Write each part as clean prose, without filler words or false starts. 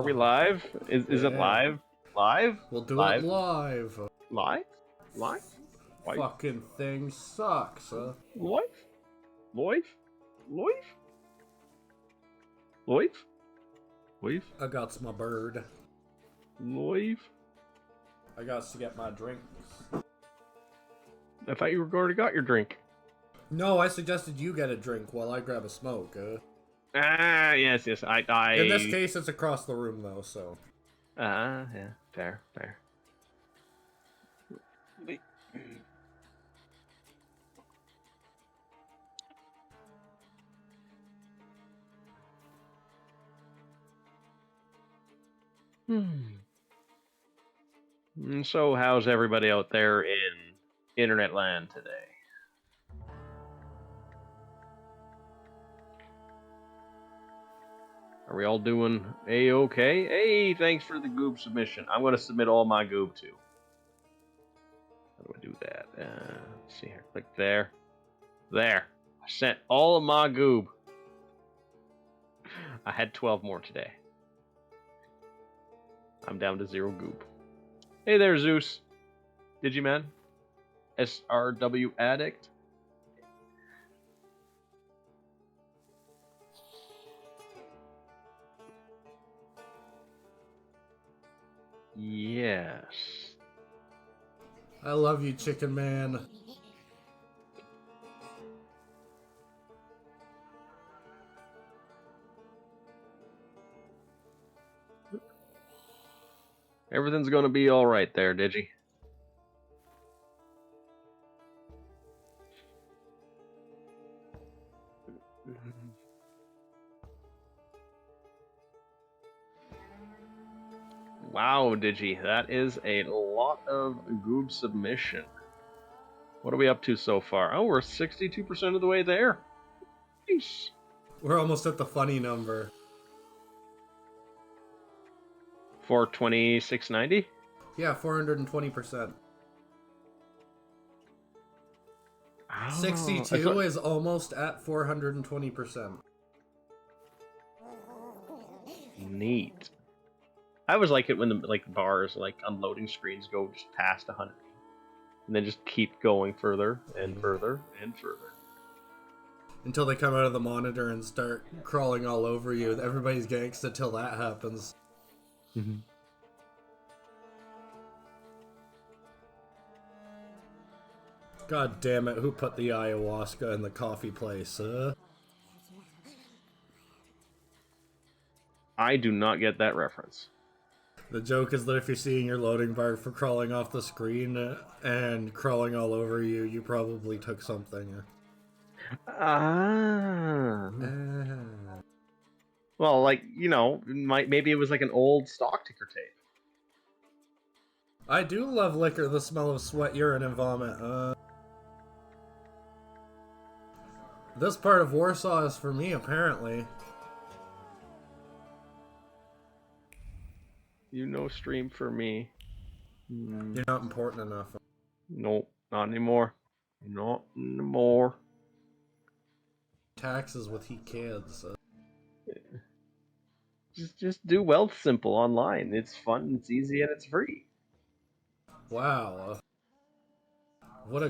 Are we live? Is it live? Live? We'll do live? it live. Live? Live? Live? Fucking thing sucks. Live? Live? Live? Live? Live? I got my bird. Live? I got to get my drinks. I thought you already got your drink. No, I suggested you get a drink while I grab a smoke. Yes. I. In this case, it's across the room though, so. Yeah, fair. So, how's everybody out there in internet land today? Are we all doing A-okay? Hey, thanks for the goob submission. I'm going to submit all my goob too. How do I do that? Let's see here. Click there. There. I sent all of my goob. I had 12 more today. I'm down to 0 goob. Hey there, Zeus. Digiman. SRW Addict. Yes. I love you, Chicken Man. Everything's gonna be alright there, Digi. Wow, Digi, that is a lot of goob submission. What are we up to so far? Oh, we're 62% of the way there. Nice. We're almost at the funny number. 426.90? Yeah, 420%. Oh, 62 is almost at 420%. Neat. I always like it when the bars, unloading screens go just past 100. And then just keep going further and further and further. Until they come out of the monitor and start crawling all over you. Everybody's gangsta until that happens. God damn it, who put the ayahuasca in the coffee place, I do not get that reference. The joke is that if you're seeing your loading bar for crawling off the screen and crawling all over you, you probably took something. Well, maybe it was like an old stock ticker tape. I do love liquor, the smell of sweat, urine, and vomit. This part of Warsaw is for me, apparently. You know, stream for me. You're not important enough. Nope, not anymore. Not anymore. Taxes with he kids. Just do Wealth Simple online. It's fun, it's easy, and it's free. Wow. What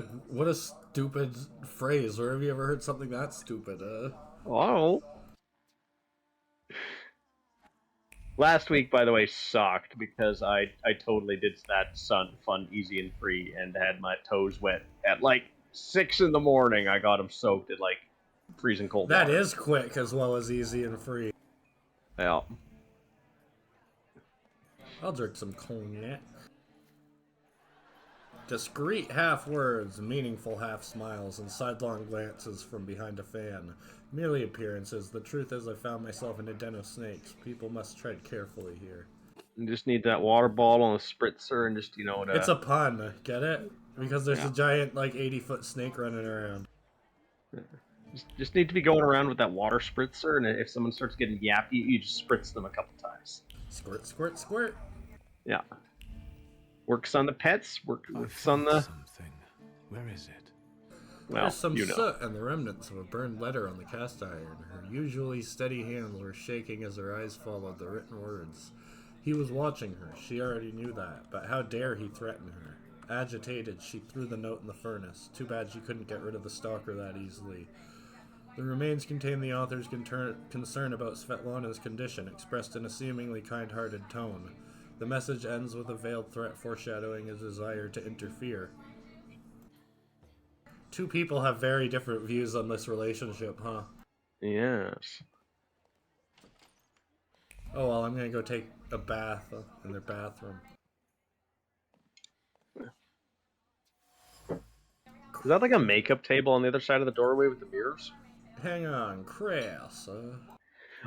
a stupid phrase. Where have you ever heard something that stupid? Oh. Last week, by the way, sucked because I totally did that fun, easy, and free, and had my toes wet at 6 in the morning. I got them soaked at freezing cold water. That is quick as well as easy and free. Yeah. I'll drink some cognac. Discreet half words, meaningful half smiles, and sidelong glances from behind a fan. Merely appearances. The truth is I found myself in a den of snakes. People must tread carefully here. You just need that water bottle and a spritzer and just, It's a pun, get it? Because there's a giant, 80-foot snake running around. Just need to be going around with that water spritzer, and if someone starts getting yappy, you just spritz them a couple times. Squirt, squirt, squirt. Yeah. Works on the pets, works on the... something. Where is it? There's Well, some you know. soot and the remnants of a burned letter on the cast iron. Her usually steady hands were shaking as her eyes followed the written words. He was watching her. She already knew that, but how dare he threaten her? Agitated, she threw the note in the furnace. Too bad she couldn't get rid of the stalker that easily. The remains contain the author's concern about Svetlana's condition, expressed in a seemingly kind-hearted tone. The message ends with a veiled threat foreshadowing a desire to interfere. Two people have very different views on this relationship, huh? Yes. Oh well, I'm gonna go take a bath in their bathroom. Is that like a makeup table on the other side of the doorway with the mirrors? Hang on, Chris.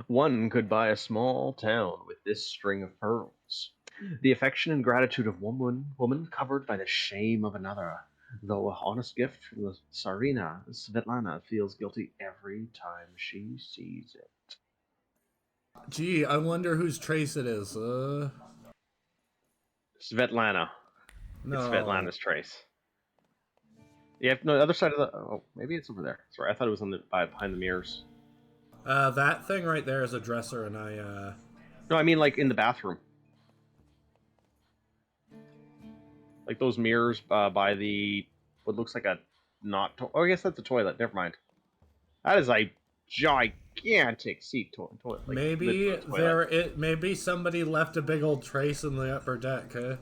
One could buy a small town with this string of pearls. The affection and gratitude of one woman covered by the shame of another. Though a honest gift from the Tsarina, Svetlana feels guilty every time she sees it. Gee, I wonder whose trace it is. Svetlana. It's No. Svetlana's trace. Yeah, no, the other side of the. Oh, maybe it's over there. Sorry, I thought it was on the behind the mirrors. That thing right there is a dresser, and No, I mean like in the bathroom. Like those mirrors by the what looks like a not. Oh, I guess that's a toilet. Never mind. That is a gigantic seat toilet, like maybe literal toilet. maybe somebody left a big old trace in the upper deck, huh?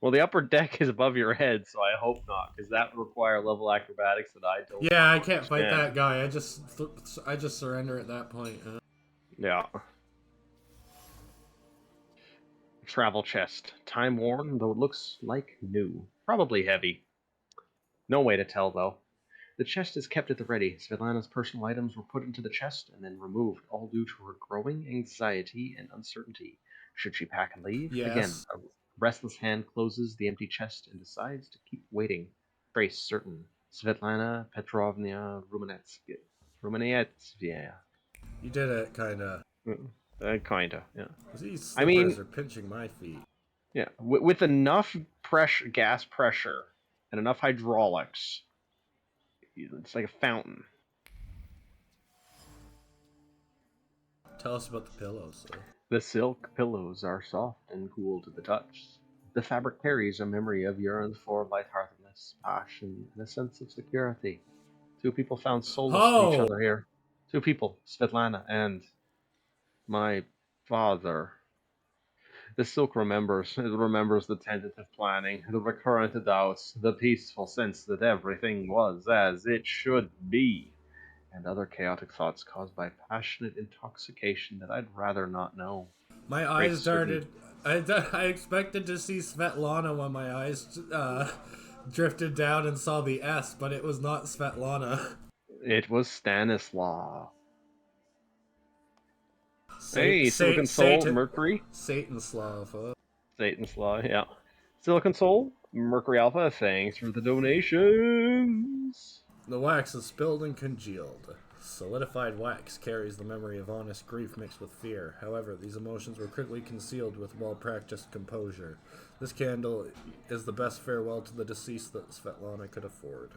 Well, the upper deck is above your head, so I hope not, because that would require level acrobatics that I don't Yeah, want I to can't fight understand. that guy. I just surrender at that point. Yeah. Travel chest, time worn, though it looks like new. Probably heavy. No way to tell though. The chest is kept at the ready. Svetlana's personal items were put into the chest and then removed, all due to her growing anxiety and uncertainty. Should she pack and leave? Again, Yes. a restless hand closes the empty chest and decides to keep waiting. Trace certain. Svetlana Petrovna Rumenetsvia. You did it, kinda. Kinda, yeah. These I slippers mean, are pinching my feet. yeah, with enough gas pressure, and enough hydraulics, it's like a fountain. Tell us about the pillows. The silk pillows are soft and cool to the touch. The fabric carries a memory of yearned for lightheartedness, passion, and a sense of security. Two people found solace in each Oh! other here. Two people, Svetlana and my father. The silk remembers. It remembers the tentative planning, the recurrent doubts, the peaceful sense that everything was as it should be, and other chaotic thoughts caused by passionate intoxication that I'd rather not know. My Trace eyes certain. darted. I expected to see Svetlana when my eyes drifted down and saw the S, but it was not Svetlana. It was Stanislaw. Sa- Hey, sa- Silicon Soul, Satan. Mercury. Satan Slav. Satanslaw, yeah. Silicon Soul, Mercury Alpha, thanks for the donations. The wax is spilled and congealed. Solidified wax carries the memory of honest grief mixed with fear. However, these emotions were quickly concealed with well-practiced composure. This candle is the best farewell to the deceased that Svetlana could afford.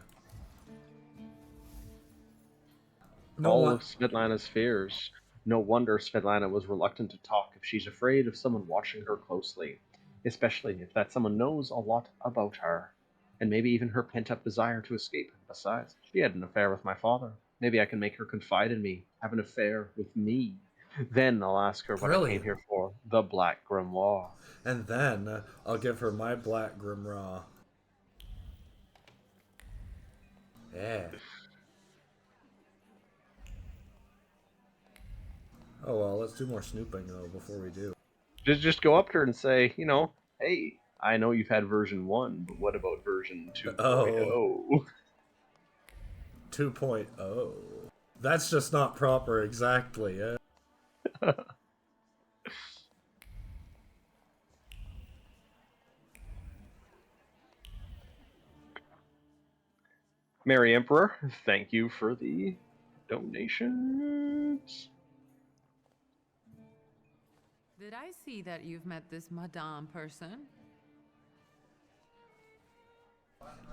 No All one. of Svetlana's fears. No wonder Svetlana was reluctant to talk if she's afraid of someone watching her closely, especially if that someone knows a lot about her, and maybe even her pent up desire to escape. Besides, she had an affair with my father. Maybe I can make her confide in me, have an affair with me. Then I'll ask her what I came Brilliant. here for, the Black Grimoire. And then I'll give her my black Grimraw. Yeah. Oh well, let's do more snooping though before we do. Just go up to her and say, hey, I know you've had version 1, but what about version Oh, 2.0? 2.0. That's just not proper exactly. Mary Emperor, thank you for the donations. Did I see that you've met this Madame person?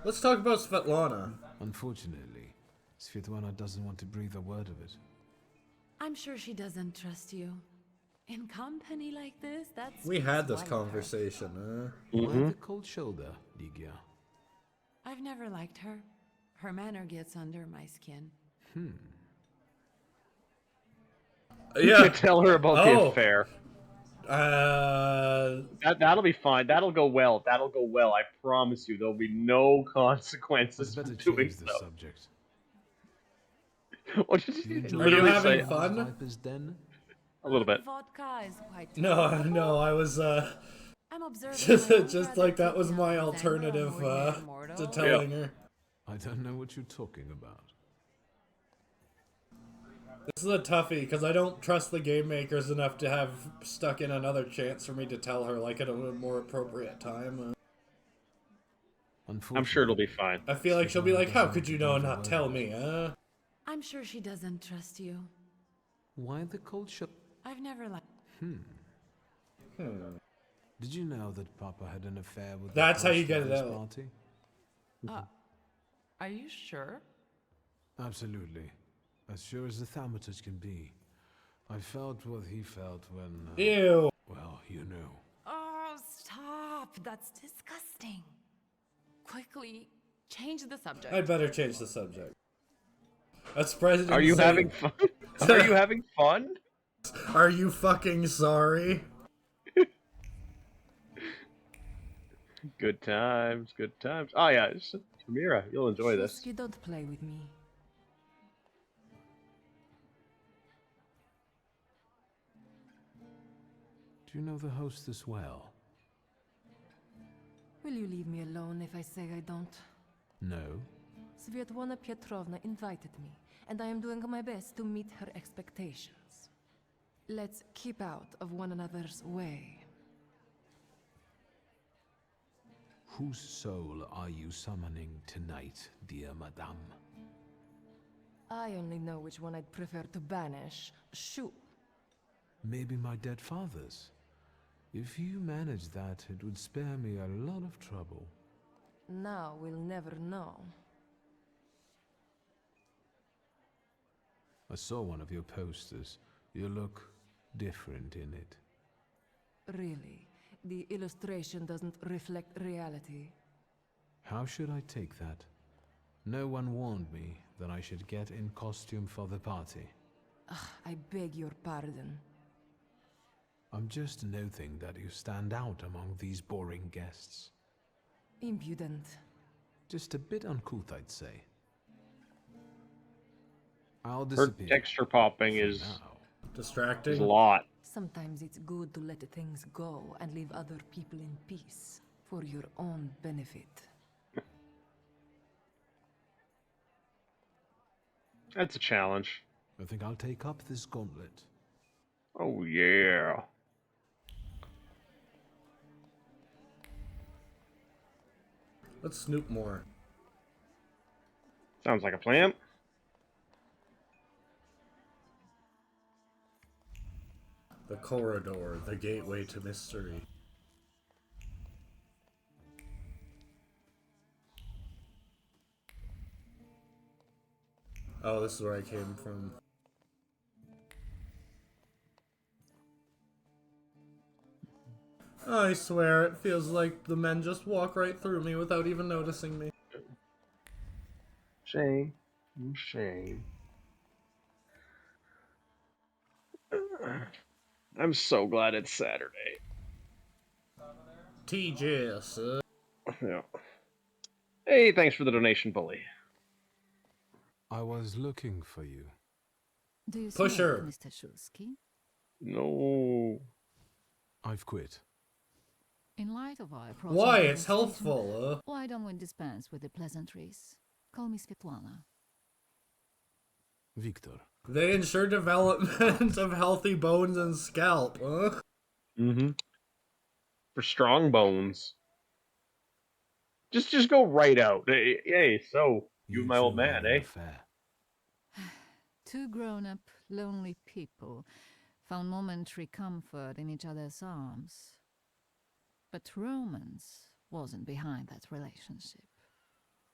Let's talk about Svetlana. Unfortunately, Svetlana doesn't want to breathe a word of it. I'm sure she doesn't trust you. In company like this, that's... We had this conversation, Why the cold shoulder, Ligia? I've never liked her. Her manner gets under my skin. You Yeah. can tell her about the affair. That'll be fine. That'll go well. That'll go well. I promise you. There'll be no consequences for Better doing change the so. subject. What did you Are you having say? fun? Vipers den? A little bit. The vodka is quite No, tolerable. no, I was I'm observing just my own just brother like that was taking my out his anger on alternative ordinary to mortals. telling her. I don't know what you're talking about. This is a toughie because I don't trust the game makers enough to have stuck in another chance for me to tell her like at a more appropriate time. I'm sure it'll be fine. I feel like she'll be like, "How could you know and not tell me?" I'm sure she doesn't trust you. Why the cold shoulder? I've never liked... Did you know that Papa had an affair with That's the how you host get of it this out. party? Are you sure? Absolutely. As sure as the thaumaturge can be. I felt what he felt when... Ew. Well, you know. Oh, stop. That's disgusting. Quickly, change the subject. I'd better change the subject. That's President. Are you having fun? Are you having fun? Are you fucking sorry? Good times, good times. Oh yeah, Mira, you'll enjoy this. Shusky, don't play with me. Do you know the hostess well? Will you leave me alone if I say I don't? No. Svetlana Petrovna invited me, and I am doing my best to meet her expectations. Let's keep out of one another's way. Whose soul are you summoning tonight, dear madame? I only know which one I'd prefer to banish. Shoo! Maybe my dead father's. If you manage that, it would spare me a lot of trouble. Now we'll never know. I saw one of your posters. You look different in it. Really, the illustration doesn't reflect reality. How should I take that? No one warned me that I should get in costume for the party. Ugh, I beg your pardon. I'm just noting that you stand out among these boring guests. Impudent. Just a bit uncouth, I'd say. I'll Her disappear. texture popping for is now. a Distracting. lot. Sometimes it's good to let things go and leave other people in peace for your own benefit. That's a challenge. I think I'll take up this gauntlet. Oh yeah. Let's snoop more. Sounds like a plan. The corridor, the gateway to mystery. Oh, this is where I came from. I swear, it feels like the men just walk right through me without even noticing me. Shame. Shame. I'm so glad it's Saturday. TJS. Yeah. Hey, thanks for the donation, bully. I was looking for you. Do you Push smoke, her. Mr. Shulsky? No. I've quit. In light of our approaching Why? It's conversation, healthful. why don't we dispense with the pleasantries? Call me Svetlana. Victor. They ensure development of healthy bones and scalp. Mm-hmm. For strong bones. Just go right out. Hey, so you and my old two man, had an eh? affair. Two grown-up, lonely people found momentary comfort in each other's arms. But romance wasn't behind that relationship.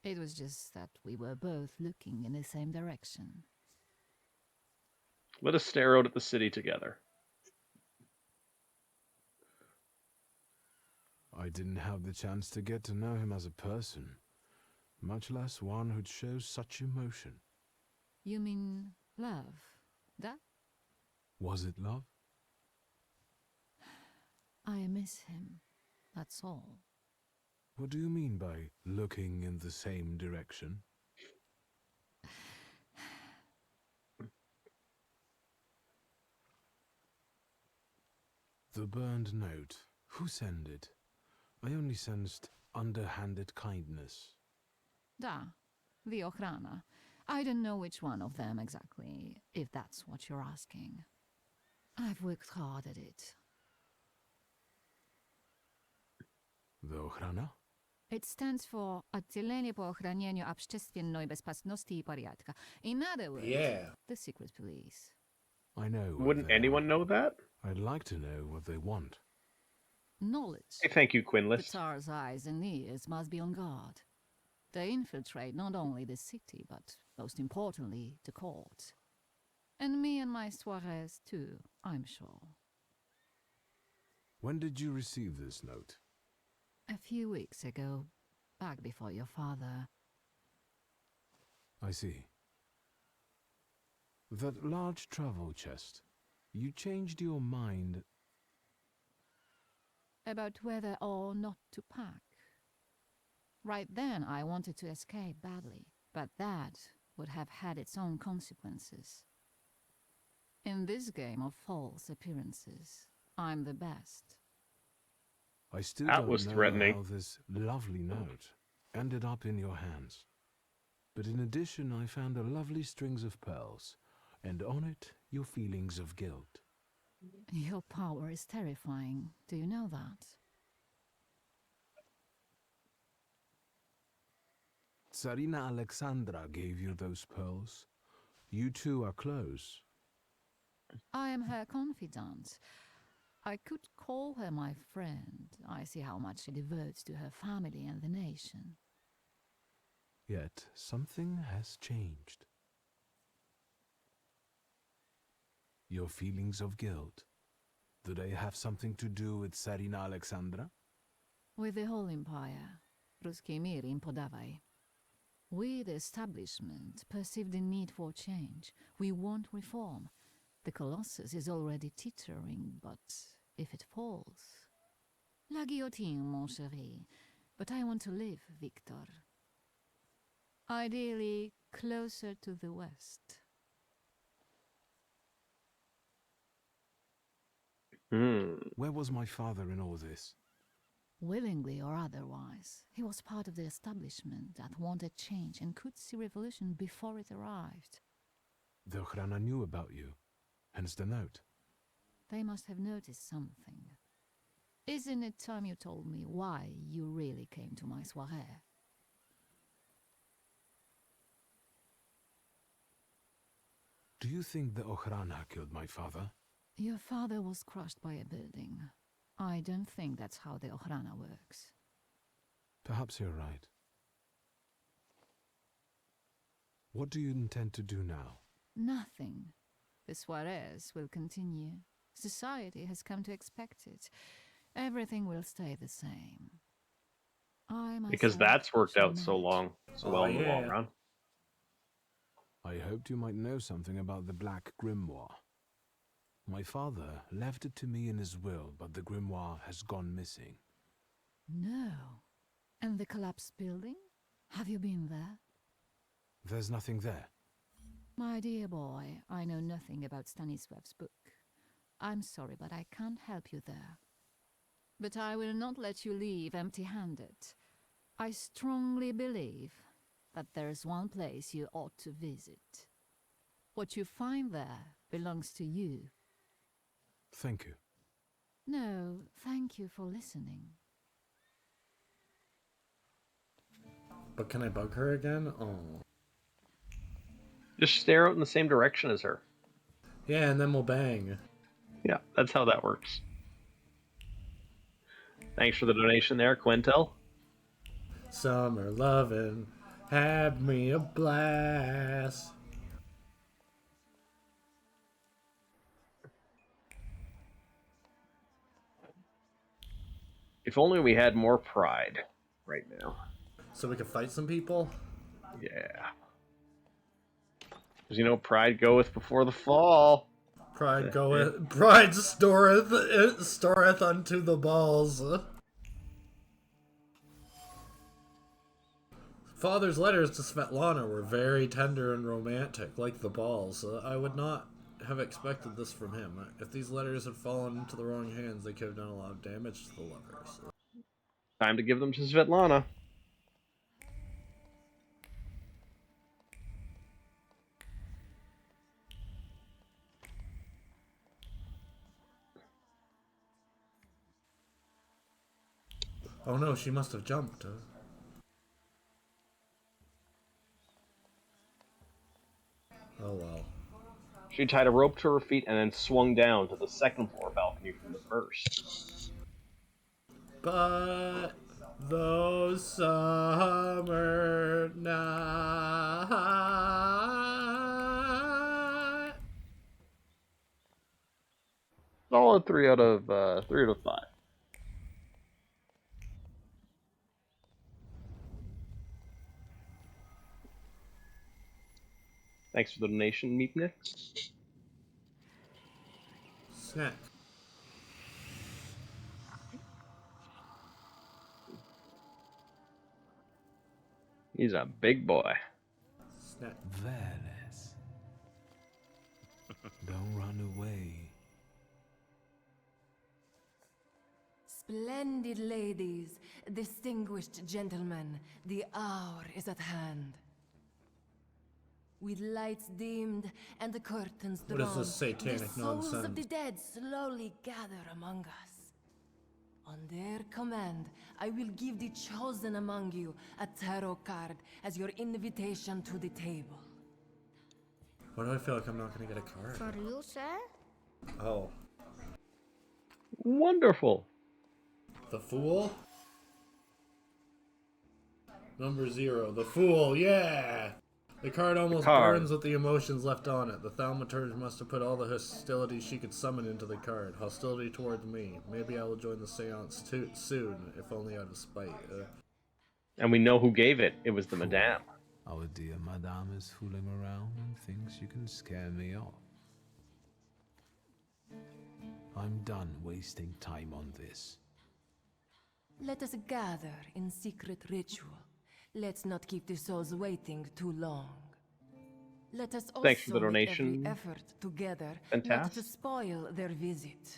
It was just that we were both looking in the same direction. Let us stare out at the city together. I didn't have the chance to get to know him as a person, much less one who'd show such emotion. You mean love? That? Was it love? I miss him. That's all. What do you mean by looking in the same direction? The burned note. Who sent it? I only sensed underhanded kindness. Da, the Ochrana. I don't know which one of them exactly, if that's what you're asking. I've worked hard at it. The Ochrana? It stands for Отделение по охранению общественной безопасности и порядка. In other words, Yeah. the secret police. I know. what Wouldn't they anyone are. know that? I'd like to know what they want. Knowledge. Hey, thank you, The Quinless. Tsar's eyes and ears must be on guard. They infiltrate not only the city, but most importantly, the court. And me and my soirees too, I'm sure. When did you receive this note? A few weeks ago, back before your father. I see. That large travel chest. You changed your mind. About whether or not to pack. Right then, I wanted to escape badly, but that would have had its own consequences. In this game of false appearances, I'm the best. I still That don't was know threatening. how this lovely note ended up in your hands. But in addition, I found a lovely strings of pearls, and on it, your feelings of guilt. Your power is terrifying. Do you know that? Tsarina Alexandra gave you those pearls. You two are close. I am her confidant. I could call her my friend. I see how much she devotes to her family and the nation. Yet something has changed. Your feelings of guilt. Do they have something to do with Tsarina Alexandra? With the whole empire, Ruski mir im podawaj. We, the establishment, perceive the need for change. We want reform. The Colossus is already teetering, but if it falls... La guillotine, mon chéri. But I want to live, Victor. Ideally, closer to the west. Where was my father in all this? Willingly or otherwise, he was part of the establishment that wanted change and could see revolution before it arrived. The Ochrana knew about you, hence the note. They must have noticed something. Isn't it time you told me why you really came to my soirée? Do you think the Ochrana killed my father? Your father was crushed by a building. I don't think that's how the Ochrana works. Perhaps you're right. What do you intend to do now? Nothing. The soirées will continue. Society has come to expect it. Everything will stay the same. Because that's worked out so well in the long yeah. run. I hoped you might know something about the Black Grimoire. My father left it to me in his will, but the grimoire has gone missing. No. And the collapsed building? Have you been there? There's nothing there. My dear boy, I know nothing about Stanisław's book. I'm sorry, but I can't help you there. But I will not let you leave empty-handed. I strongly believe that there's one place you ought to visit. What you find there belongs to you. Thank you. No, thank you for listening. But can I bug her again? Oh. Just stare out in the same direction as her. Yeah, and then we'll bang. Yeah, that's how that works. Thanks for the donation there, Quintel. Summer lovin', Had me a blast. If only we had more pride right now. So we could fight some people? Yeah. Because, you know, pride goeth before the fall. Pride goeth, pride storeth unto the balls. Father's letters to Svetlana were very tender and romantic, like the balls. I would not have expected this from him. If these letters had fallen into the wrong hands, they could have done a lot of damage to the lovers. Time to give them to Svetlana. Oh no, she must have jumped. Oh well. She tied a rope to her feet and then swung down to the second floor balcony from the first. But those summer nights. Solid 3 out of 5. Thanks for the donation, Meepnik. Snack. He's a big boy. Snack. Veles. Don't run away. Splendid ladies, distinguished gentlemen, the hour is at hand. With lights dimmed and the curtains What drawn, is this satanic the souls nonsense? of the dead slowly gather among us. On their command, I will give the chosen among you a tarot card as your invitation to the table. Why do I feel like I'm not going to get a card? For you, sir? Oh. Wonderful. The Fool? Number 0. The Fool, yeah! The card almost burns with the emotions left on it. The thaumaturge must have put all the hostility she could summon into the card. Hostility towards me. Maybe I will join the seance soon, if only out of spite. And we know who gave it. It was the Madame. Our dear Madame is fooling around and thinks you can scare me off. I'm done wasting time on this. Let us gather in secret ritual. Let's not keep the souls waiting too long. Let us also Thanks for the make donation. every effort together not to Fantastic. spoil their visit.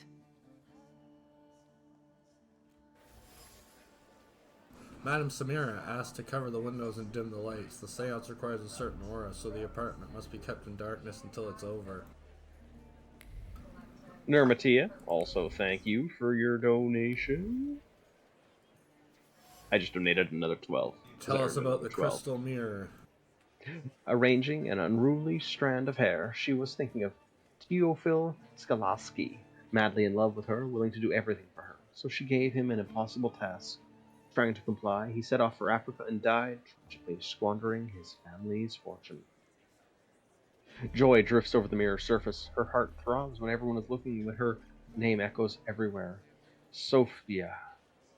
Madame Samira asked to cover the windows and dim the lights. The seance requires a certain aura, so the apartment must be kept in darkness until it's over. Nirmatia, also thank you for your donation. I just donated another 12. Tell us about the 12. crystal mirror. Arranging an unruly strand of hair, she was thinking of Teofil Skalaski, madly in love with her, willing to do everything for her. So she gave him an impossible task. Trying to comply, he set off for Africa and died, tragically squandering his family's fortune. Joy drifts over the mirror's surface. Her heart throbs when everyone is looking, when her name echoes everywhere. Sophia.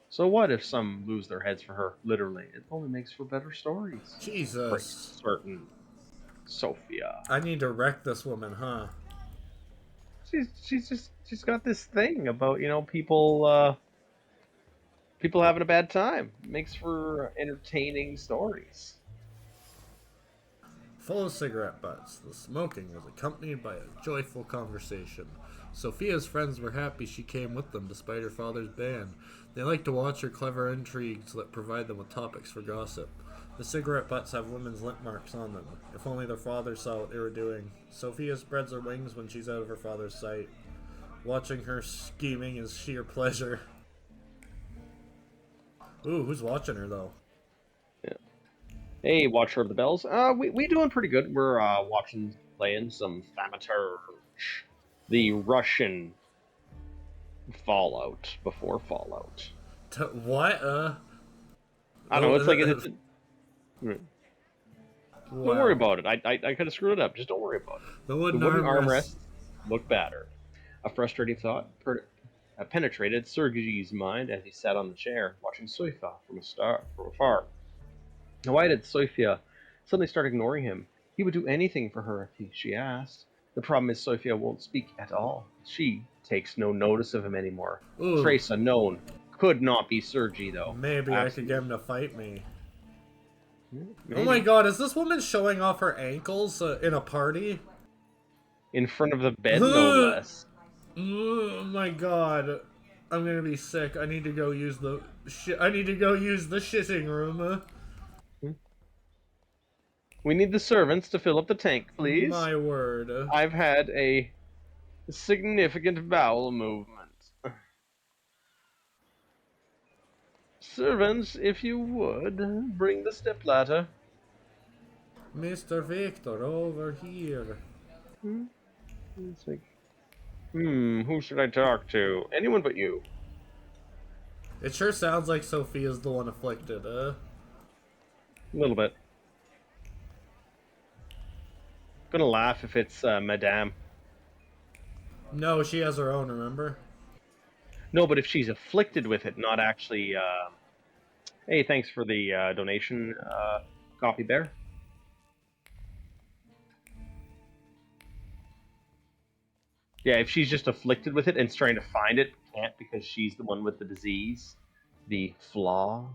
So what if some lose their heads for her? Literally, it only makes for better stories. Jesus. Certain Sophia. I need to wreck this woman, huh? She's got this thing about, you know, people having a bad time. It makes for entertaining stories. Full of cigarette butts, the smoking was accompanied by a joyful conversation. Sophia's friends were happy she came with them despite her father's ban. They liked to watch her clever intrigues that provide them with topics for gossip. The cigarette butts have women's lint marks on them. If only their father saw what they were doing. Sophia spreads her wings when she's out of her father's sight. Watching her scheming is sheer pleasure. Ooh, who's watching her though? Hey, Watcher of the Bells. We doing pretty good. We're playing some Thaumaturge, the Russian Fallout before Fallout. What? I don't know. It's like Don't worry about it. I could have screwed it up. Just don't worry about it. The The wooden wooden armrest. armrest looked battered. A frustrating thought penetrated Sergei's mind as he sat on the chair, watching Sophia from afar. Why did Sophia suddenly start ignoring him? He would do anything for her if she asked. The problem is Sophia won't speak at all. She takes no notice of him anymore. Ooh, Trace unknown. Could not be Sergei, though. maybe I could get him to fight me. Maybe. Oh my god, is this woman showing off her ankles in a party? In front of the bed, no less. Oh my god. I'm gonna be sick. I need to go use the shitting room. We need the servants to fill up the tank, please. My word. I've had a significant bowel movement. Servants, if you would, bring the stepladder. Mr. Victor, over here. It's like, who should I talk to? Anyone but you. It sure sounds like Sophia's the one afflicted, A little bit. Gonna laugh if it's Madame. No, she has her own, remember? No, but if she's afflicted with it, not actually. Hey, thanks for the donation, Coffee Bear. Yeah, if she's just afflicted with it and is trying to find it, can't because she's the one with the disease, the flaw.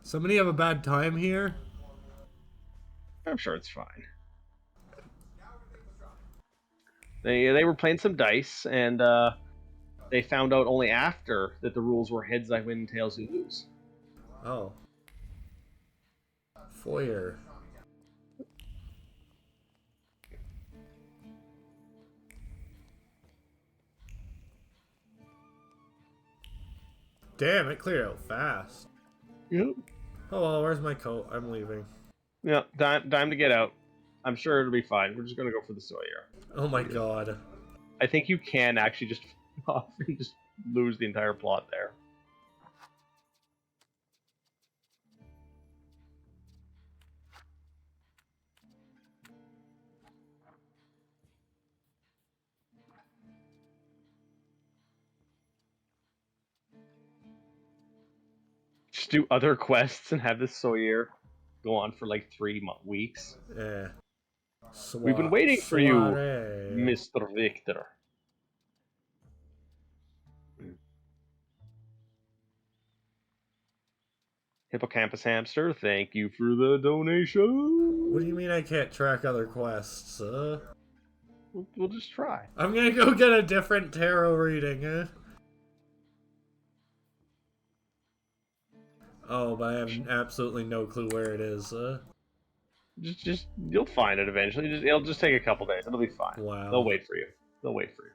Somebody have a bad time here? I'm sure it's fine. They were playing some dice, and they found out only after that the rules were heads I win, tails you lose. Oh. Foyer. Damn, it cleared out fast. Yep. Oh well, where's my coat? I'm leaving. Yeah, time to get out. I'm sure it'll be fine. We're just gonna go for the Sawyer. Oh my god. I think you can actually just off and just lose the entire plot there. Just do other quests and have this Sawyer go on for like 3 weeks. Yeah. We've been waiting for you, Soiree. Mr. Victor. Hippocampus Hamster, thank you for the donation. What do you mean I can't track other quests? We'll just try. I'm gonna go get a different tarot reading. Oh, but I have absolutely no clue where it is. Just you'll find it eventually. It'll just take a couple days. It'll be fine. Wow. They'll wait for you. They'll wait for you.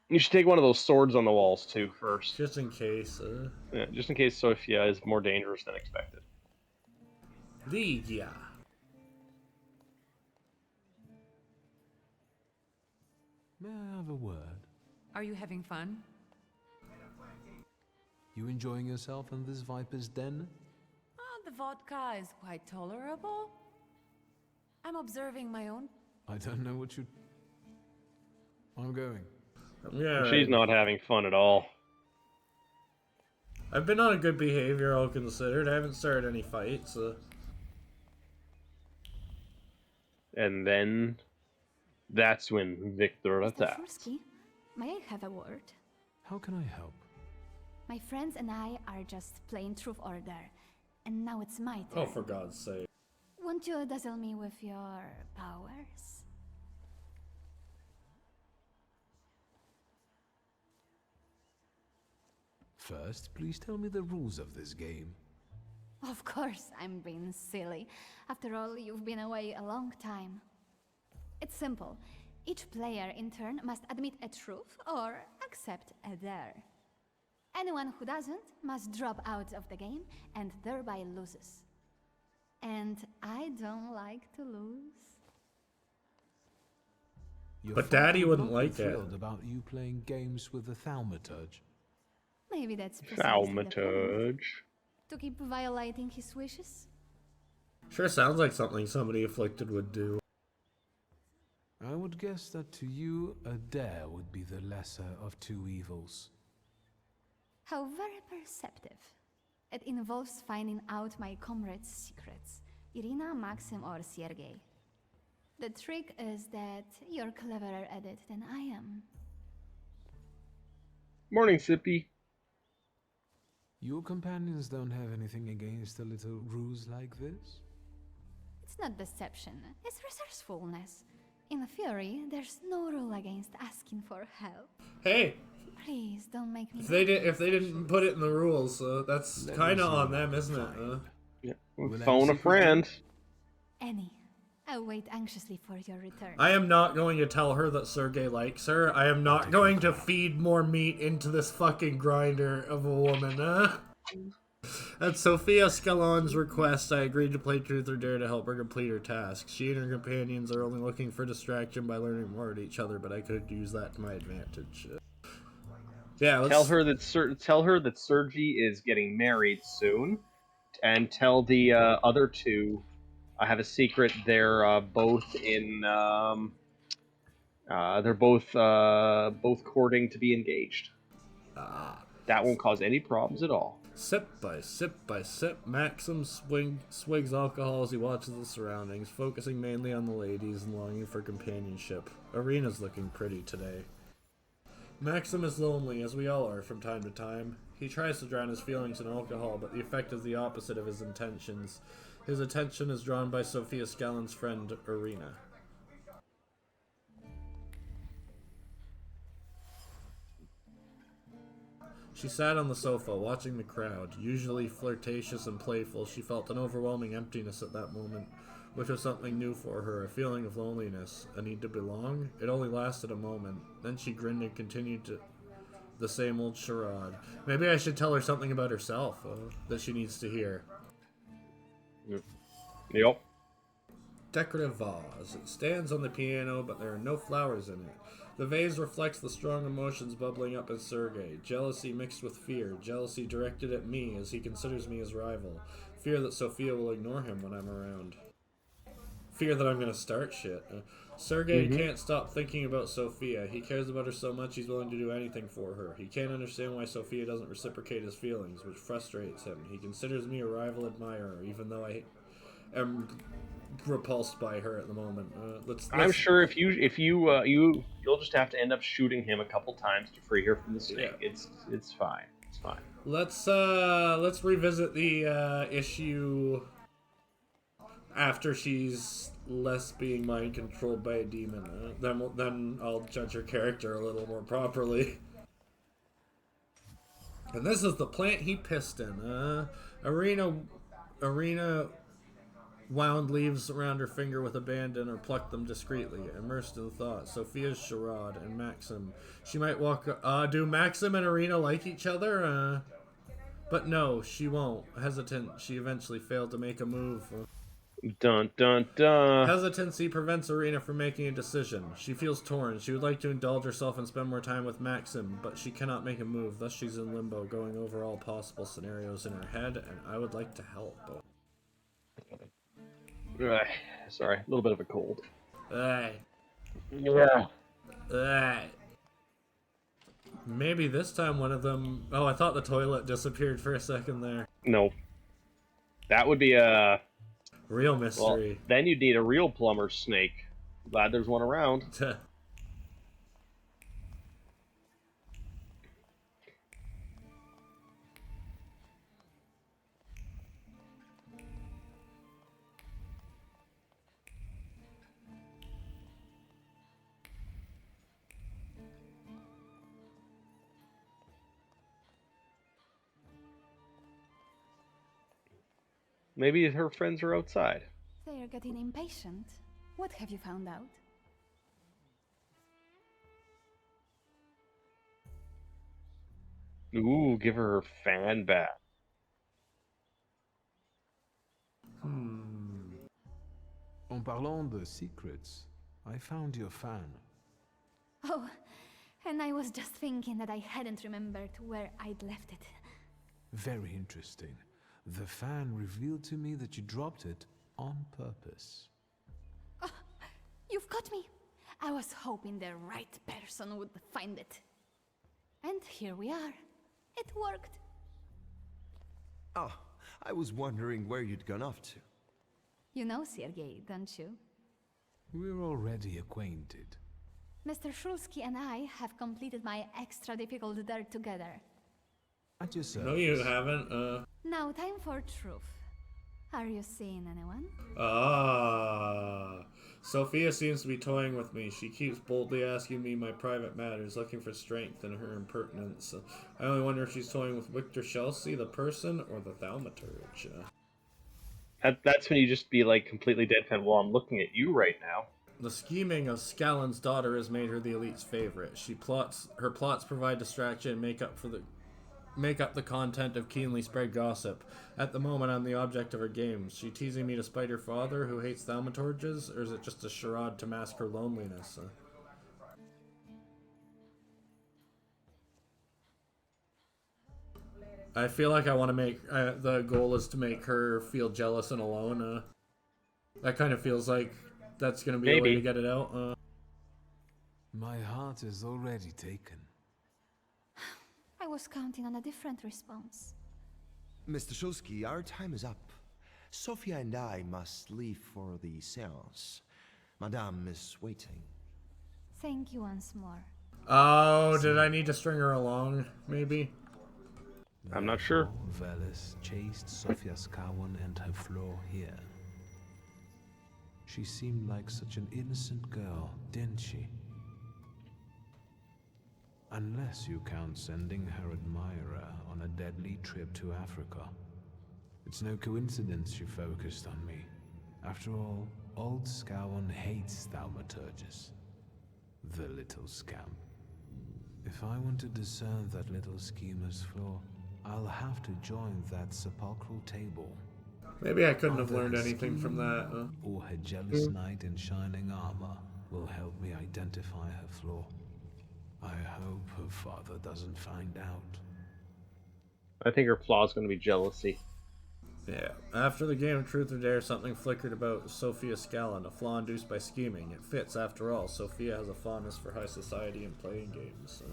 You should take one of those swords on the walls too first. Just in case. Yeah, just in case Sophia is more dangerous than expected. Lydia. May I have a word? Are you having fun? You enjoying yourself in this viper's den? Oh, the vodka is quite tolerable. I'm observing my own. I don't know what you... I'm going. Yeah. She's not having fun at all. I've been on a good behavior, all considered. I haven't started any fights. And then that's when Victor Mr. attacks. Fursky, may I have a word? How can I help? My friends and I are just playing Truth Order, and now it's my turn. Oh, for God's sake. Won't you dazzle me with your powers? First, please tell me the rules of this game. Of course, I'm being silly. After all, you've been away a long time. It's simple. Each player in turn must admit a truth or accept a dare. Anyone who doesn't must drop out of the game and thereby loses. and I don't like to lose. Your But father Daddy would wouldn't not be like it. thrilled about you playing games with the thaumaturge. Maybe that's precisely the point. Thaumaturge. To keep violating his wishes? Sure sounds like something somebody afflicted would do. I would guess that to you, a dare would be the lesser of two evils. How very perceptive. It involves finding out my comrades' secrets. Irina, Maxim, or Sergei. The trick is that you're cleverer at it than I am. Morning, Sippy. Your companions don't have anything against a little ruse like this? It's not deception, it's resourcefulness. In theory, there's no rule against asking for help. Hey, Please don't make me. if they didn't put it in the rules, that's Let kind me of see. on them, isn't it? Fine. Yeah. Will Phone a any secret friend. Any. I'll wait anxiously for your return. I am not going to tell her that Sergei likes her. I am not going to feed more meat into this fucking grinder of a woman, At Sophia Scalon's request, I agreed to play Truth or Dare to help her complete her task. She and her companions are only looking for distraction by learning more at each other, but I could use that to my advantage. Yeah, let's... Tell her that Sergi is getting married soon, and tell the other two I have a secret. They're both in. They're both courting to be engaged. That won't cause any problems at all. Sip by sip, Maxim swigs alcohol as he watches the surroundings, focusing mainly on the ladies and longing for companionship. Irina's looking pretty today. Maxim is lonely, as we all are from time to time. He tries to drown his feelings in alcohol, but the effect is the opposite of his intentions. His attention is drawn by Sophia Scallon's friend, Irina. She sat on the sofa, watching the crowd. Usually flirtatious and playful, she felt an overwhelming emptiness at that moment, which was something new for her, a feeling of loneliness, a need to belong. It only lasted a moment. Then she grinned and continued to the same old charade. Maybe I should tell her something about herself that she needs to hear. Yep. Decorative vase. It stands on the piano, but there are no flowers in it. The vase reflects the strong emotions bubbling up in Sergei. Jealousy mixed with fear. Jealousy directed at me, as he considers me his rival. Fear that Sophia will ignore him when I'm around. Fear that I'm gonna start shit. Sergei can't stop thinking about Sophia. He cares about her so much he's willing to do anything for her. He can't understand why Sophia doesn't reciprocate his feelings, which frustrates him. He considers me a rival admirer, even though I am repulsed by her at the moment. I'm sure you'll just have to end up shooting him a couple times to free her from the snake. Yeah. It's fine. It's fine. Let's revisit the issue after she's less being mind controlled by a demon. Then I'll judge her character a little more properly. And this is the plant he pissed in. Irina wound leaves around her finger with abandon or plucked them discreetly, immersed in thought. Sophia's charade and Maxim. She might walk... do Maxim and Irina like each other? But no, she won't. Hesitant, she eventually failed to make a move. Dun dun dun. Hesitancy prevents Irina from making a decision. She feels torn. She would like to indulge herself and spend more time with Maxim, but she cannot make a move. Thus she's in limbo, going over all possible scenarios in her head, and I would like to help. Sorry, a little bit of a cold. Yeah. Maybe this time one of them... Oh, I thought the toilet disappeared for a second there. No. That would be a... Real mystery. Well, then you'd need a real plumber snake. Glad there's one around. Maybe her friends are outside. They are getting impatient. What have you found out? Ooh, give her fan back. En parlant de secrets, I found your fan. Oh, and I was just thinking that I hadn't remembered where I'd left it. Very interesting. The fan revealed to me that you dropped it on purpose. You've got me. I was hoping the right person would find it. And here we are. It worked. Ah, I was wondering where you'd gone off to. You know Sergei, don't you? We're already acquainted. Mr. Shulsky and I have completed my extra difficult dirt together. At your service. No, you haven't. Now, time for truth. Are you seeing anyone? Sophia seems to be toying with me. She keeps boldly asking me my private matters, looking for strength in her impertinence. I only wonder if she's toying with Victor Chelsea, the person, or the thaumaturge. That's when you just be like completely deadpan. Well, I'm looking at you right now. The scheming of Scallon's daughter has made her the elite's favorite. Her plots provide distraction and make up the content of keenly spread gossip. At the moment, I'm the object of her games. She teasing me to spite her father, who hates thaumaturges, or is it just a charade to mask her loneliness? I feel like I want to make the goal is to make her feel jealous and alone. That kind of feels like that's gonna be a way to get it out. My heart is already taken. I was counting on a different response. Mr. Shulsky, our time is up. Sophia and I must leave for the seance. Madame is waiting. Thank you once more. Oh, did I need to string her along? Maybe? I'm not sure. Velis chased Sofia Skawan and her floor here. She seemed like such an innocent girl, didn't she? Unless you count sending her admirer on a deadly trip to Africa. It's no coincidence she focused on me. After all, old Scowan hates thaumaturges. The little scamp. If I want to discern that little schemer's flaw, I'll have to join that sepulchral table. Maybe I couldn't have learned anything from that. Or her jealous knight in shining armor will help me identify her flaw. I hope her father doesn't find out. I think her flaw is going to be jealousy. Yeah. After the game of Truth or Dare, something flickered about Sophia Scallon, a flaw induced by scheming. It fits, after all. Sophia has a fondness for high society and playing games.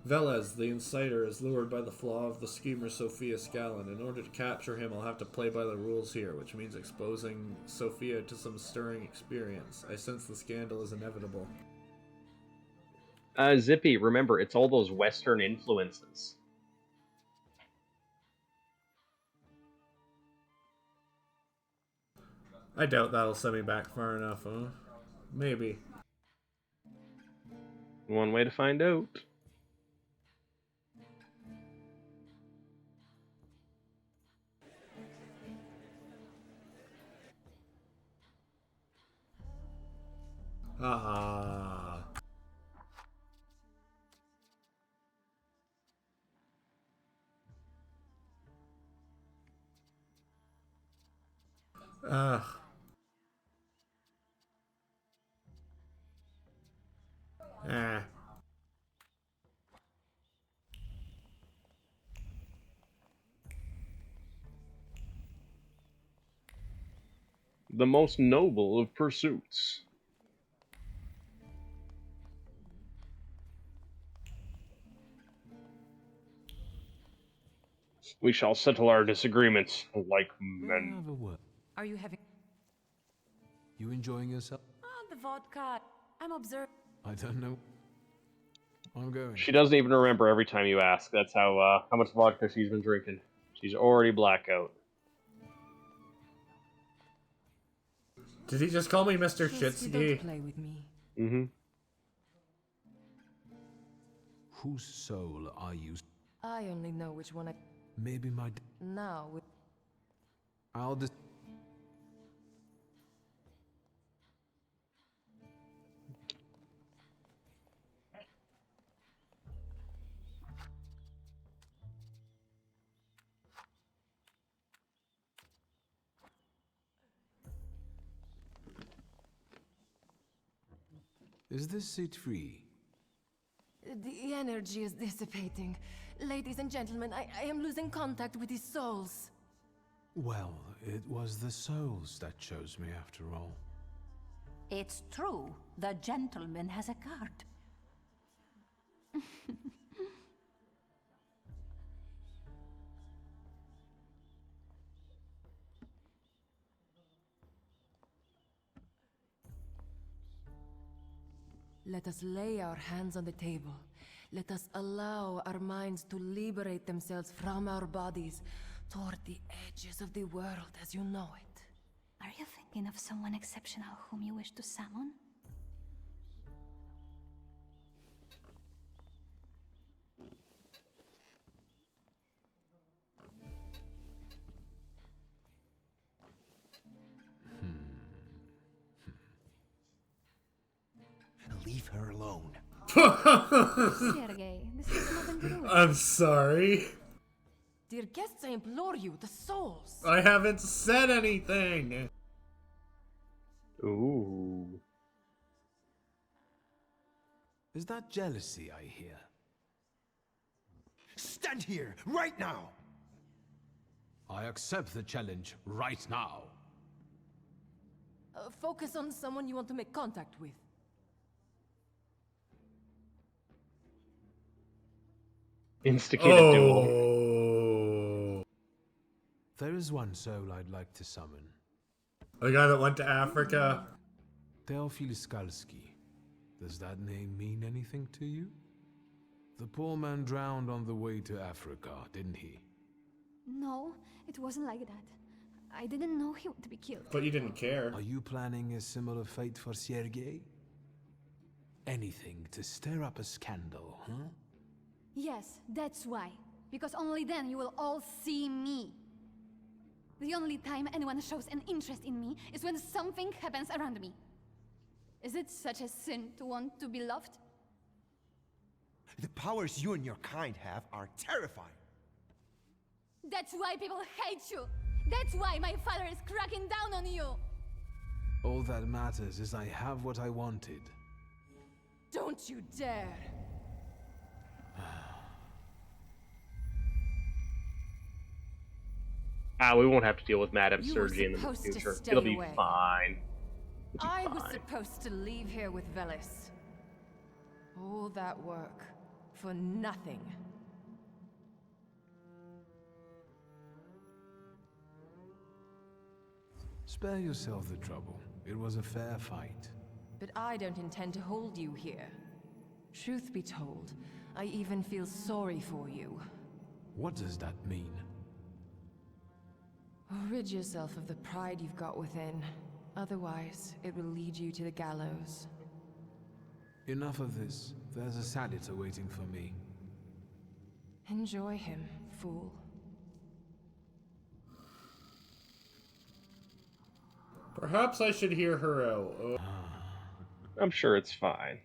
Velez, the inciter, is lured by the flaw of the schemer Sophia Scallon. In order to capture him, I'll have to play by the rules here, which means exposing Sophia to some stirring experience. I sense the scandal is inevitable. Zippy, remember, it's all those Western influences. I doubt that'll send me back far enough, huh? Maybe. One way to find out. Ah. Ugh. Ah. The most noble of pursuits. We shall settle our disagreements like men. Have a word. Are you having... You enjoying yourself? Oh, the vodka. I'm observing. I don't know. I'm going. She doesn't even remember every time you ask. That's how much vodka she's been drinking. She's already blackout. Did he just call me Mr. Shulsky, Shitsuki? don't play with me. Mm-hmm. Whose soul are you? I only know which one I... Maybe my... Now, I'll just... Is this seat free? The energy is dissipating. Ladies and gentlemen, I am losing contact with his souls. Well, it was the souls that chose me after all. It's true. The gentleman has a card. Let us lay our hands on the table. Let us allow our minds to liberate themselves from our bodies toward the edges of the world as you know it. Are you thinking of someone exceptional whom you wish to summon? Leave her alone. Sergei, this has nothing to do with I'm sorry. Dear guests, I implore you, the souls. I haven't said anything. Ooh. Is that jealousy I hear? Stand here, right now! I accept the challenge right now. Focus on someone you want to make contact with. Instigate a duel. Oh. There is one soul I'd like to summon. The guy that went to Africa. Teofil Skalski. Does that name mean anything to you? The poor man drowned on the way to Africa, didn't he? No, it wasn't like that. I didn't know he would be killed. But you didn't care. Are you planning a similar fate for Sergei? Anything to stir up a scandal, huh? Yes, that's why. Because only then you will all see me. The only time anyone shows an interest in me is when something happens around me. Is it such a sin to want to be loved? The powers you and your kind have are terrifying. That's why people hate you! That's why my father is cracking down on you! All that matters is I have what I wanted. Don't you dare! We won't have to deal with Madame You were Sergi in the supposed to future. stay It'll be away. fine. It'll be I was fine. supposed to leave here with Velis. All that work for nothing. Spare yourself the trouble. It was a fair fight. But I don't intend to hold you here. Truth be told, I even feel sorry for you. What does that mean? Rid yourself of the pride you've got within. Otherwise, it will lead you to the gallows. Enough of this. There's a salad waiting for me. Enjoy him, fool. Perhaps I should hear her out. I'm sure it's fine.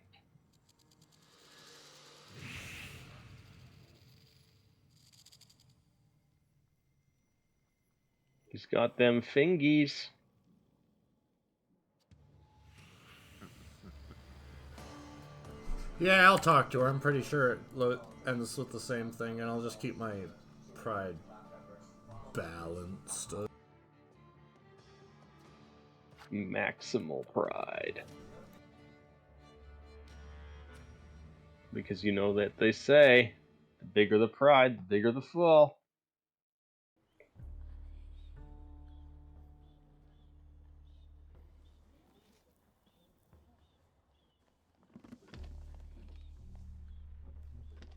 He's got them fingies. Yeah, I'll talk to her. I'm pretty sure it ends with the same thing, and I'll just keep my pride balanced. Maximal pride. Because you know that they say, the bigger the pride, the bigger the fall.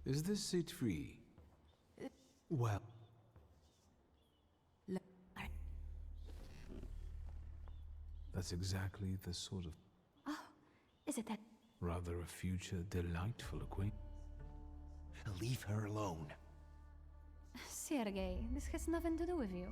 Is this seat free? Well, that's exactly the sort of... Oh, is it that? Rather a future delightful acquaintance. Leave her alone. Sergei, this has nothing to do with you.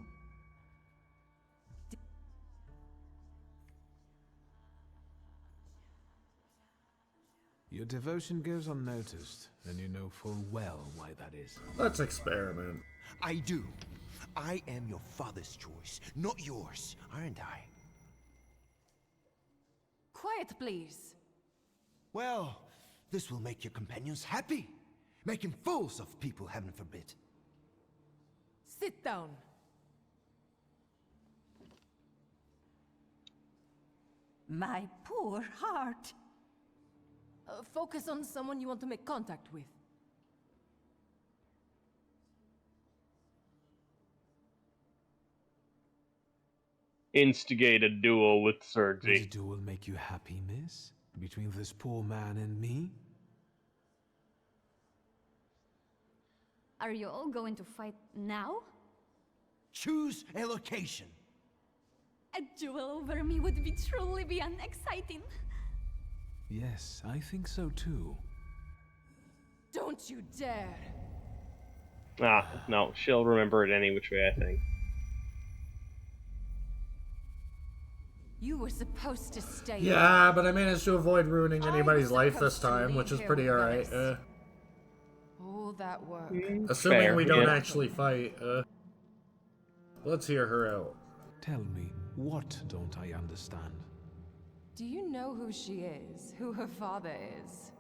Your devotion goes unnoticed, and you know full well why that is. Let's experiment. I do. I am your father's choice, not yours, aren't I? Quiet, please. Well, this will make your companions happy. Making fools of people, heaven forbid. Sit down. My poor heart. Focus on someone you want to make contact with. Instigate a duel with Would a Sergi. duel make you happy, miss? Between this poor man and me? Are you all going to fight now? Choose a location. A duel over me would be truly beyond exciting. Yes, I think so too. Don't you dare! Ah, no, she'll remember it any which way, I think. You were supposed to stay. Yeah, but I managed to avoid ruining I anybody's was life this supposed to time, leave which is here pretty with alright. Lois. All that work. Assuming Fair, we don't yeah. actually fight. Let's hear her out. Tell me, what don't I understand? Do you know who she is? Who her father is?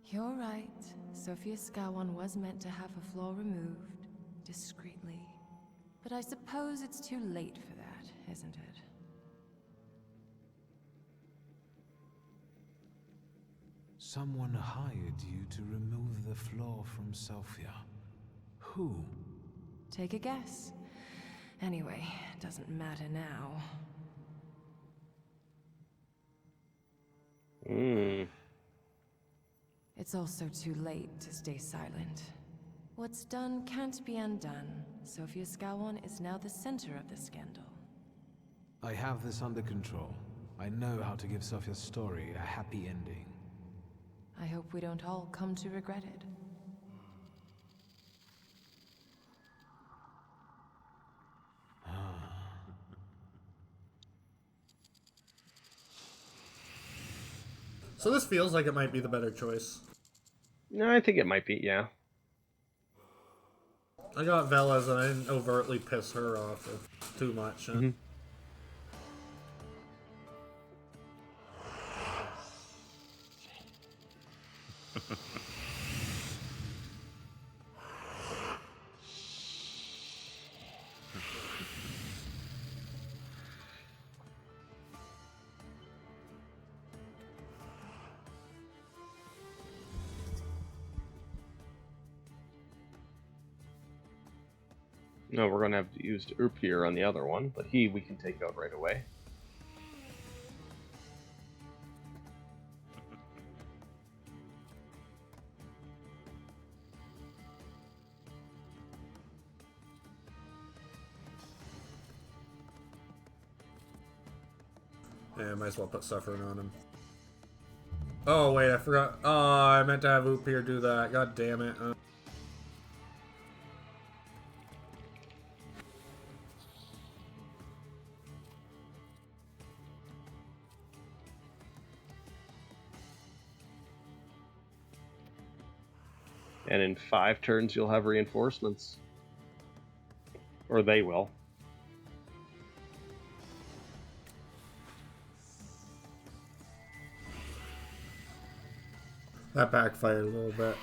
You're right. Sophia Scowan was meant to have her flaw removed, discreetly. But I suppose it's too late for that, isn't it? Someone hired you to remove the flaw from Sophia. Who? Take a guess. Anyway, doesn't matter now. It's also too late to stay silent. What's done can't be undone. Sophia Scowan is now the center of the scandal. I have this under control. I know how to give Sophia's story a happy ending. I hope we don't all come to regret it. So this feels like it might be the better choice. No, I think it might be, yeah. I got Velas and I didn't overtly piss her off too much. No, we're gonna have to use brrrrrp here on the other one, but we can take out right away. Yeah, might as well put suffering on him. Oh wait, I forgot. Oh, I meant to have Upir do that. God damn it. And in 5 turns, you'll have reinforcements. Or they will. That backfired a little bit.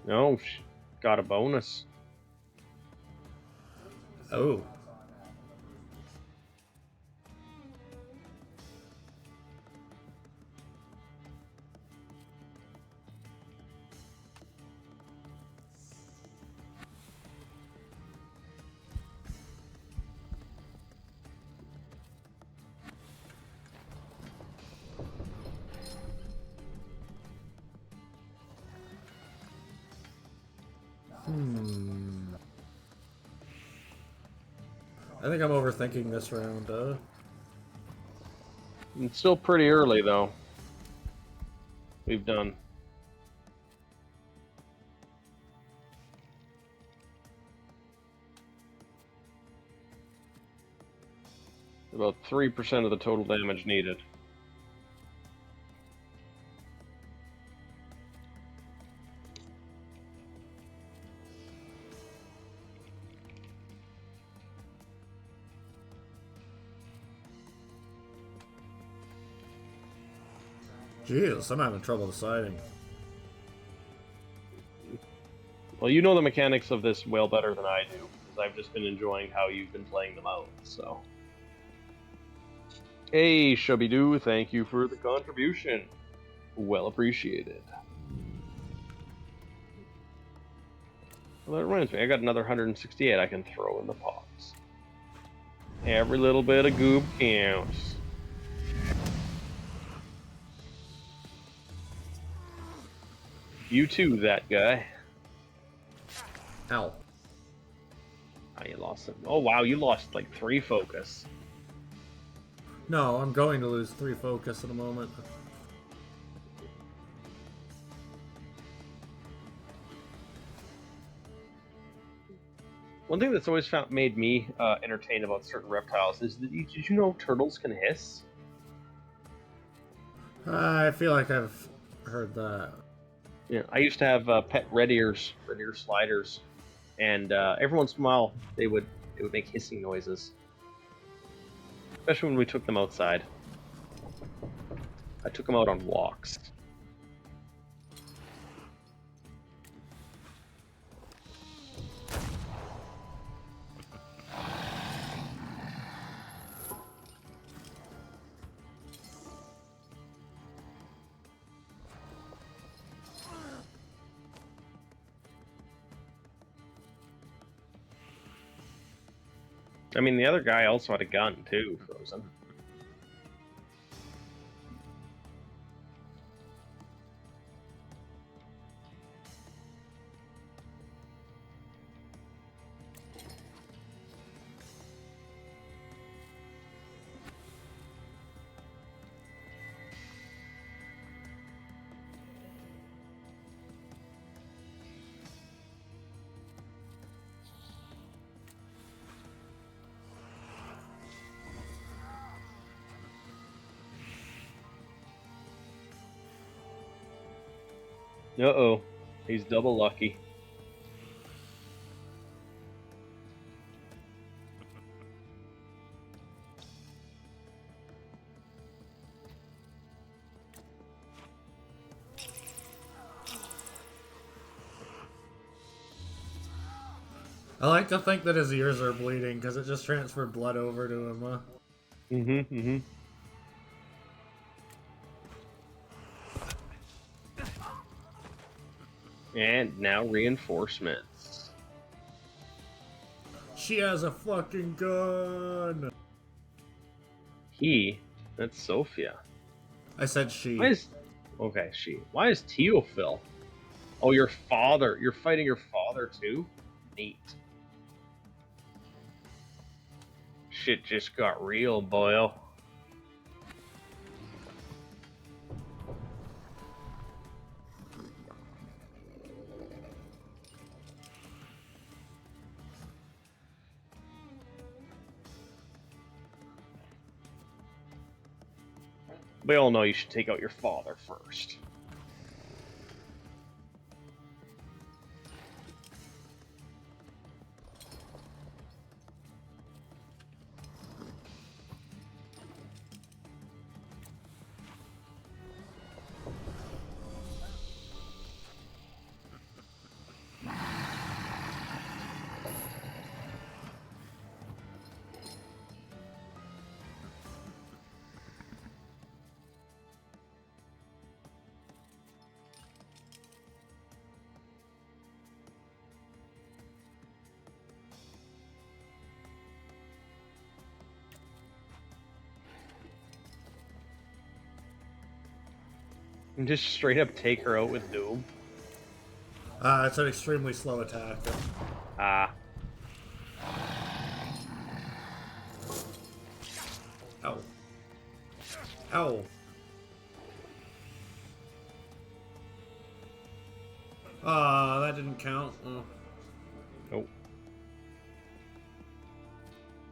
No, got a bonus. Oh. I think I'm overthinking this round, It's still pretty early, though. We've done. About 3% of the total damage needed. Jeez, I'm having trouble deciding. Well, you know the mechanics of this well better than I do, because I've just been enjoying how you've been playing them out, so. Hey, Shubby-Doo, thank you for the contribution. Well appreciated. Well, that reminds me, I got another 168 I can throw in the pots. Every little bit of goop counts. You too, that guy. Ow. Oh, you lost some. Oh, wow, you lost like 3 focus. No, I'm going to lose 3 focus in a moment. One thing that's always made me entertained about certain reptiles is that did you know turtles can hiss? I feel like I've heard that. Yeah, I used to have pet red ear sliders, and every once in a while they would make hissing noises, especially when we took them outside. I took them out on walks. I mean, the other guy also had a gun too, frozen. Uh-oh, he's double lucky. I like to think that his ears are bleeding because it just transferred blood over to him. Mm-hmm. And now reinforcements. She has a fucking gun! That's Sophia. I said she. Okay, she. Why is Teofil? Oh, your father. You're fighting your father too? Neat. Shit just got real, boyo. We all know you should take out your father first. And just straight up take her out with Doom. It's an extremely slow attack. Ah. Ow. Ow. That didn't count. Oh. Nope.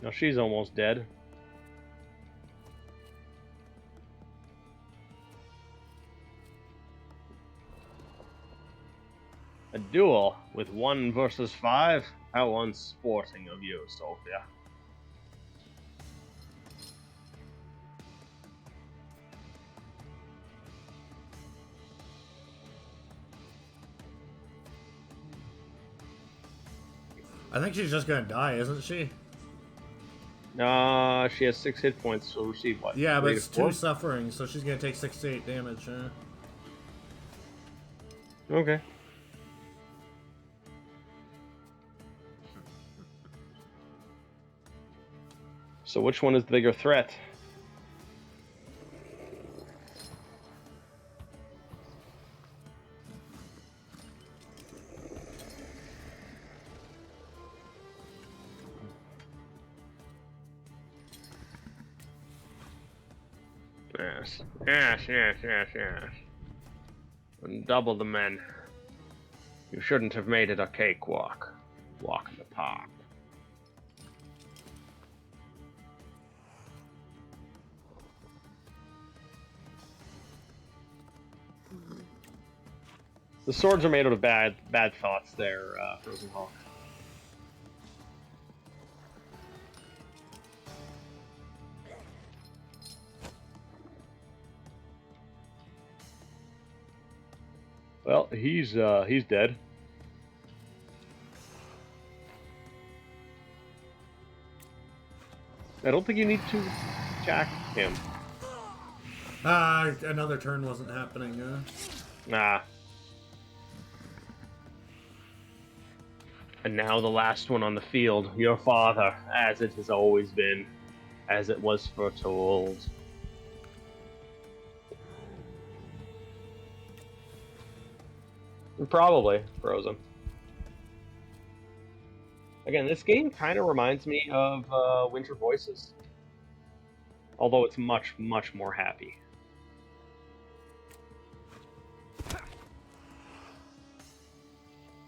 Now she's almost dead. A duel with 1 versus 5? How unsporting of you, Sophia. I think she's just gonna die, isn't she? She has 6 hit points, so receive what? Yeah, but 3 to it's 4? 2 suffering, so she's gonna take 6 to 8 damage. Okay. So which one is the bigger threat? Yes. Yes. And double the men. You shouldn't have made it a cakewalk. Walk in the park. The swords are made out of bad thoughts there, Frozen Hawk. Well, he's dead. I don't think you need to attack him. Another turn wasn't happening. Nah. And now the last one on the field, your father, as it has always been, as it was foretold. Probably frozen. Again, this game kind of reminds me of Winter Voices. Although it's much, much more happy.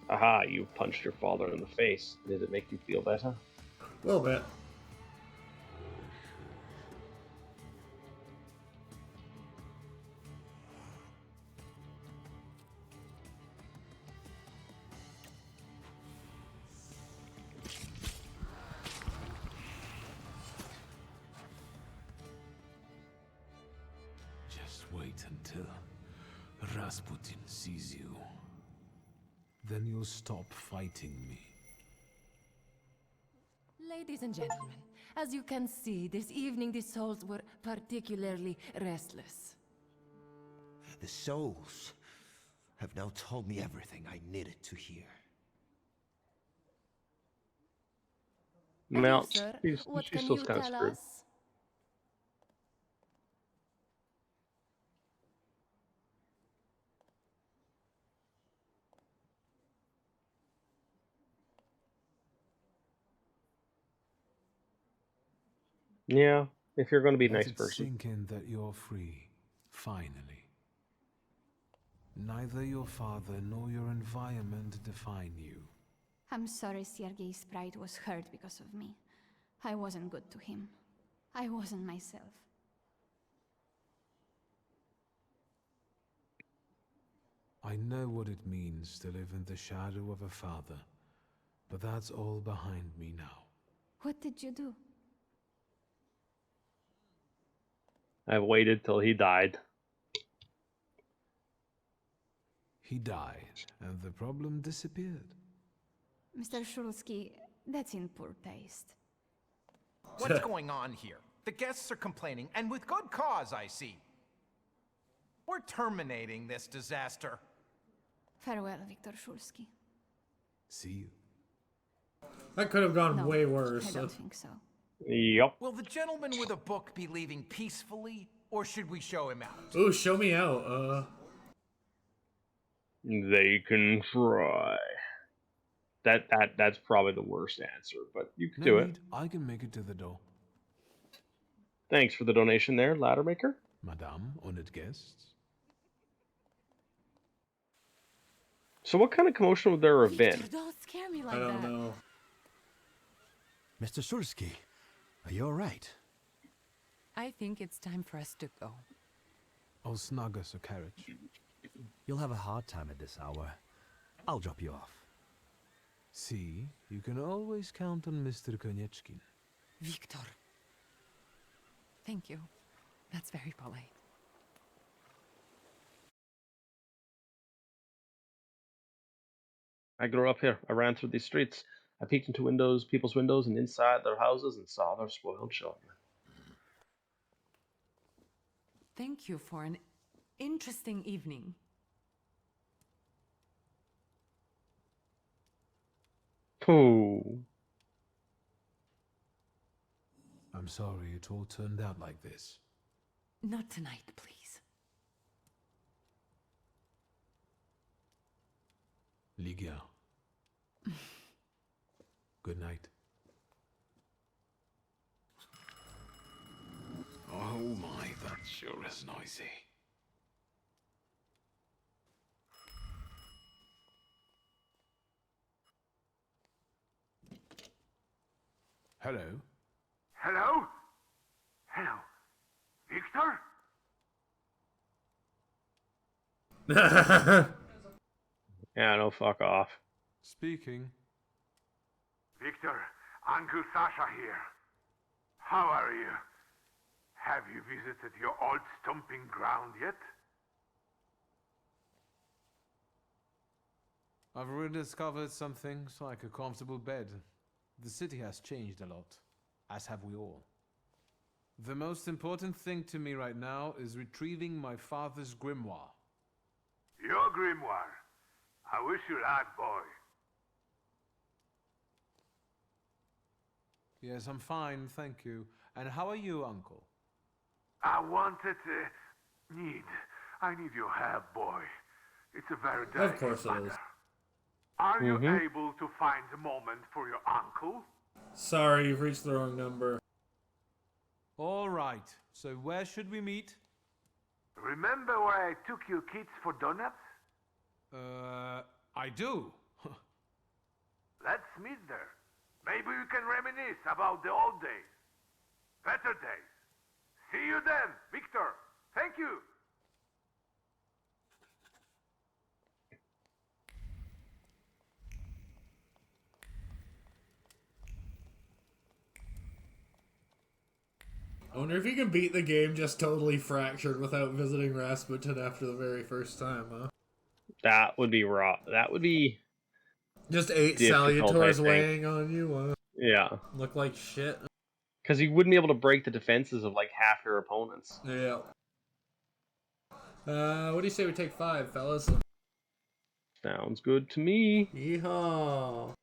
Aha, you punched your father in the face. Did it make you feel better? A little bit. Just wait until Rasputin sees you. Then you'll stop fighting me. Ladies and gentlemen, as you can see, this evening the souls were particularly restless. The souls have now told me everything I needed to hear. And Well, you, sir, what she's can still you kind of tell screwed. us? Yeah, if you're going to be a Let nice it person. sink in that you're free, finally. Neither your father nor your environment define you. I'm sorry Sergei's pride was hurt because of me. I wasn't good to him. I wasn't myself. I know what it means to live in the shadow of a father, but that's all behind me now. What did you do? I've waited till he died. He died, and the problem disappeared. Mr. Shulsky, that's in poor taste. What's going on here? The guests are complaining, and with good cause, I see. We're terminating this disaster. Farewell, Victor Shulsky. See you. That could have gone No, way worse. I don't think so. Yep. Will the gentleman with a book be leaving peacefully, or should we show him out? Ooh, show me out. They can try. That's probably the worst answer, but you can do it. need, I can make it to the door. Thanks for the donation there, Ladder Maker. Madame, honored guests. So what kind of commotion would there have been? Victor, don't scare me like I don't that. know. Mr. Sursky, are you alright? I think it's time for us to go. I'll snug us a carriage. You'll have a hard time at this hour. I'll drop you off. See, you can always count on Mr. Konieczkin. Victor. Thank you. That's very polite. I grew up here. I ran through these streets. I peeked into people's windows and inside their houses and saw their spoiled children. Thank you for an interesting evening. Oh. I'm sorry it all turned out like this. Not tonight, please. Ligia. Good night. Oh my, that sure is noisy. Hello? Hello? Hello? Victor? Yeah, no, fuck off. Speaking. Victor, Uncle Sasha here. How are you? Have you visited your old stomping ground yet? I've rediscovered some things like a comfortable bed. The city has changed a lot, as have we all. The most important thing to me right now is retrieving my father's grimoire. Your grimoire. I wish you luck, boy. Yes, I'm fine, thank you. And how are you, Uncle? I wanted I need your help, boy. It's a very delicate Of course it matter. is. Are you able to find a moment for your uncle? Sorry, you've reached the wrong number. All right, so where should we meet? Remember where I took you kids for donuts? I do. Let's meet there. Maybe we can reminisce about the old days. Better days. See you then, Victor. Thank you. I wonder if you can beat the game just totally fractured without visiting Rasputin after the very first time, huh? That would be raw. That would be Just 8 difficult, I Salutors think. weighing on you, huh? Yeah. Look like shit. Because you wouldn't be able to break the defenses of like half your opponents. Yeah. What do you say we take 5, fellas? Sounds good to me. Yeehaw.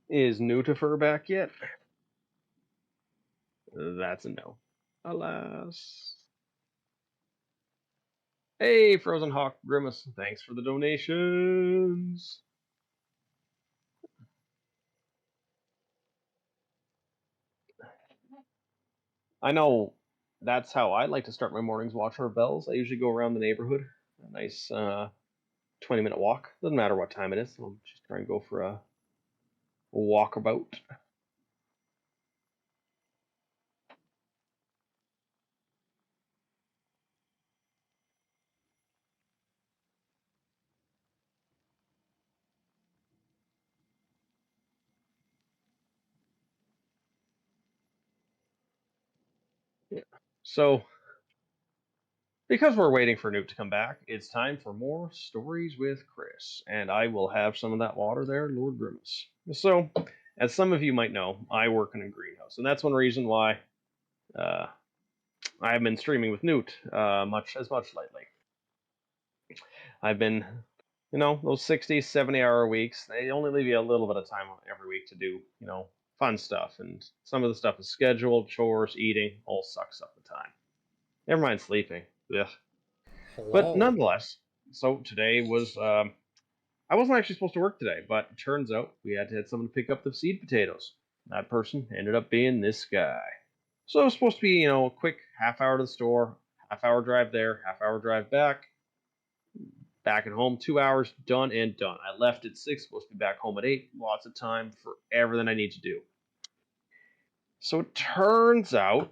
Is Nutifer back yet? That's a no. Alas. Hey, Frozen Hawk Grimace, thanks for the donations. I know that's how I like to start my mornings, watch our bells. I usually go around the neighborhood, a nice 20-minute walk. Doesn't matter what time it is. I'll just try and go for a walkabout. Yeah. So, because we're waiting for Noot to come back, it's time for more stories with Chris, and I will have some of that water there, Lord Grimace. So, as some of you might know, I work in a greenhouse, and that's one reason why uh, I have been streaming with Noot much lately. I've been, those 60, 70-hour weeks, they only leave you a little bit of time every week to do, fun stuff, and some of the stuff is scheduled, chores, eating, all sucks up the time. Never mind sleeping. Ugh. But Hello. nonetheless, so today was I wasn't actually supposed to work today, but it turns out we had to have someone pick up the seed potatoes. That person ended up being this guy. So it was supposed to be, a quick half hour to the store, half hour drive there, half hour drive back at home, 2 hours, done and done. I left at 6, supposed to be back home at 8, lots of time for everything I need to do. So it turns out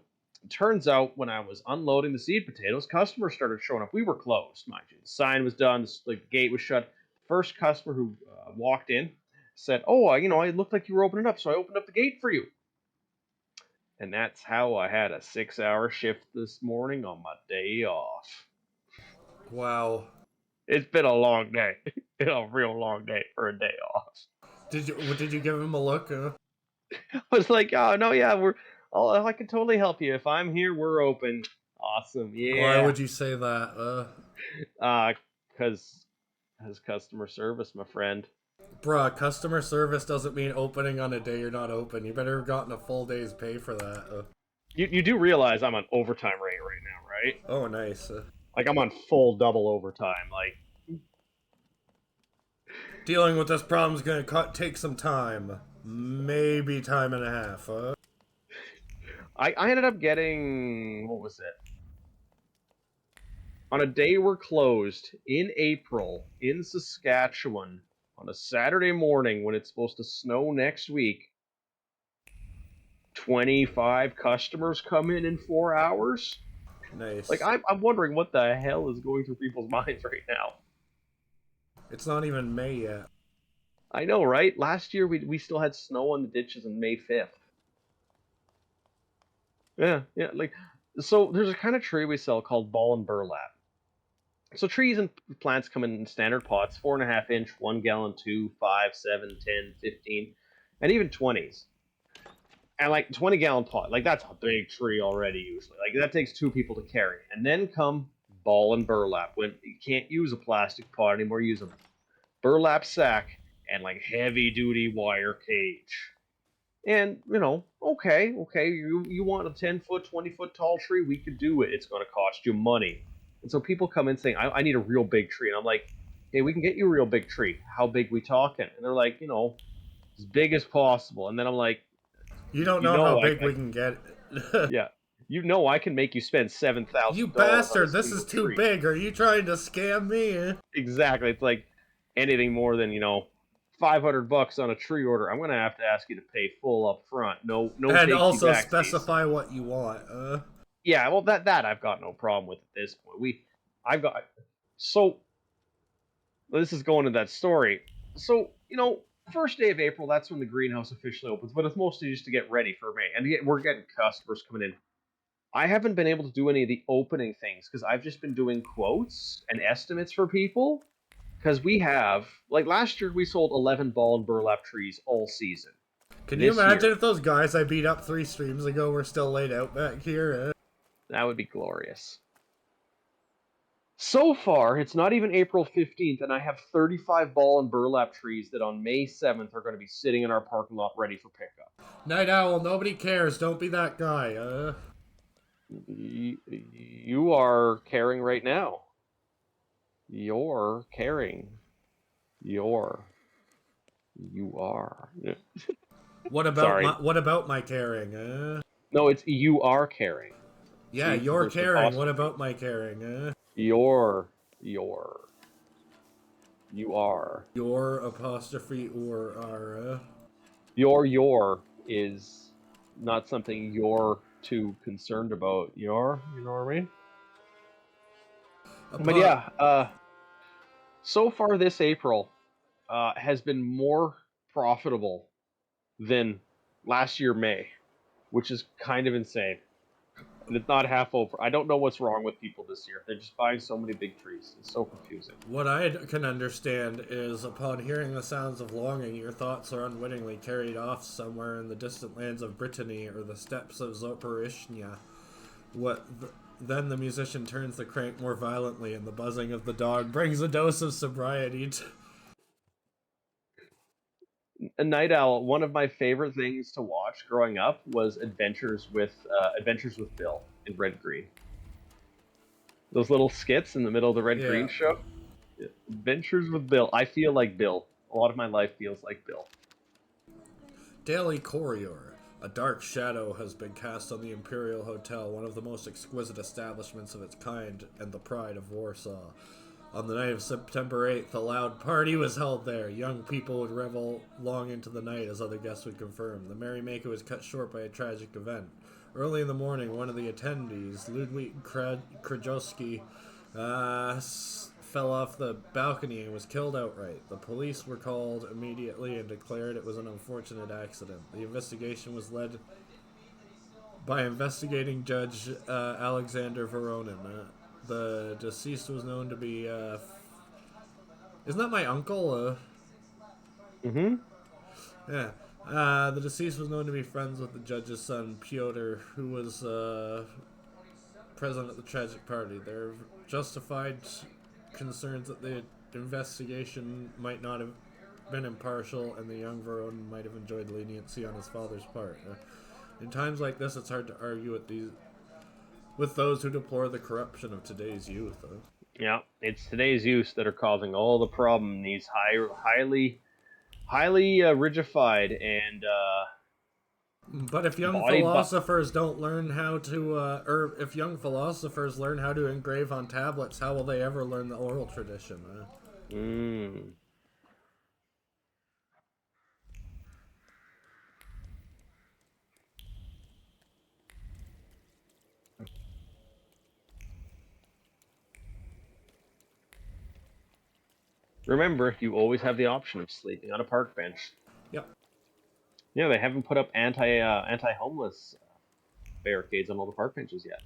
when I was unloading the seed potatoes, customers started showing up. We were closed, mind you. The sign was done, the gate was shut. First customer who walked in said, "Oh, it looked like you were opening up, so I opened up the gate for you." And that's how I had a 6-hour shift this morning on my day off. Wow. It's been a long day. A real long day for a day off. Did you give him a look? I was like, "Oh no, yeah, I can totally help you. If I'm here, we're open." Awesome, yeah. Why would you say that? Because customer service, my friend. Bruh, customer service doesn't mean opening on a day you're not open. You better have gotten a full day's pay for that. You do realize I'm on overtime rate right now, right? Oh, nice. Like I'm on full double overtime. Like dealing with this problem's gonna take some time. Maybe time and a half. I ended up getting, what was it? On a day we're closed in April in Saskatchewan on a Saturday morning when it's supposed to snow next week. 25 customers come in 4 hours. Nice. Like I'm wondering what the hell is going through people's minds right now. It's not even May yet. I know, right? Last year we still had snow on the ditches on May 5th. Yeah, like so there's a kind of tree we sell called ball and burlap. So trees and plants come in standard pots, 4.5 inch, 1 gallon, 2, 5, 7, 10, 15, and even 20s. And like 20-gallon pot, like that's a big tree already usually. Like that takes 2 people to carry. And then come ball and burlap. When you can't use a plastic pot anymore, use a burlap sack and like heavy duty wire cage. And okay, you want a 10-foot, 20-foot tall tree, we could do it. It's going to cost you money. And so people come in saying, I need a real big tree. And I'm like, hey, we can get you a real big tree. How big we talking? And they're like, as big as possible. And then I'm like, you don't know how big we can get it. Yeah. I can make you spend $7,000. You bastard, this is too big. Are you trying to scam me? Exactly. It's like anything more than, $500 on a tree order. I'm going to have to ask you to pay full up front. No and also specify what you want. Yeah, well that I've got no problem with at this point. So this is going to that story. So, first day of April, that's when the greenhouse officially opens, but it's mostly just to get ready for May. And we're getting customers coming in. I haven't been able to do any of the opening things because I've just been doing quotes and estimates for people. Because we have, like last year, we sold 11 ball and burlap trees all season. Can you imagine if those guys I beat up 3 streams ago were still laid out back here? That would be glorious. So far, it's not even April 15th, and I have 35 ball and burlap trees that on May 7th are going to be sitting in our parking lot ready for pickup. Night Owl, nobody cares. Don't be that guy. You are caring right now. You're caring. You are. What about my caring? No, it's you are caring. Yeah, See, you're caring. What about my caring? You are. Your apostrophe or are. Your is not something you're too concerned about. You know what I mean? But yeah, so far this April has been more profitable than last year May, which is kind of insane. And it's not half over. I don't know what's wrong with people this year. They're just buying so many big trees. It's so confusing. What I can understand is, upon hearing the sounds of longing, your thoughts are unwittingly carried off somewhere in the distant lands of Brittany or the steppes of Zaporishnya. Then the musician turns the crank more violently, and the buzzing of the dog brings a dose of sobriety to... A Night Owl, one of my favorite things to watch growing up was Adventures with Bill in Red Green. Those little skits in the middle of the Red Green show. Yeah. Adventures with Bill. I feel like Bill. A lot of my life feels like Bill. Daily Corridor. A dark shadow has been cast on the Imperial Hotel, one of the most exquisite establishments of its kind and the pride of Warsaw. On the night of September 8th, a loud party was held there. Young people would revel long into the night, as other guests would confirm. The merrymaking was cut short by a tragic event. Early in the morning, one of the attendees, Ludwig Krajowski, fell off the balcony and was killed outright. The police were called immediately and declared it was an unfortunate accident. The investigation was led by investigating Judge Alexander Voronin. The deceased was known to be, isn't that my uncle? Mm-hmm. Yeah. The deceased was known to be friends with the judge's son, Pyotr, who was, present at the tragic party. There are justified concerns that the investigation might not have been impartial, and the young Voronin might have enjoyed leniency on his father's part. In times like this, it's hard to argue with those who deplore the corruption of today's youth. Yeah, it's today's youth that are causing all the problem. These highly rigidified and but if young philosophers don't learn how to, or if young philosophers learn how to engrave on tablets, how will they ever learn the oral tradition? Remember, you always have the option of sleeping on a park bench. Yep. Yeah, they haven't put up anti-homeless barricades on all the park benches yet.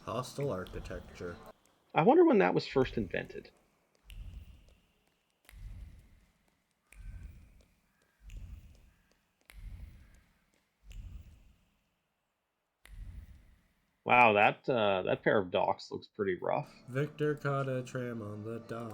Hostile architecture. I wonder when that was first invented. Wow, that pair of docks looks pretty rough. Victor caught a tram on the dock.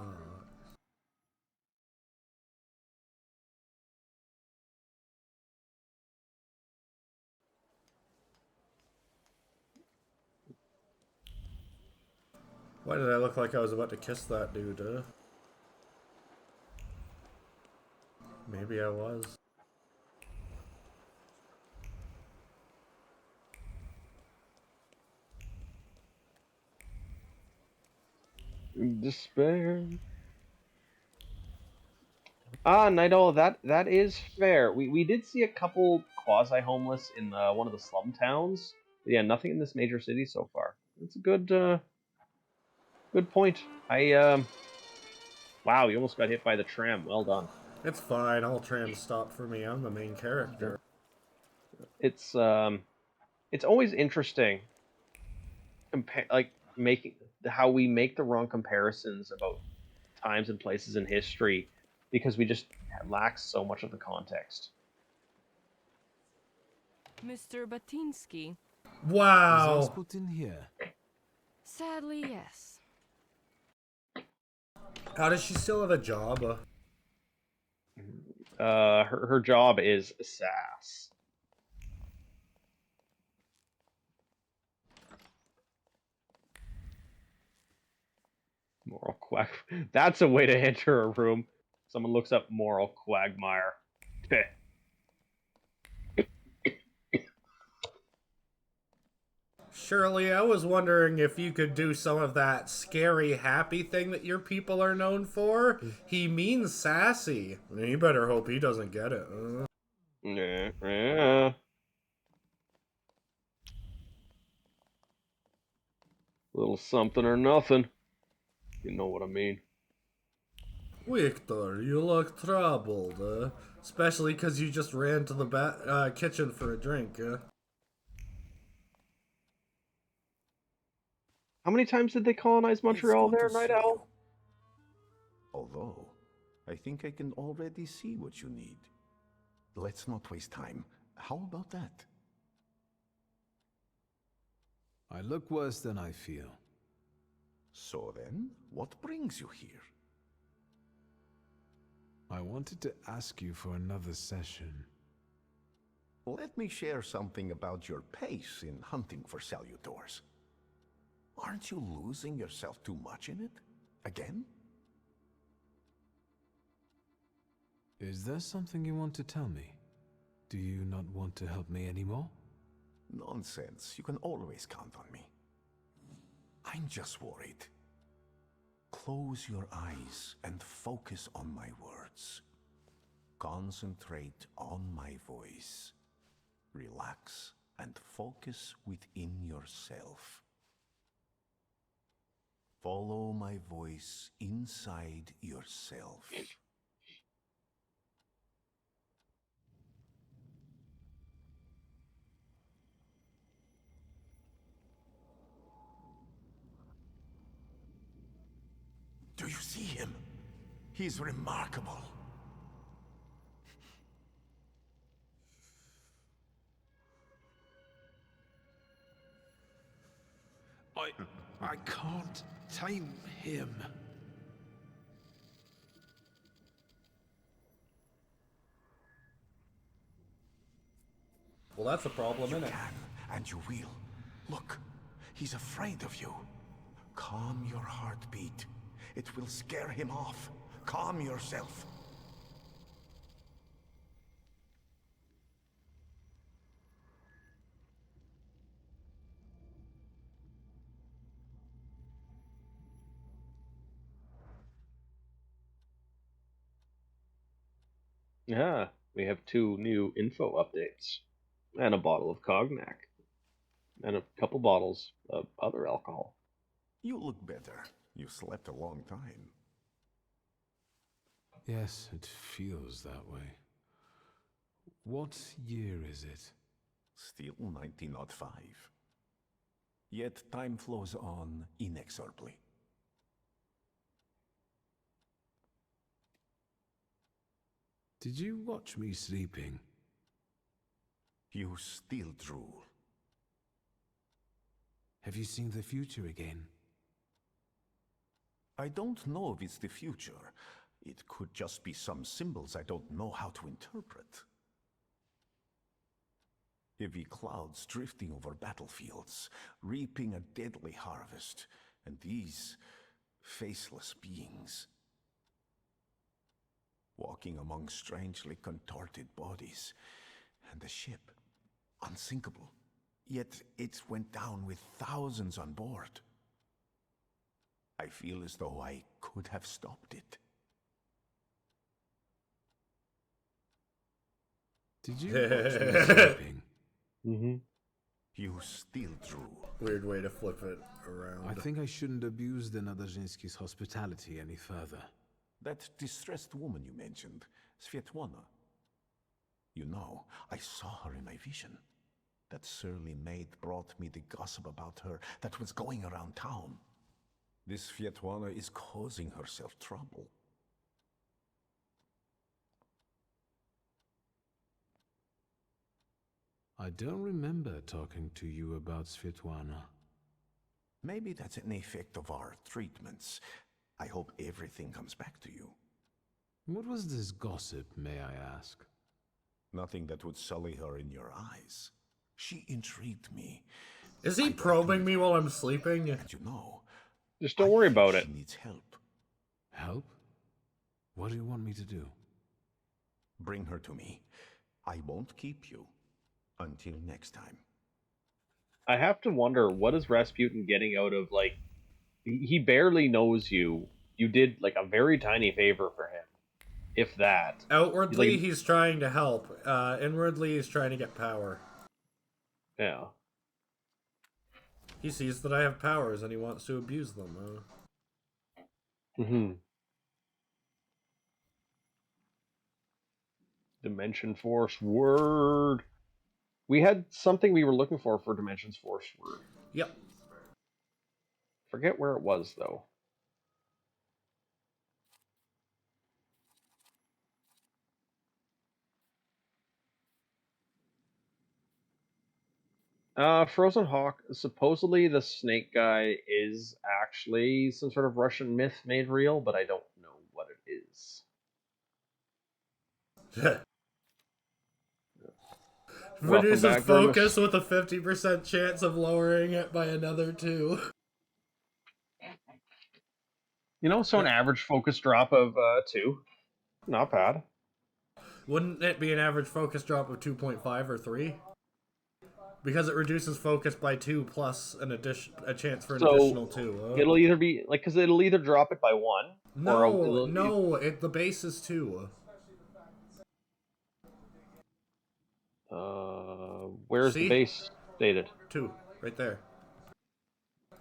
Why did I look like I was about to kiss that dude? Maybe I was. Despair. Night Owl, that is fair. We did see a couple quasi-homeless in one of the slum towns. But yeah, nothing in this major city so far. That's a good point. Wow, you almost got hit by the tram. Well done. It's fine. All trams stop for me. I'm the main character. It's always interesting, making how we make the wrong comparisons about times and places in history because we just lack so much of the context. Mr. Batinsky. Wow. Put in here. Sadly, yes. How does she still have a job? Her job is sass. Moral quag. That's a way to enter a room. Someone looks up moral quagmire. Heh. Shirley, I was wondering if you could do some of that scary, happy thing that your people are known for. He means sassy. You better hope he doesn't get it. Yeah. Little something or nothing. You know what I mean. Victor, you look troubled, especially because you just ran to the kitchen for a drink. How many times did they colonize Montreal there, Night Owl? Although, I think I can already see what you need. Let's not waste time. How about that? I look worse than I feel. So then, what brings you here? I wanted to ask you for another session. Let me share something about your pace in hunting for salutors. Aren't you losing yourself too much in it? Again? Is there something you want to tell me? Do you not want to help me anymore? Nonsense. You can always count on me. I'm just worried. Close your eyes and focus on my words. Concentrate on my voice. Relax and focus within yourself. Follow my voice inside yourself. Do you see him? He's remarkable. I can't tame him. Well, that's a problem, You isn't it? can, and you will. Look, he's afraid of you. Calm your heartbeat. It will scare him off. Calm yourself. Yeah, we have 2 new info updates. And a bottle of cognac. And a couple bottles of other alcohol. You look better. You slept a long time. Yes, it feels that way. What year is it? Still 1905. Yet time flows on inexorably. Did you watch me sleeping? You still drool. Have you seen the future again? I don't know if it's the future. It could just be some symbols I don't know how to interpret. Heavy clouds drifting over battlefields, reaping a deadly harvest, and these faceless beings walking among strangely contorted bodies, and the ship, unsinkable, yet it went down with thousands on board. I feel as though I could have stopped it. Did you watch me sleeping? Mm-hmm. You still drool. Weird way to flip it around. I think I shouldn't abuse the Nadrzynski's hospitality any further. That distressed woman you mentioned, Svetlana. You know, I saw her in my vision. That surly maid brought me the gossip about her that was going around town. This Svetlana is causing herself trouble. I don't remember talking to you about Svetlana. Maybe that's an effect of our treatments. I hope everything comes back to you. What was this gossip, may I ask? Nothing that would sully her in your eyes. She intrigued me. Is he probing me while I'm sleeping? And you know, just don't worry about it. She needs help. Help? What do you want me to do? Bring her to me. I won't keep you until next time. I have to wonder, what is Rasputin getting out of, like, he barely knows you. You did, like, a very tiny favor for him. If that. Outwardly, he's trying to help. Inwardly, he's trying to get power. Yeah. He sees that I have powers and he wants to abuse them. Dimension Force word. We had something we were looking for Dimensions Force word. Yep. Forget where it was, though. Frozen Hawk, supposedly the snake guy is actually some sort of Russian myth made real, but I don't know what it is. Reduces focus with a 50% chance of lowering it by another 2. You know, so an average focus drop of 2. Not bad. Wouldn't it be an average focus drop of 2.5 or 3? Because it reduces focus by 2 plus a chance for an additional 2. It'll either be, like, because it'll either drop it by 1. The base is 2. Where's the base stated? 2, right there.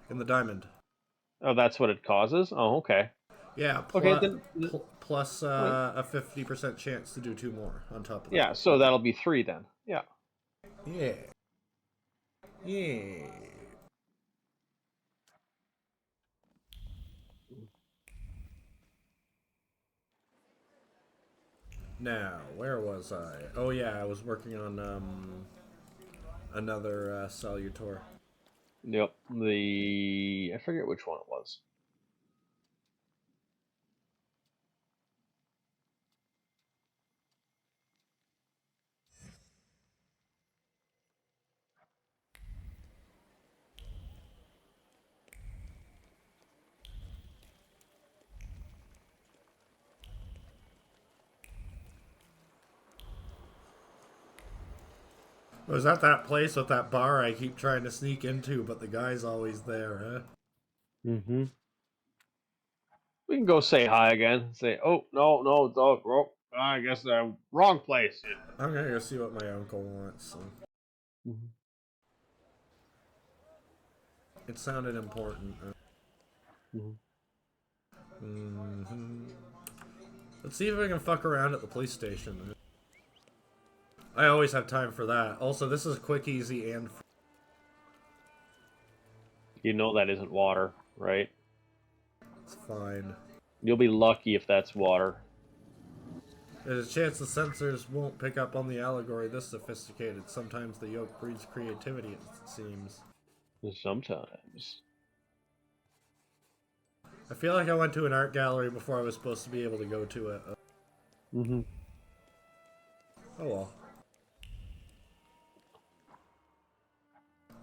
In the diamond. Oh, that's what it causes? Oh, okay. Yeah, plus a 50% chance to do 2 more on top of that. Yeah, so that'll be 3 then. Yeah. Yeah. Yeah. Now, where was I? Oh yeah, I was working on another Salutor. Yep. I forget which one it was. Was that place with that bar I keep trying to sneak into, but the guy's always there, huh? Mm-hmm. We can go say hi again. Say, oh, no, I guess wrong place. I'm gonna go see what my uncle wants. So. It sounded important. Let's see if I can fuck around at the police station. I always have time for that. Also, this is quick, easy, and... You know that isn't water, right? It's fine. You'll be lucky if that's water. There's a chance the sensors won't pick up on the allegory this sophisticated. Sometimes the yoke breeds creativity, it seems. Sometimes. I feel like I went to an art gallery before I was supposed to be able to go to it. Oh well.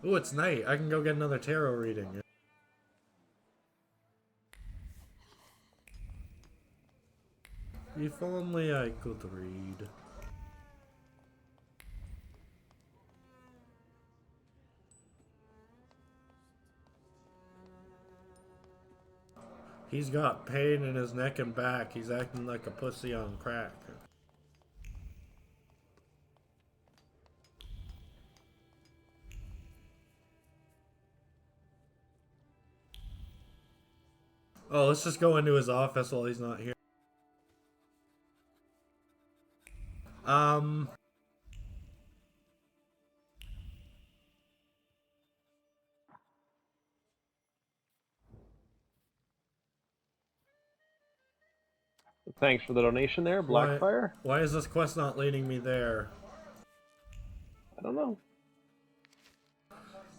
Ooh, it's night. I can go get another tarot reading. If only I could read. He's got pain in his neck and back. He's acting like a pussy on crack. Oh, let's just go into his office while he's not here. Thanks for the donation there, Blackfire. Why is this quest not leading me there? I don't know.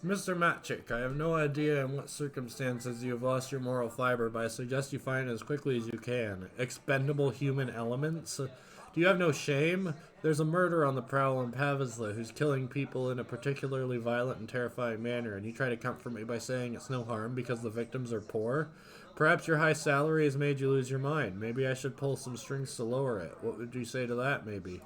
Mr. Matchik, I have no idea in what circumstances you have lost your moral fiber, but I suggest you find it as quickly as you can. Expendable human elements? Do you have no shame? There's a murder on the prowl in Pavizla who's killing people in a particularly violent and terrifying manner, and you try to comfort me by saying it's no harm because the victims are poor? Perhaps your high salary has made you lose your mind. Maybe I should pull some strings to lower it. What would you say to that, maybe?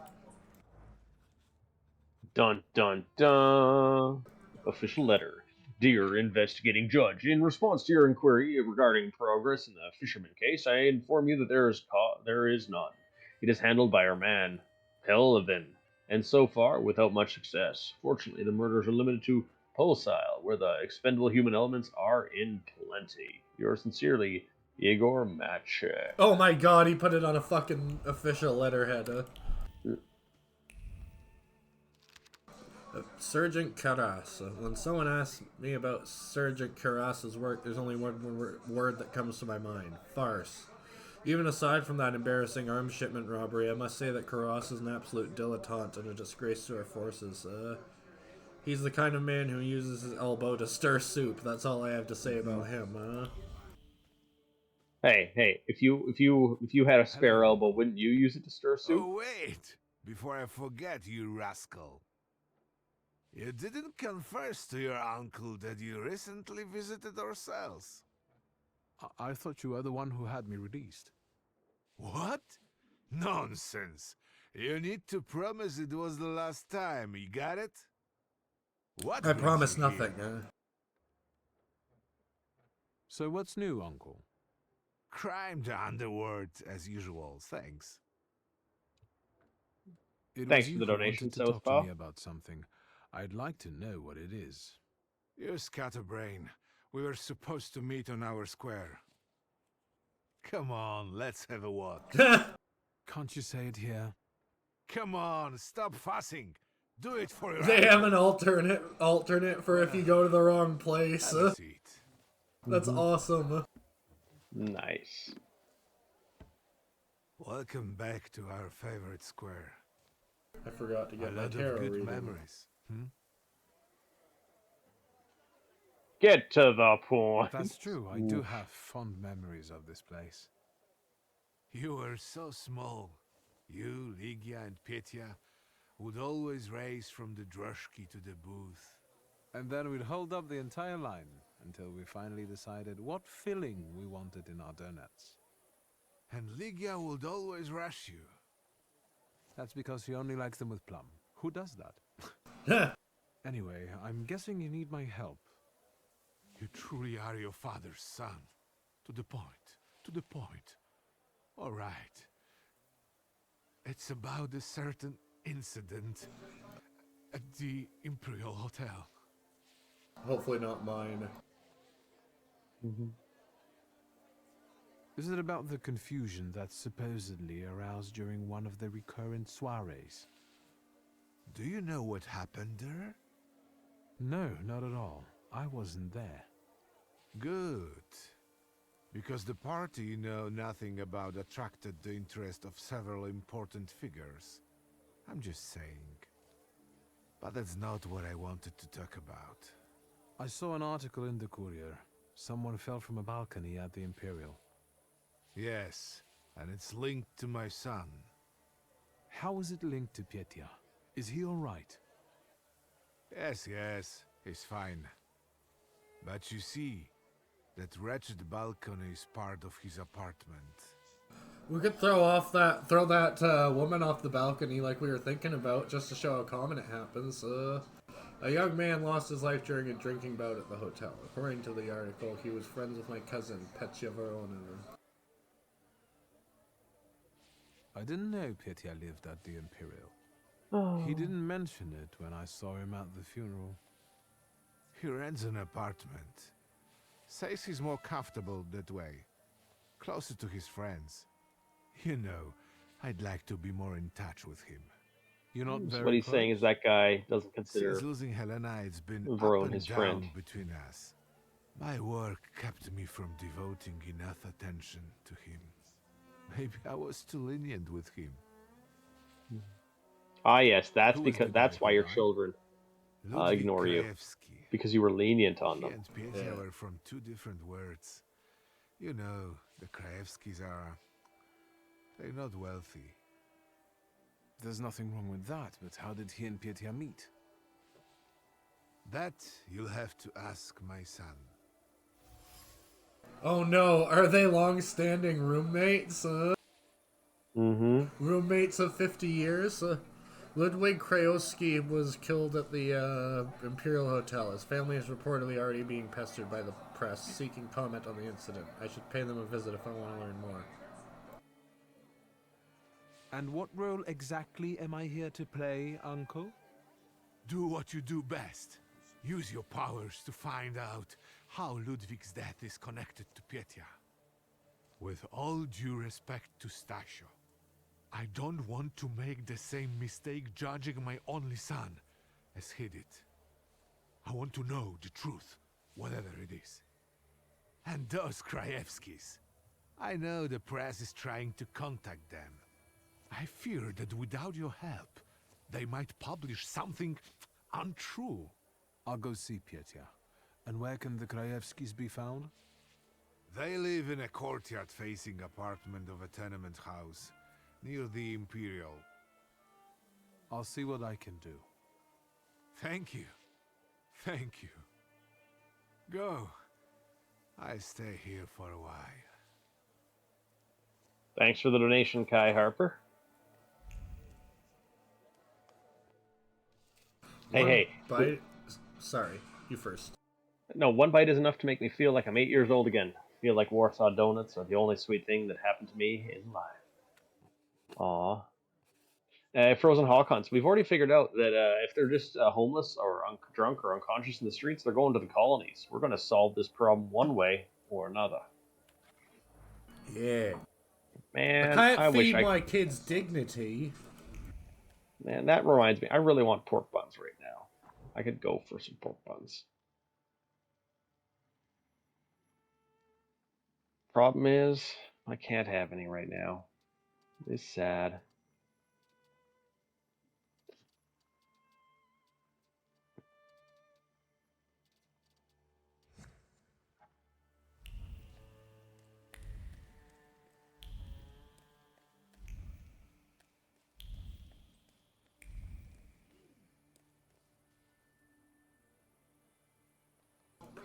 Dun dun dun. Official letter. Dear investigating judge, in response to your inquiry regarding progress in the fisherman case, I inform you that there is none. It is handled by our man, Pelvin, and so far without much success. Fortunately, the murders are limited to Polsile, where the expendable human elements are in plenty. Yours sincerely, Igor Matchek. Oh my god, he put it on a fucking official letterhead, Sergeant Karas. When someone asks me about Sergeant Karas's work, there's only one word that comes to my mind. Farce. Even aside from that embarrassing arms shipment robbery, I must say that Karas is an absolute dilettante and a disgrace to our forces. He's the kind of man who uses his elbow to stir soup. That's all I have to say about him, Hey, if you had a spare elbow, wouldn't you use it to stir soup? Oh, wait! Before I forget, you rascal. You didn't confess to your uncle that you recently visited our cells. I thought you were the one who had me released. What? Nonsense. You need to promise it was the last time, you got it? What I brings promise you nothing. here? So what's new, Uncle? Crime the underworld, as usual, thanks. Thanks Was for you the who donation, wanted to talk to Southpaw. me about something. I'd like to know what it is. You scatterbrain. We were supposed to meet on our square. Come on, let's have a walk. Can't you say it here? Come on, stop fussing. Do it for your They have uncle. an alternate for if you go to the wrong place. Have a seat. That's awesome. Nice. Welcome back to our favorite square. I forgot to get A my lot tarot of good reading. memories. Get to the point. That's true. I do have fond memories of this place. You were so small. You, Ligia, and Petya would always race from the droshky to the booth. And then we'd hold up the entire line until we finally decided what filling we wanted in our donuts. And Ligia would always rush you. That's because she only likes them with plum. Who does that? Anyway, I'm guessing you need my help. You truly are your father's son. To the point. To the point. All right. It's about a certain incident at the Imperial Hotel. Hopefully not mine. Is it about the confusion that's supposedly aroused during one of the recurrent soirees? Do you know what happened there? No, not at all. I wasn't there. Good. Because the party know nothing about attracted the interest of several important figures. I'm just saying. But that's not what I wanted to talk about. I saw an article in the Courier. Someone fell from a balcony at the Imperial. Yes, and it's linked to my son. How is it linked to Petya? Is he all right? Yes, he's fine. But you see, that wretched balcony is part of his apartment. We could throw that woman off the balcony like we were thinking about, just to show how common it happens. A young man lost his life during a drinking bout at the hotel. According to the article, he was friends with my cousin, Petya Veronin. I didn't know Petya lived at the Imperial. He didn't mention it when I saw him at the funeral. He rents an apartment. Says he's more comfortable that way. Closer to his friends. You know, I'd like to be more in touch with him. You're not very What he's close? saying is that guy doesn't consider Since losing Helena, it's been Veron up and his down friend. between us. My work kept me from devoting enough attention to him. Maybe I was too lenient with him. Ah, yes, that's Who was because the that's guy why who your died? children. I'll ignore you. Krajewski. Because you were lenient on He them. and Pietya were from two different worlds. You know, the Krajewskis are... they're not wealthy. There's nothing wrong with that, but how did he and Pietya meet? That you'll have to ask my son. Oh no, are they long-standing roommates? Roommates of 50 years? Ludwig Krajewski was killed at the Imperial Hotel. His family is reportedly already being pestered by the press, seeking comment on the incident. I should pay them a visit if I want to learn more. And what role exactly am I here to play, Uncle? Do what you do best. Use your powers to find out how Ludwig's death is connected to Pietya. With all due respect to Stasio, I don't want to make the same mistake judging my only son as he did. I want to know the truth, whatever it is. And those Krajewskis. I know the press is trying to contact them. I fear that without your help, they might publish something untrue. I'll go see Pietya. And where can the Krajewskis be found? They live in a courtyard-facing apartment of a tenement house near the Imperial. I'll see what I can do. Thank you. Thank you. Go. I stay here for a while. Thanks for the donation, Kai Harper. Hey. Bite? Sorry, you first. No, one bite is enough to make me feel like I'm 8 years old again. Feel like Warsaw donuts are the only sweet thing that happened to me in life. Aww. Frozen hawk hunts. We've already figured out that if they're just homeless or drunk or unconscious in the streets, they're going to the colonies. We're going to solve this problem one way or another. Yeah. Man, I can't I wish feed my kids dignity. Man, that reminds me. I really want pork buns right now. I could go for some pork buns. Problem is, I can't have any right now. It's sad.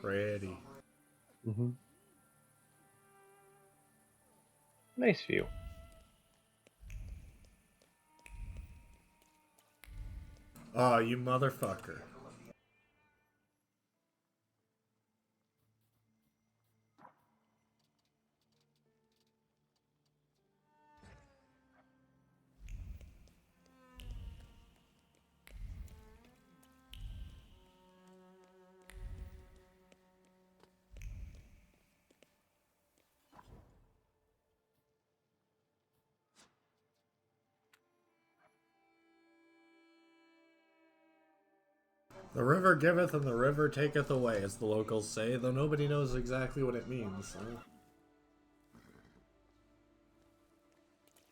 Pretty. Nice view. Oh, you motherfucker. The river giveth and the river taketh away, as the locals say, though nobody knows exactly what it means.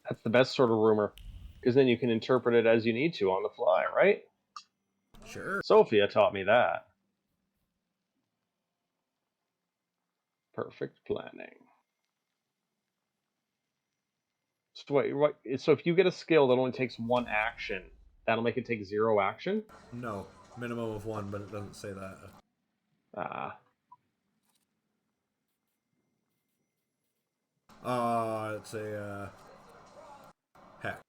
That's the best sort of rumor, because then you can interpret it as you need to on the fly, right? Sure. Sophia taught me that. Perfect planning. So, wait, so if you get a skill that only takes 1 action, that'll make it take 0 action? No. Minimum of 1, but it doesn't say that. It's a, heck.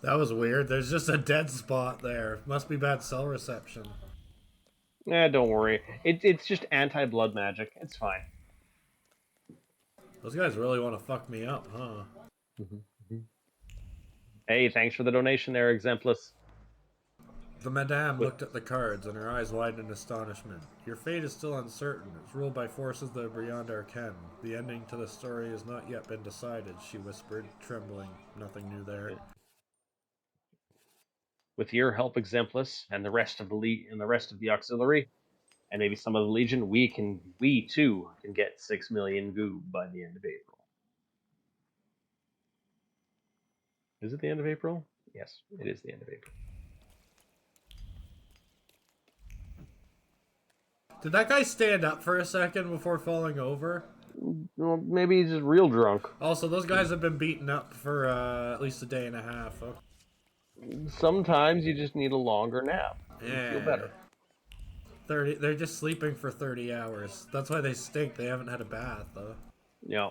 That was weird. There's just a dead spot there. Must be bad cell reception. Don't worry. It's just anti-blood magic. It's fine. Those guys really want to fuck me up, huh? Hey, thanks for the donation there, Exemplus. The Madame looked at the cards, and her eyes widened in astonishment. Your fate is still uncertain. It's ruled by forces that are beyond our ken. The ending to the story has not yet been decided, she whispered, trembling. Nothing new there. With your help, Exemplus, and the rest of the auxiliary, and maybe some of the Legion, we too can get 6 million goob by the end of April. Is it the end of April? Yes, it is the end of April. Did that guy stand up for a second before falling over? Well, maybe he's just real drunk. Also, those guys have been beaten up for at least a day and a half. Huh? Sometimes you just need a longer nap. Yeah. You feel better. 30. They're just sleeping for 30 hours. That's why they stink. They haven't had a bath, though. Yeah.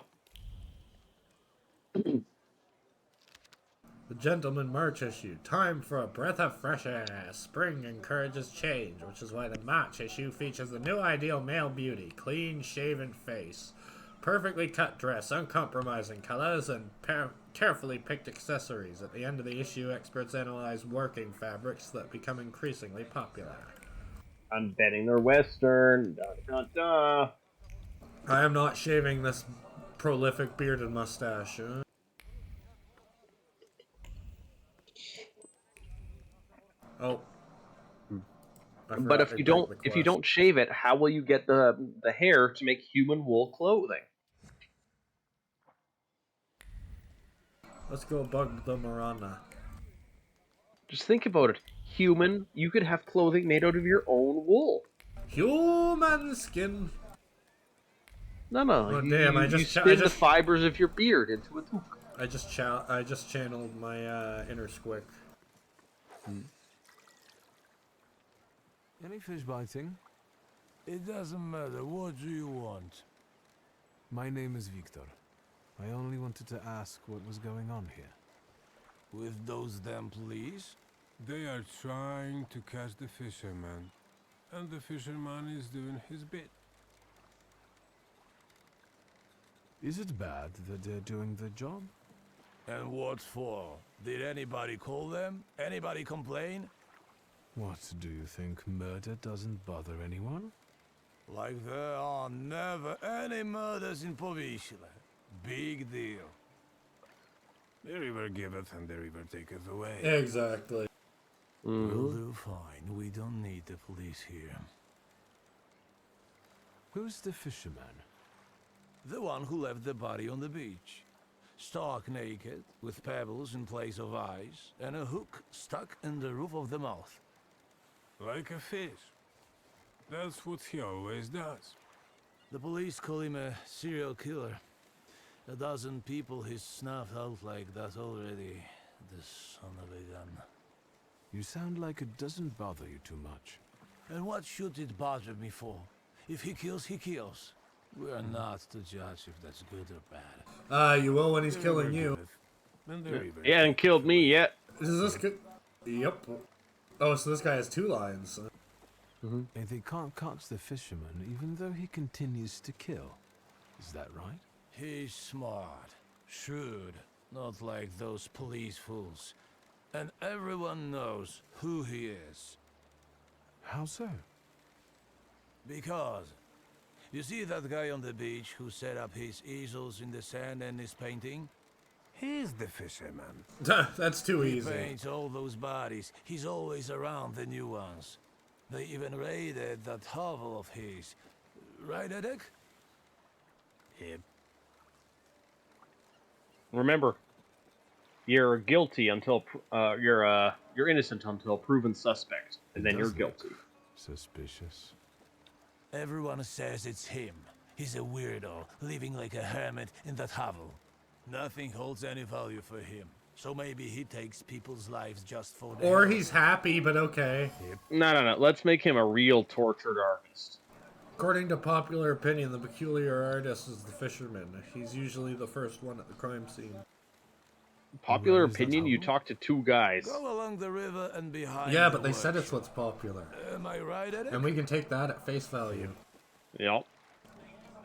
The Gentleman March issue. Time for a breath of fresh air. Spring encourages change, which is why the March issue features the new ideal male beauty. Clean shaven face. Perfectly cut dress, uncompromising colors, and carefully picked accessories. At the end of the issue, experts analyze working fabrics that become increasingly popular. I'm betting they're Western. Da, da, da. I am not shaving this prolific bearded mustache. Oh. But if you don't shave it, how will you get the hair to make human wool clothing? Let's go bug the Marana. Just think about it. Human, you could have clothing made out of your own wool. Human skin. No. Oh, damn! You spin the fibers of your beard into a toque. I just channeled my inner squick. Any fish biting? It doesn't matter. What do you want? My name is Victor. I only wanted to ask what was going on here. With those damn police? They are trying to catch the fisherman. And the fisherman is doing his bit. Is it bad that they're doing their job? And what for? Did anybody call them? Anybody complain? What, do you think murder doesn't bother anyone? Like there are never any murders in Povishila. Big deal. The river giveth and the river taketh away. Exactly. We'll do fine. We don't need the police here. Who's the fisherman? The one who left the body on the beach. Stark naked, with pebbles in place of eyes, and a hook stuck in the roof of the mouth. Like a fish. That's what he always does. The police call him a serial killer. A dozen people he's snuffed out like that already. The son of a gun. You sound like it doesn't bother you too much. And what should it bother me for? If he kills, he kills. We are not to judge if that's good or bad. You will when he's killing you. He hasn't killed me yet. Is this good? Yep. Oh, so this guy has 2 lines. They can't catch the fisherman even though he continues to kill. Is that right? He's smart, shrewd, not like those police fools. And everyone knows who he is. How so? Because, you see that guy on the beach who set up his easels in the sand and is painting? He's the fisherman. That's too easy. He paints all those bodies. He's always around the new ones. They even raided that hovel of his. Right, Edek? Yep. Remember, you're guilty until you're innocent until proven suspect, and then you're guilty. Suspicious. Everyone says it's him. He's a weirdo, living like a hermit in that hovel. Nothing holds any value for him. So maybe he takes people's lives just for the Or he's happy, but okay. No. Let's make him a real tortured artist. According to popular opinion, the peculiar artist is the fisherman. He's usually the first one at the crime scene. Popular opinion? You talk to 2 guys. Go along the river and behind. Yeah, but they said it's what's popular. Am I right, Edek? And we can take that at face value. Yep.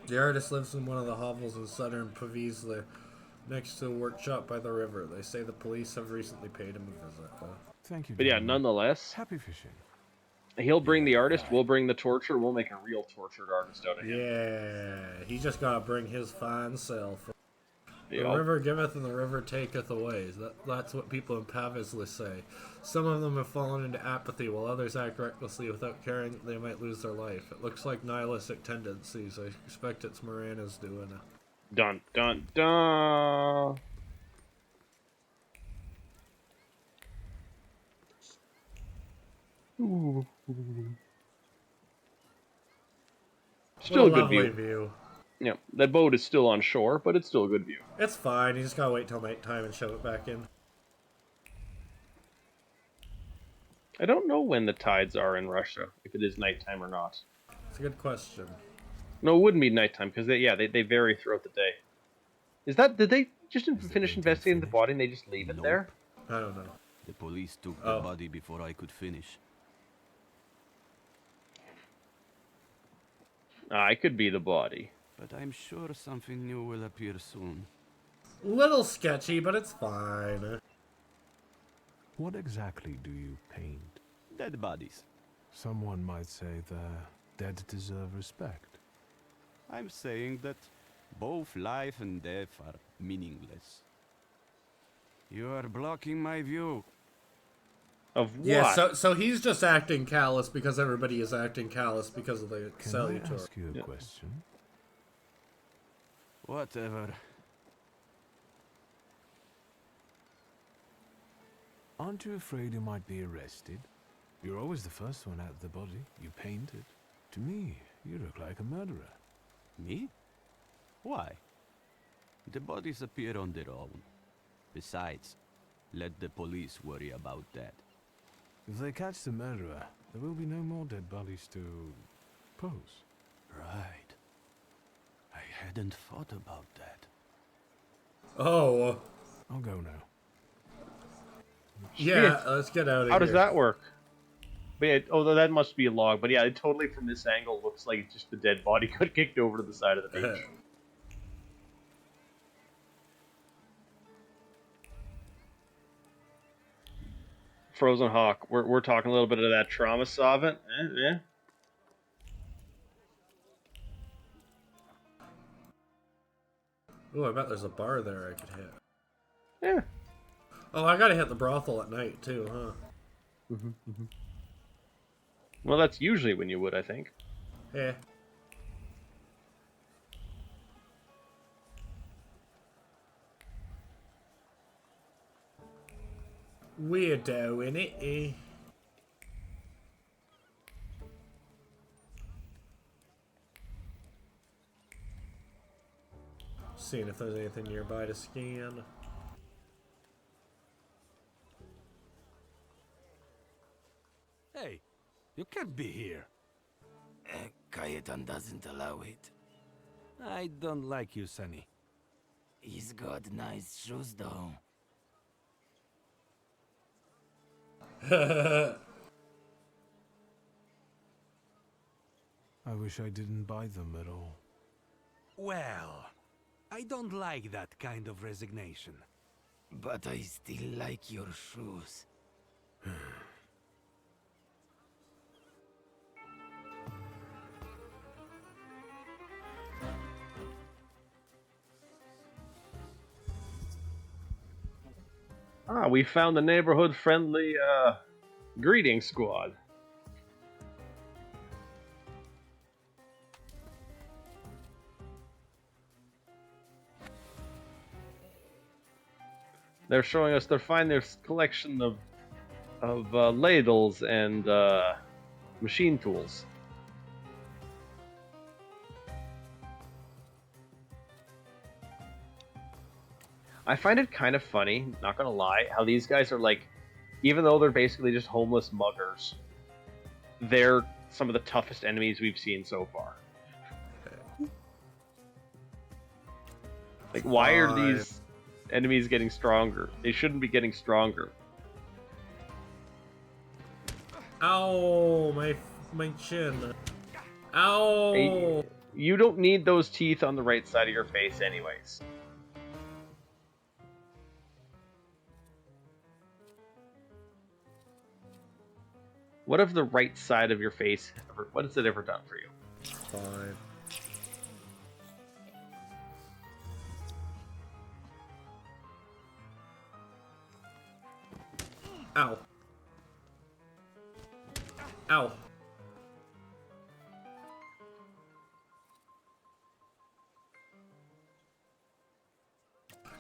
The artist lives in one of the hovels in southern Pavisle, next to a workshop by the river. They say the police have recently paid him a visit. Thank you, But yeah, gentlemen. nonetheless, Happy fishing. he'll bring the artist, we'll bring the tortured, we'll make a real tortured artist out of him. Yeah, he just gotta bring his fine self. The Yep. river giveth and the river taketh away. That's what people in Pavisly say. Some of them have fallen into apathy, while others act recklessly without caring that they might lose their life. It looks like nihilistic tendencies. I expect it's Morana's doing it. Dun, dun, dun! Ooh. Still a good lovely view. Yeah, that boat is still on shore, but it's still a good view. It's fine. You just gotta wait till nighttime and shove it back in. I don't know when the tides are in Russia, if it is nighttime or not. It's a good question. No, it wouldn't be nighttime, because they vary throughout the day. Did they just finish investigating the body and they just leave it there? I don't know. The police took the body before I could finish. I could be the body. But I'm sure something new will appear soon. Little sketchy, but it's fine. What exactly do you paint? Dead bodies. Someone might say the dead deserve respect. I'm saying that both life and death are meaningless. You are blocking my view. Of what? Yeah, so he's just acting callous because everybody is acting callous because of the cellular. Can I ask you a question? Whatever. Aren't you afraid you might be arrested? You're always the first one out of the body. You paint it. To me, you look like a murderer. Me? Why? The bodies appear on their own. Besides, let the police worry about that. If they catch the murderer, there will be no more dead bodies to pose. Right. I hadn't thought about that. Oh. I'll go now. Yeah, let's get out of here. How does that work? But yeah, although that must be a log, but yeah, it totally from this angle looks like just the dead body got kicked over to the side of the beach. Frozen Hawk, we're talking a little bit of that trauma solvent. Yeah. Ooh, I bet there's a bar there I could hit. Yeah. Oh, I gotta hit the brothel at night too, huh? Well, that's usually when you would, I think. Yeah. Weirdo, innit? Eh? Seeing if there's anything nearby to scan. Hey, you can't be here. Cayetan doesn't allow it. I don't like you, Sonny. He's got nice shoes, though. I wish I didn't buy them at all. Well, I don't like that kind of resignation. But I still like your shoes. Ah, we found the neighborhood-friendly, greeting squad. They're showing us their collection of ladles and machine tools. I find it kind of funny, not gonna lie, how these guys are like, even though they're basically just homeless muggers, they're some of the toughest enemies we've seen so far. Like, why are these enemies getting stronger? They shouldn't be getting stronger. Ow, my chin. Ow. Hey, you don't need those teeth on the right side of your face anyways. What if the right side of your face what has it ever done for you? Fine. Ow. Ow.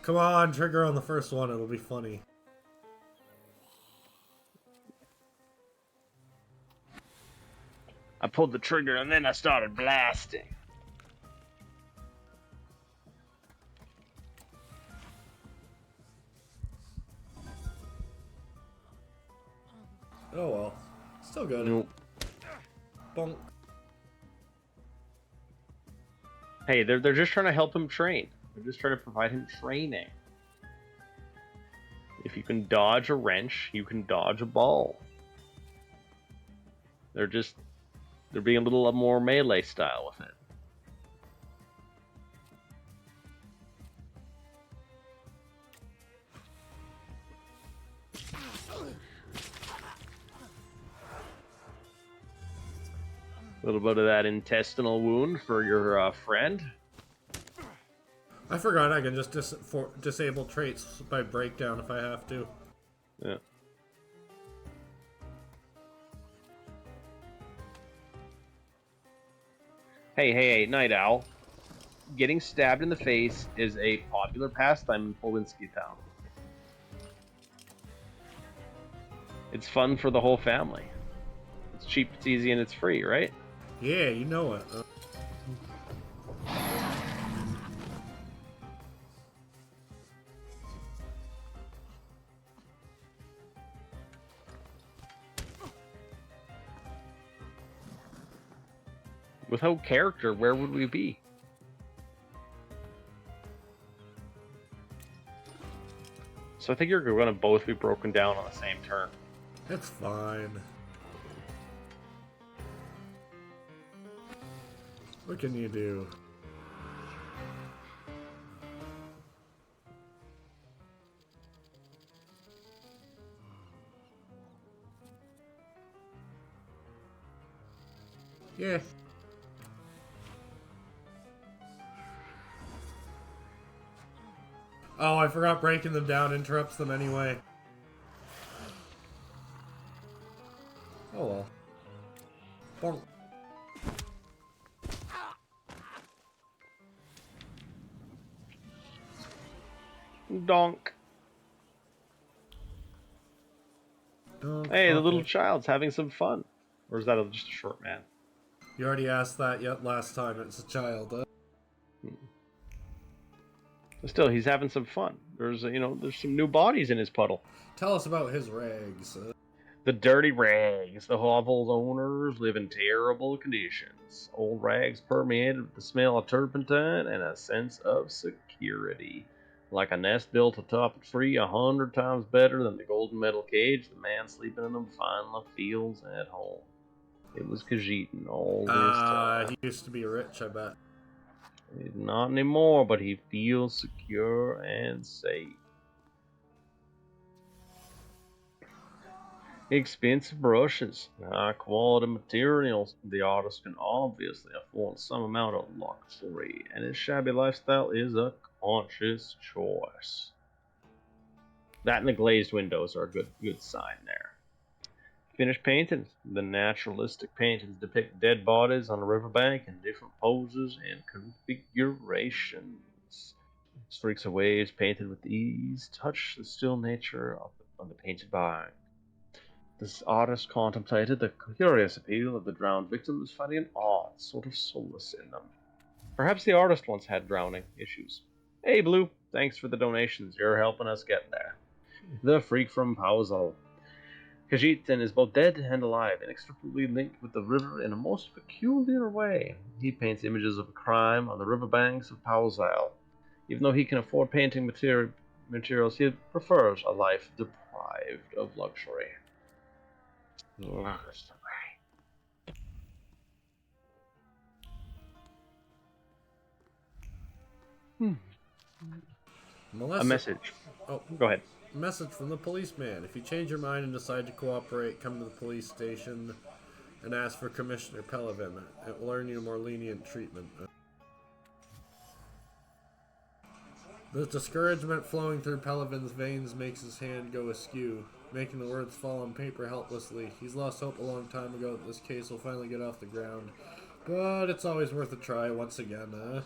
Come on, trigger on the first one, it'll be funny. I pulled the trigger and then I started blasting. Oh well. Still good. Nope. Bonk. Hey, they're just trying to help him train. They're just trying to provide him training. If you can dodge a wrench, you can dodge a ball. They're being a little more melee style with it. A little bit of that intestinal wound for your friend. I forgot I can just disable traits by breakdown if I have to. Yeah. Hey, Night Owl. Getting stabbed in the face is a popular pastime in Polinski Town. It's fun for the whole family. It's cheap, it's easy, and it's free, right? Yeah, you know it. Without character, where would we be? So I think you're going to both be broken down on the same turn. That's fine. What can you do? Yeah. Oh, I forgot breaking them down interrupts them anyway. Oh well. Bonk. Donk. Donk. Hey, the little child's having some fun. Or is that just a short man? You already asked that yet last time. It's a child. Still, he's having some fun. There's some new bodies in his puddle. Tell us about his rags. The dirty rags. The hovel's owners live in terrible conditions. Old rags permeated with the smell of turpentine and a sense of security. Like a nest built atop a tree 100 times better than the golden metal cage, the man sleeping in them finally feels at home. It was Khajiitan all this time. He used to be rich, I bet. He's not anymore, but he feels secure and safe. Expensive brushes, high quality materials. The artist can obviously afford some amount of luxury, and his shabby lifestyle is a conscious choice. That and the glazed windows are a good sign there. Finished paintings. The naturalistic paintings depict dead bodies on a riverbank in different poses and configurations. Streaks of waves painted with ease touch the still nature of the painted bind. This artist contemplated the curious appeal of the drowned victims, finding an odd sort of solace in them. Perhaps the artist once had drowning issues. Hey, Blue, thanks for the donations. You're helping us get there. The freak from Pausal. Khajiitan is both dead and alive, inextricably linked with the river in a most peculiar way. He paints images of crime on the riverbanks of Pausal. Even though he can afford painting materials, he prefers a life deprived of luxury. A message. Oh, go ahead. message from the policeman. If you change your mind and decide to cooperate, come to the police station and ask for Commissioner Pelevin. It will earn you more lenient treatment. The discouragement flowing through Pelevin's veins makes his hand go askew, making the words fall on paper helplessly. He's lost hope a long time ago that this case will finally get off the ground. But it's always worth a try once again,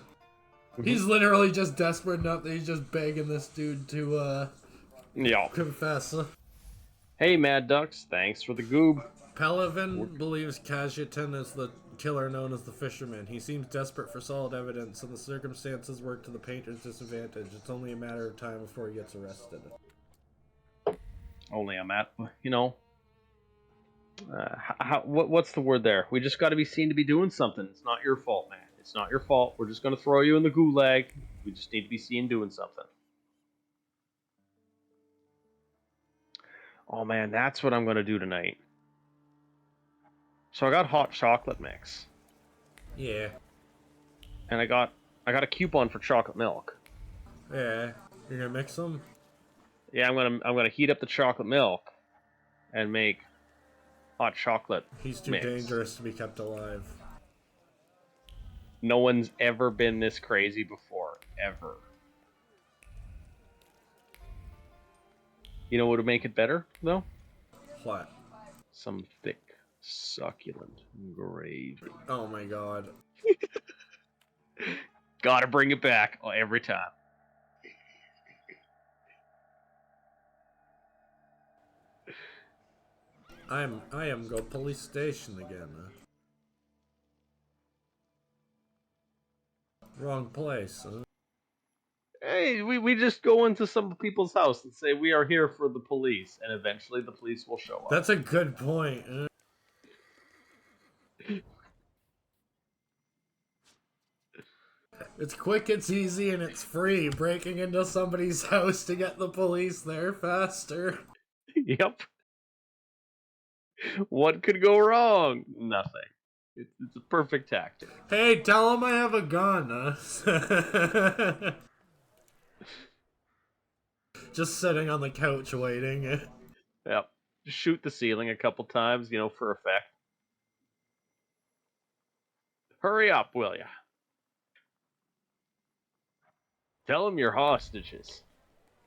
He's literally just desperate enough that he's just begging this dude to, confess. Hey, Mad Ducks, thanks for the goob. Pelevin believes Kajetan is the killer known as the Fisherman. He seems desperate for solid evidence, and the circumstances work to the painter's disadvantage. It's only a matter of time before he gets arrested. Only I'm at, what's the word there? We just got to be seen to be doing something. It's not your fault, man. It's not your fault. We're just going to throw you in the gulag. We just need to be seen doing something. Oh man, that's what I'm going to do tonight. So I got hot chocolate mix. Yeah. And I got a coupon for chocolate milk. Yeah. You're gonna mix them? Yeah, I'm gonna heat up the chocolate milk and make hot chocolate. He's too dangerous to be kept alive. No one's ever been this crazy before, ever. You know what would make it better, though? What? Some thick, succulent gravy. Oh my god. Gotta bring it back every time. I am go police station again. Wrong place. Hey, we just go into some people's house and say we are here for the police, and eventually the police will show up. That's a good point. It's quick, it's easy, and it's free. Breaking into somebody's house to get the police there faster. Yep. What could go wrong? Nothing. It's a perfect tactic. Hey, tell him I have a gun. Just sitting on the couch waiting. Yep. Just shoot the ceiling a couple times, for effect. Hurry up, will ya? Tell them you're hostages.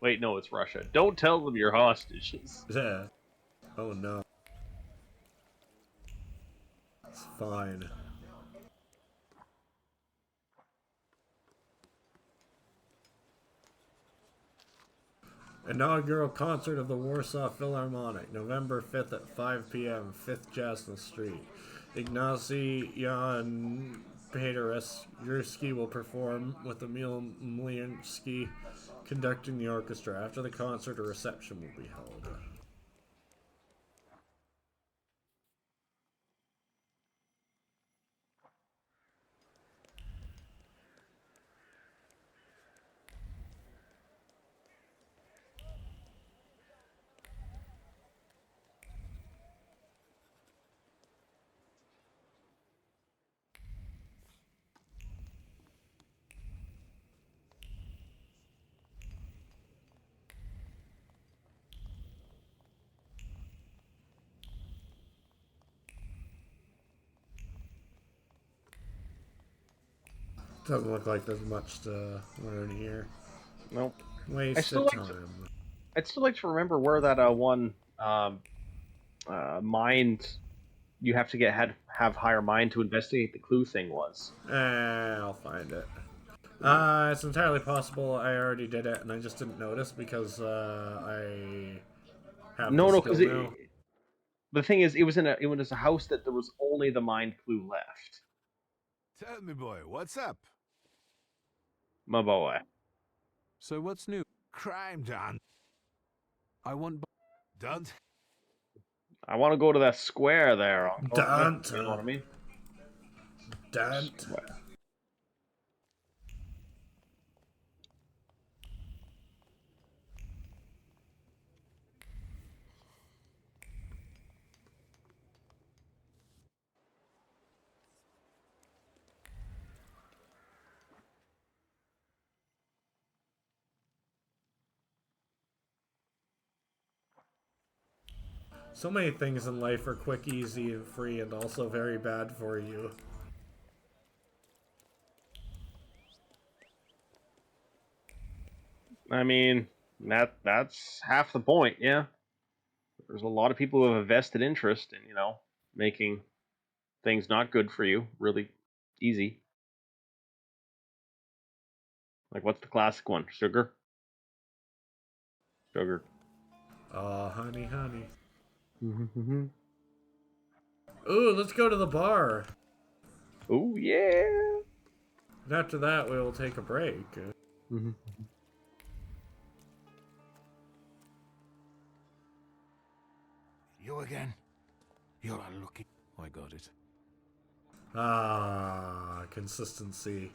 Wait, no, it's Russia. Don't tell them you're hostages. Yeah. Oh no. It's fine. Inaugural concert of the Warsaw Philharmonic, November 5th at 5 p.m., 5th Jasna Street. Ignacy Jan Paderewski will perform with Emil Mlinsky conducting the orchestra. After the concert, a reception will be held. Doesn't look like there's much to learn here. Nope. Wasted time. I'd still like to remember where that one mind you have to have higher mind to investigate the clue thing was. I'll find it. It's entirely possible I already did it and I just didn't notice because I have No, because the thing is, it was a house that there was only the mind clue left. Tell me, boy, what's up? My boy. So what's new? Crime done. I want... Don't. I want to go to that square there. Don't. You know what I mean? Don't. So many things in life are quick, easy, and free, and also very bad for you. I mean, that's half the point, yeah. There's a lot of people who have a vested interest in, making things not good for you really easy. Like, what's the classic one? Sugar? Sugar. Oh, honey, honey. Mm-hmm. Ooh, let's go to the bar. Ooh, yeah. And after that, we will take a break. Mm-hmm. You again? You're unlucky. I got it. Ah, consistency.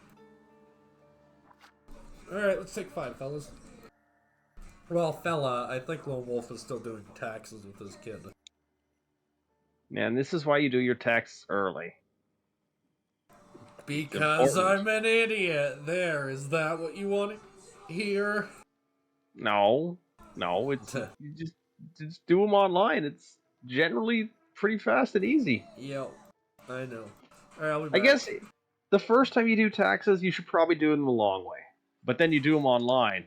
Alright, let's take 5, fellas. Well, fella, I think Lonewolf is still doing taxes with his kid. Man, this is why you do your taxes early. Because I'm an idiot. There, is that what you want to hear? No, it's you just do them online. It's generally pretty fast and easy. Yep, I know. Alright, I'll be I back. guess the first time you do taxes, you should probably do them the long way. But then you do them online.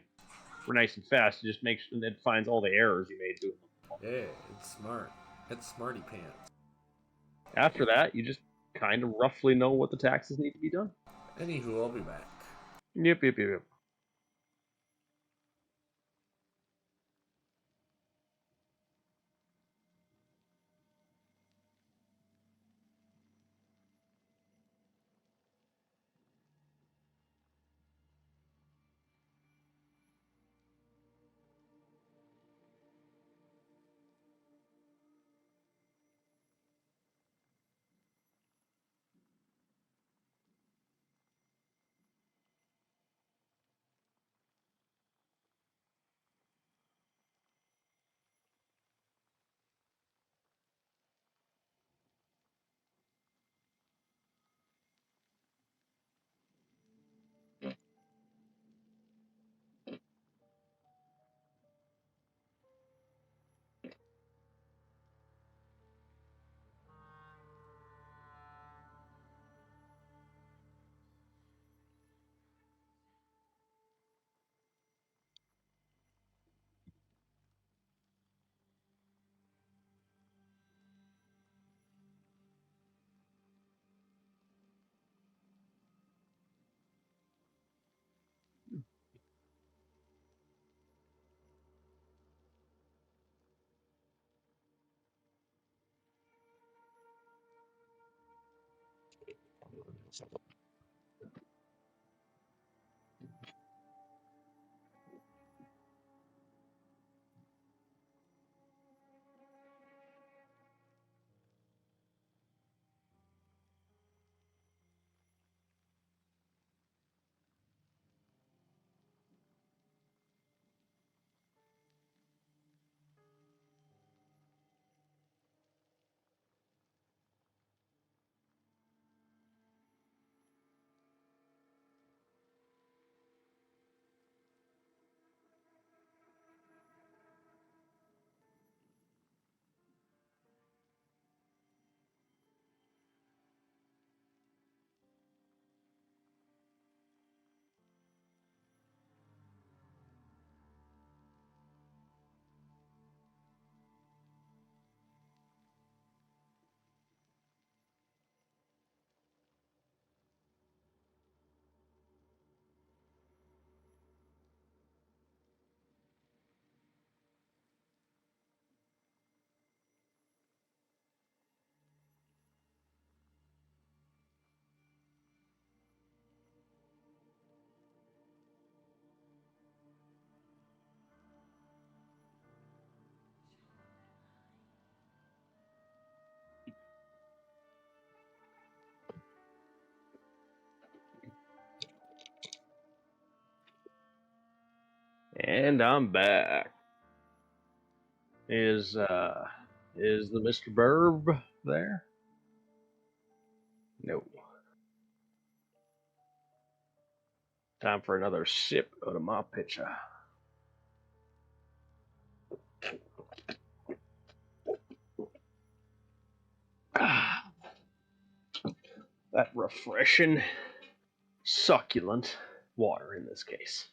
We're nice and fast. You just make sure that it finds all the errors you made doing them. Yeah, it's smart. It's smarty pants. After that, you just kind of roughly know what the taxes need to be done. Anywho, I'll be back. Yep. And I'm back. Is the Mr. Burb there? No. Time for another sip out of my pitcher. that refreshing, succulent water in this case.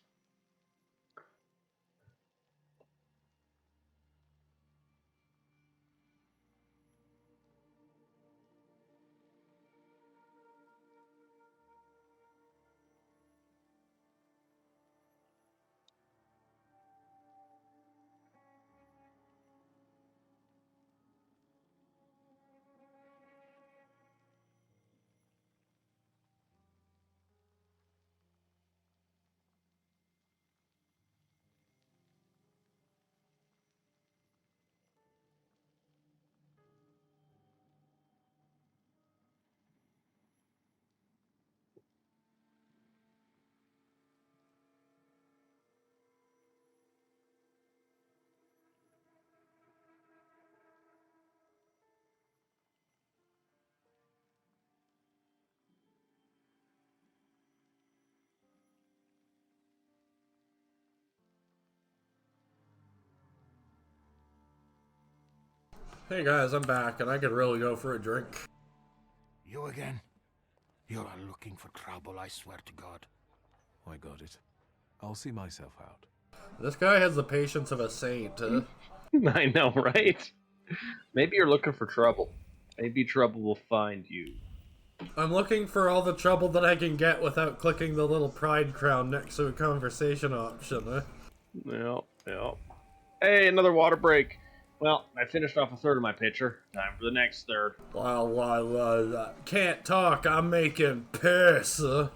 Hey guys, I'm back, and I could really go for a drink. You again? You're looking for trouble, I swear to God. I got it. I'll see myself out. This guy has the patience of a saint. I know, right? Maybe you're looking for trouble. Maybe trouble will find you. I'm looking for all the trouble that I can get without clicking the little pride crown next to a conversation option. Yep. Hey, another water break. Well, I finished off a third of my pitcher. Time for the next third. Well, can't talk. I'm making piss. Oh,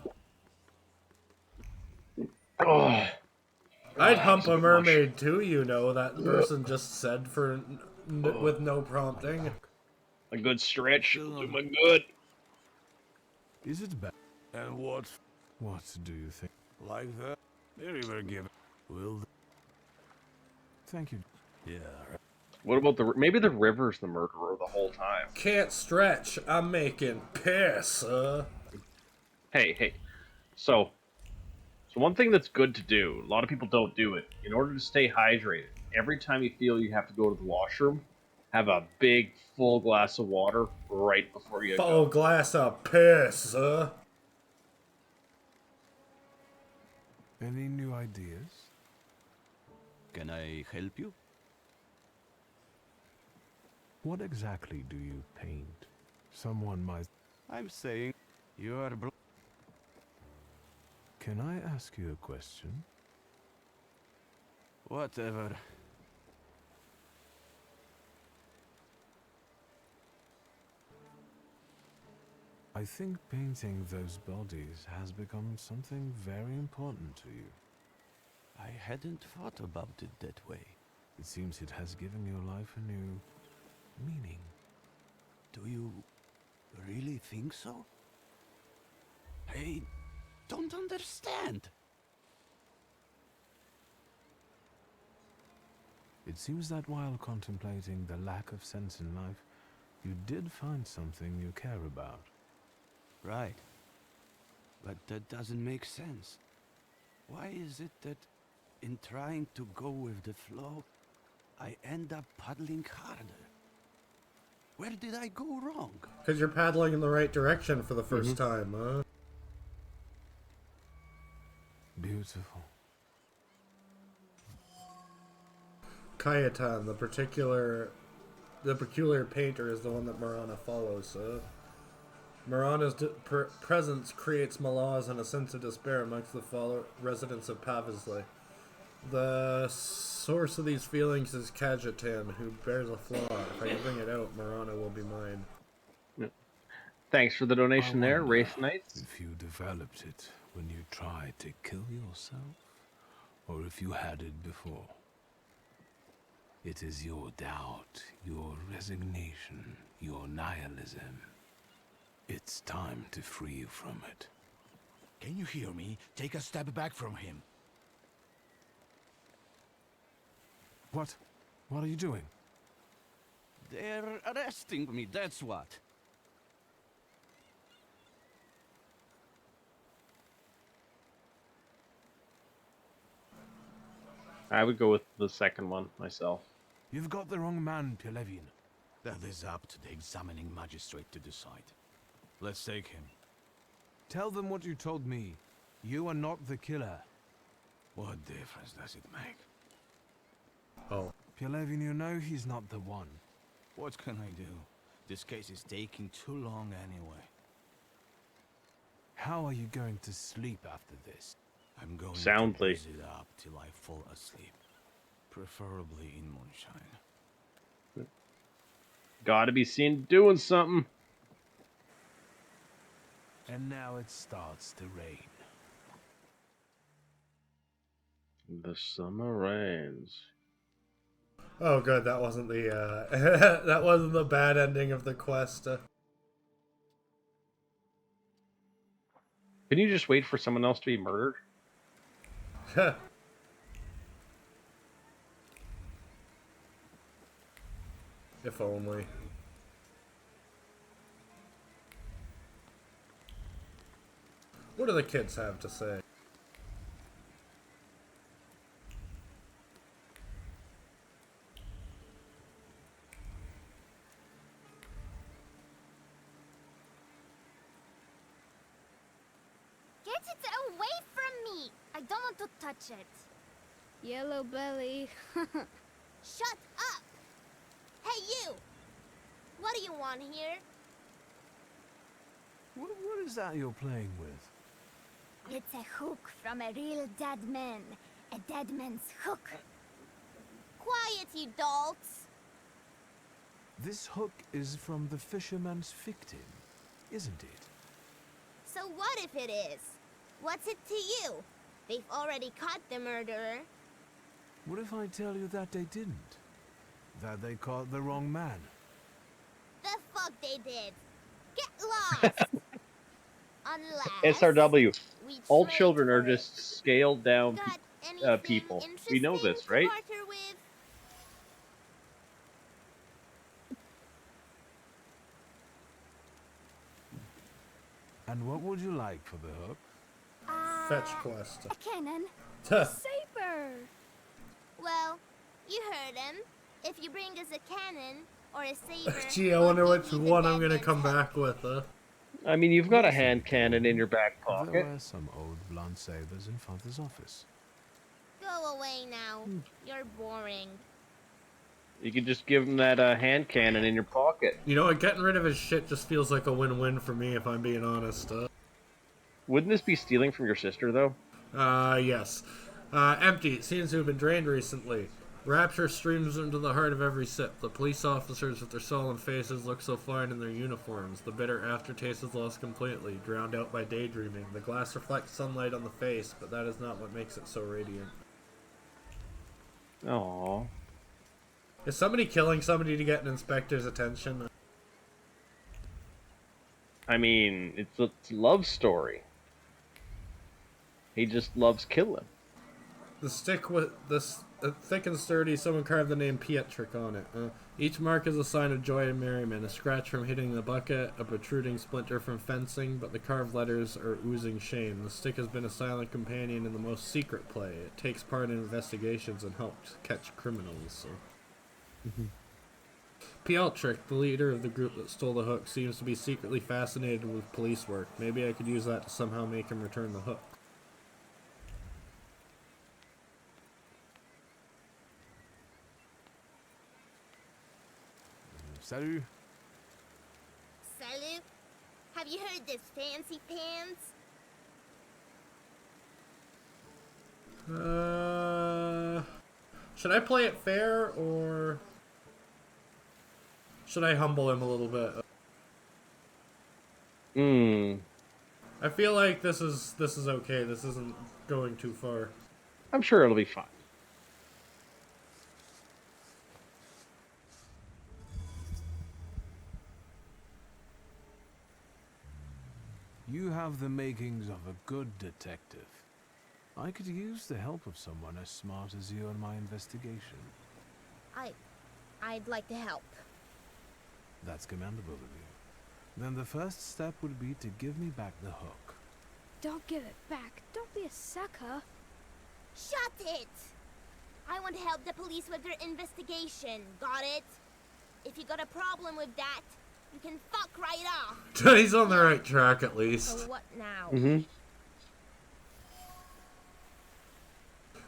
I'd hump a mermaid too, you know. That person just said with no prompting. A good stretch will do my good. Is it bad? And what? What do you think? Like that? Very well given. Will. Thank you. Yeah. What about maybe the river's the murderer the whole time? Can't stretch. I'm making piss. Hey. So one thing that's good to do, a lot of people don't do it, in order to stay hydrated, every time you feel you have to go to the washroom, have a big, full glass of water right before you go. Full glass of piss. Any new ideas? Can I help you? What exactly do you paint? Someone might... I'm saying you're... Can I ask you a question? Whatever. I think painting those bodies has become something very important to you. I hadn't thought about it that way. It seems it has given your life a new meaning. Do you really think so? I don't understand. It seems that while contemplating the lack of sense in life, you did find something you care about. Right. But that doesn't make sense. Why is it that in trying to go with the flow, I end up paddling harder? Where did I go wrong? Because you're paddling in the right direction for the first time, huh? Beautiful. Cayetan, the peculiar painter, is the one that Marana follows. Marana's presence creates malaise and a sense of despair amongst the residents of Pavizli. The source of these feelings is Cajetan, who bears a flaw. If I can bring it out, Marana will be mine. Thanks for the donation there, Wraith Knights. If you developed it when you tried to kill yourself, or if you had it before. It is your doubt, your resignation, your nihilism. It's time to free you from it. Can you hear me? Take a step back from him. What? What are you doing? They're arresting me, that's what. I would go with the second one myself. You've got the wrong man, Pilevian. That is up to the examining magistrate to decide. Let's take him. Tell them what you told me. You are not the killer. What difference does it make? Oh. Pielevin, you know he's not the one. What can I do? This case is taking too long anyway. How are you going to sleep after this? I'm going Soundly. to buzz it up till I fall asleep. Preferably in moonshine. Gotta be seen doing something. And now it starts to rain. The summer rains. Oh, good. That wasn't the that wasn't the bad ending of the quest. Can you just wait for someone else to be murdered? If only. What do the kids have to say? Get it away from me! I don't want to touch it. Yellow belly. Shut up! Hey, you! What do you want here? What is that you're playing with? It's a hook from a real dead man. A dead man's hook. Quiet, you dolts! This hook is from the fisherman's victim, isn't it? So what if it is? What's it to you? They've already caught the murderer. What if I tell you that they didn't? That they caught the wrong man? The fuck they did? Get lost! Unless SRW. we All trade children are for it. just scaled down Got anything people. We know interesting this, to right? barter with? And what would you like for the hook? Fetch quest. A cannon. Huh. Saber. Well, you heard him. If you bring us a cannon or a saber, Gee, I we'll wonder give which you the one I'm dead gonna man's come hook. back with. I mean, you've got a hand cannon in your back There pocket. were some old blunt sabers in Father's office. Go away now. You're boring. You could just give him that hand cannon in your pocket. You know what? Getting rid of his shit just feels like a win-win for me, if I'm being honest. Wouldn't this be stealing from your sister, though? Yes. Empty. It seems to have been drained recently. Rapture streams into the heart of every sip. The police officers with their sullen faces look so fine in their uniforms. The bitter aftertaste is lost completely, drowned out by daydreaming. The glass reflects sunlight on the face, but that is not what makes it so radiant. Aww. Is somebody killing somebody to get an inspector's attention? I mean, it's a love story. He just loves killing. The stick with this thick and sturdy, someone carved the name Pietrich on it. Each mark is a sign of joy and merriment, a scratch from hitting the bucket, a protruding splinter from fencing, but the carved letters are oozing shame. The stick has been a silent companion in the most secret play. It takes part in investigations and helps catch criminals. Pietrich, the leader of the group that stole the hook, seems to be secretly fascinated with police work. Maybe I could use that to somehow make him return the hook. Salut. Salut. Have you heard this fancy pants? Should I play it fair, or should I humble him a little bit? I feel like this is okay. This isn't going too far. I'm sure it'll be fine. You have the makings of a good detective. I could use the help of someone as smart as you in my investigation. I'd like to help. That's commendable of you. Then the first step would be to give me back the hook. Don't give it back. Don't be a sucker. Shut it! I want to help the police with their investigation. Got it? If you got a problem with that, You can fuck right off. He's on the right track at least. So what now? Mm-hmm.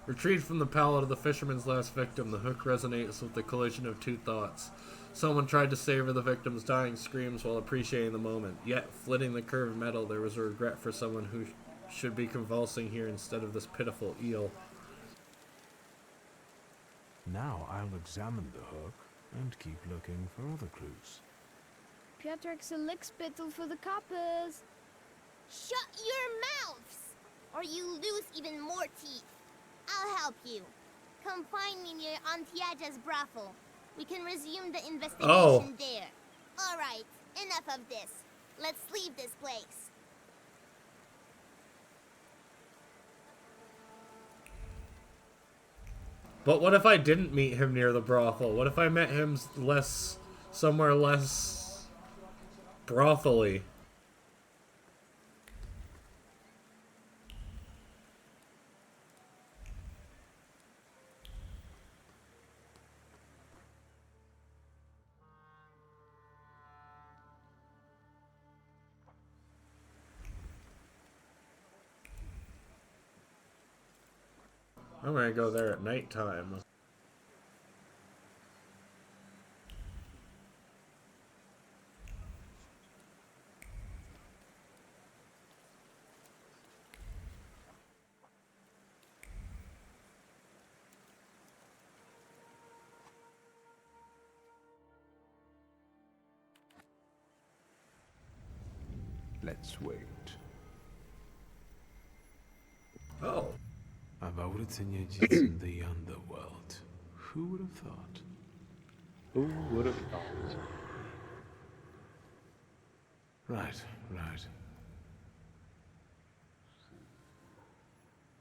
Retrieved from the pallet of the fisherman's last victim, the hook resonates with the collision of two thoughts. Someone tried to savor the victim's dying screams while appreciating the moment, yet, flitting the curved metal, there was a regret for someone who should be convulsing here instead of this pitiful eel. Now I'll examine the hook and keep looking for other clues. Pietrik's a lickspittle for the coppers. Shut your mouths, or you lose even more teeth. I'll help you. Come find me near Antiaja's brothel. We can resume the investigation there. All right, enough of this. Let's leave this place. But what if I didn't meet him near the brothel? What if I met him somewhere less brothely? I'm gonna go there at nighttime. Let's wait. Oh. Avauratsinyaji's in the underworld. Who would have thought? Who would have thought? Right.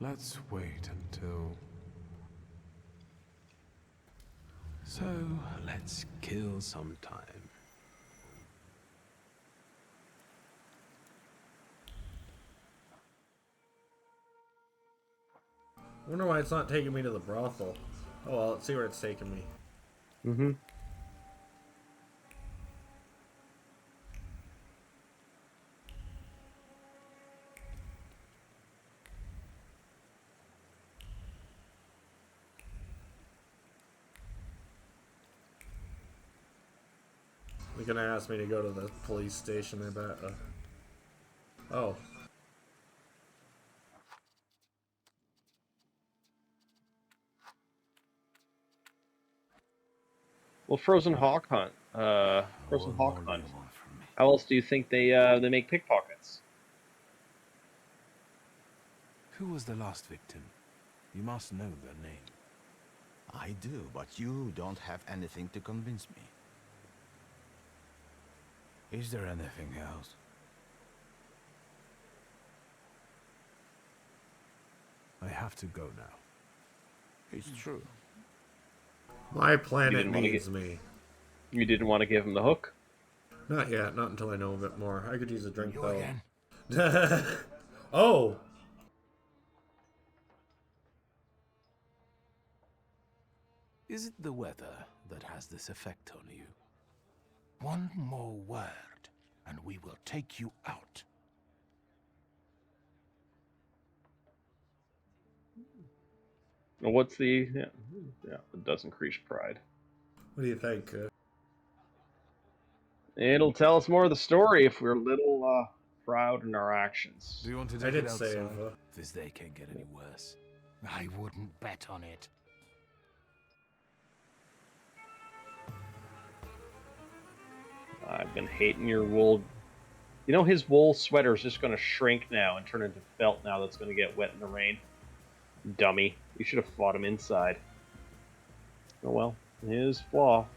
Let's wait until... So, let's kill some time. I wonder why it's not taking me to the brothel. Oh well, let's see where it's taking me. Mm-hmm. They're gonna ask me to go to the police station, I bet. Oh. Well, Frozen Hawk Hunt. Frozen Hawk Hunt. How else do you think they make pickpockets? Who was the last victim? You must know their name. I do, but you don't have anything to convince me. Is there anything else? I have to go now. It's true. My planet needs me. You didn't want to give him the hook? Not yet, not until I know a bit more. I could use a drink You though. again? Oh! Is it the weather that has this effect on you? One more word, and we will take you out. Well, what's the... Yeah, it does increase pride. What do you think? It'll tell us more of the story if we're a little proud in our actions. Do you want to I take did it outside? save. This day can't get any worse. I wouldn't bet on it. I've been hating your wool. You know his wool sweater is just going to shrink now and turn into felt now that's going to get wet in the rain. Dummy. You should have fought him inside. Oh well, his flaw.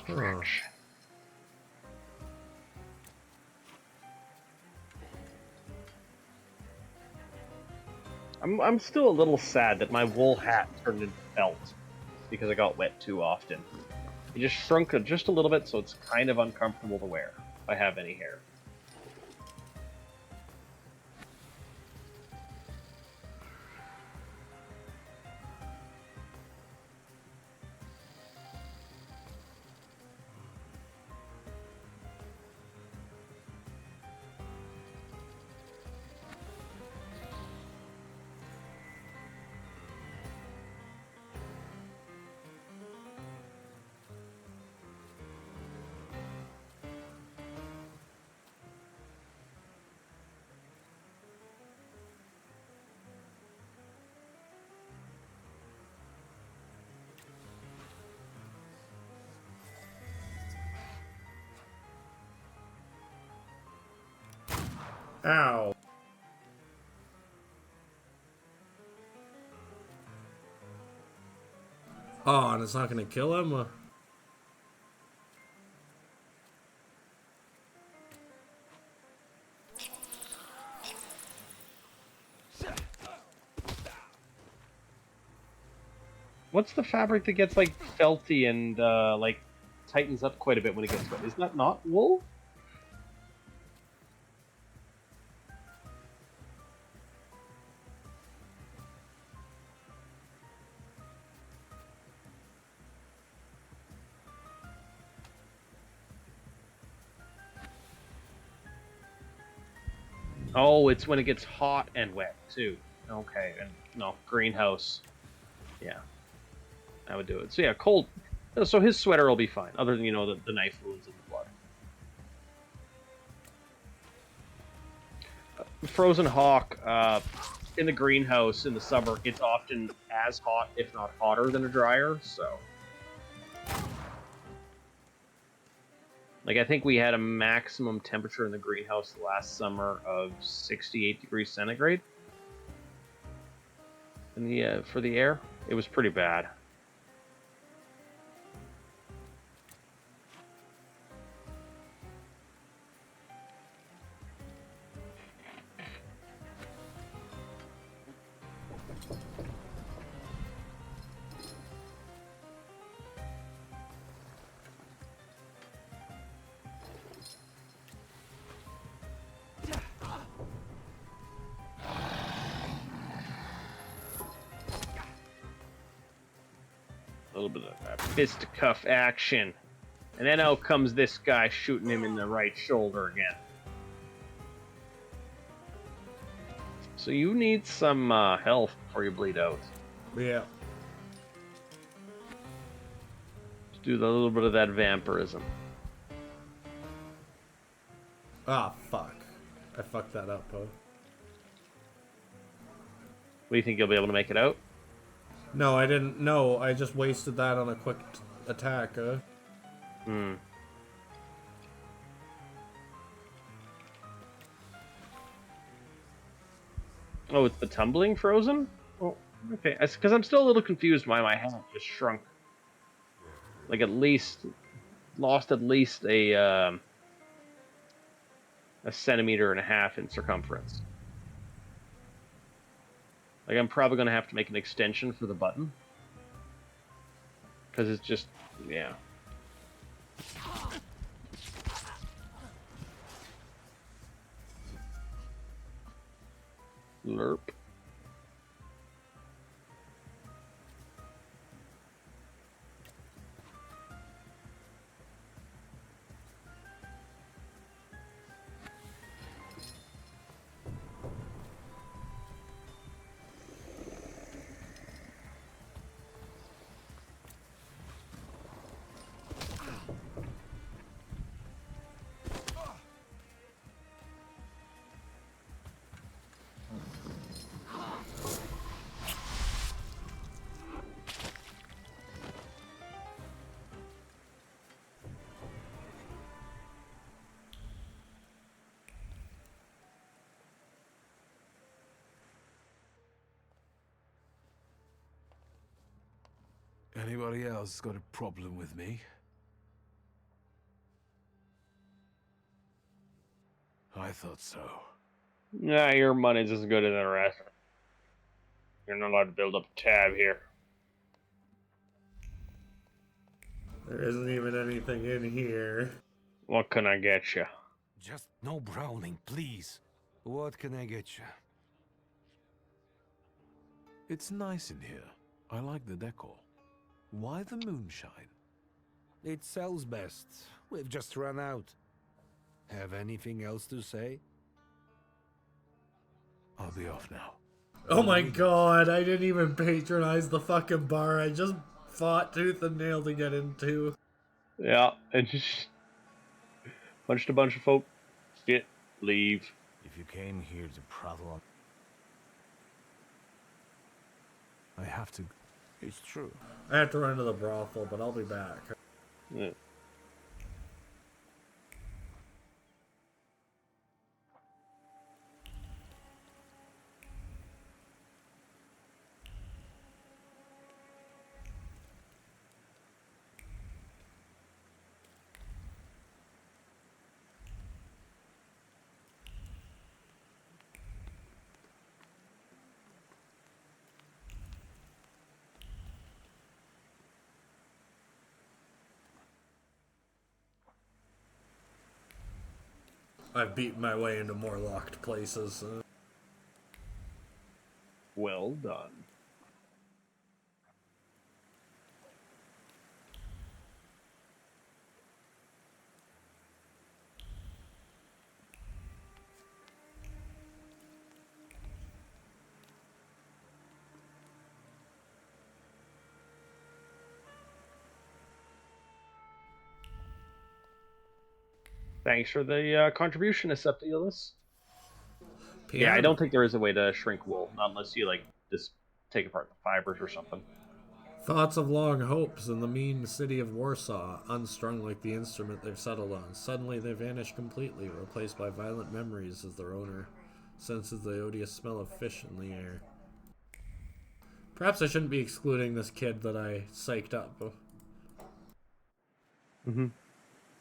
distraction. I'm still a little sad that my wool hat turned into felt because I got wet too often. It just shrunk just a little bit, so it's kind of uncomfortable to wear if I have any hair. Ow. Oh, and it's not gonna kill him? What's the fabric that gets like felty and like tightens up quite a bit when it gets wet? Is that not wool? Oh, it's when it gets hot and wet too. Okay, and no, greenhouse. Yeah, I would do it. So yeah, cold. So his sweater will be fine, other than, you know, the knife wounds and the blood. Frozen hawk in the greenhouse in the summer, it's often as hot, if not hotter, than a dryer. So, like, I think we had a maximum temperature in the greenhouse last summer of 68 degrees centigrade. In the for the air, it was pretty bad. A little bit of that fisticuff action. And then out comes this guy shooting him in the right shoulder again. So you need some health before you bleed out. Yeah. Let's do a little bit of that vampirism. Ah, fuck. I fucked that up, huh? What do you think, you'll be able to make it out? No, I didn't. No, I just wasted that on a quick attack, huh? Hmm. Oh, it's the tumbling frozen? Oh, okay. Because I'm still a little confused why my hat just shrunk. Like, lost at least a centimeter and a half in circumference. Like, I'm probably going to have to make an extension for the button. Because it's just, yeah. Lerp. Anybody else got a problem with me? I thought so. Nah, your money's as good as the rest. You're not allowed to build up a tab here. There isn't even anything in here. What can I get you? Just no brawling, please. What can I get you? It's nice in here. I like the decor. Why the moonshine? It sells best. We've just run out. Have anything else to say? I'll be off now. Oh my god, I didn't even patronize the fucking bar. I just fought tooth and nail to get into. Yeah, and just punched a bunch of folk. Get, leave. If you came here to prattle on... I have to... It's true. I have to run to the brothel, but I'll be back. Yeah. I've beaten my way into more locked places. Well done. Thanks for the contribution, Aceptiolus. Yeah, I don't think there is a way to shrink wool, not unless you, like, just take apart the fibers or something. Thoughts of long hopes in the mean city of Warsaw, unstrung like the instrument they've settled on. Suddenly they vanish completely, replaced by violent memories as their owner senses the odious smell of fish in the air. Perhaps I shouldn't be excluding this kid that I psyched up. Mm-hmm.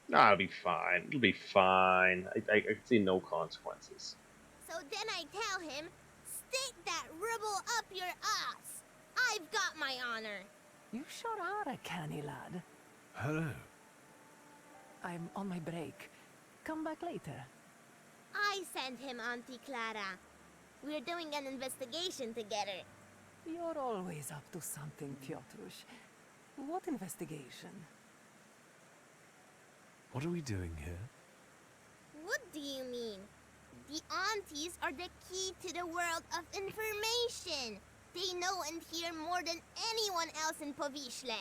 Nah, it'll be fine. It'll be fine. I see no consequences. So then I tell him, stick that rubble up your ass. I've got my honor. You sure are a canny lad. Hello. I'm on my break. Come back later. I sent him, Auntie Clara. We're doing an investigation together. You're always up to something, Piotrush. What investigation? What are we doing here? What do you mean? The aunties are the key to the world of information. They know and hear more than anyone else in Powiśle.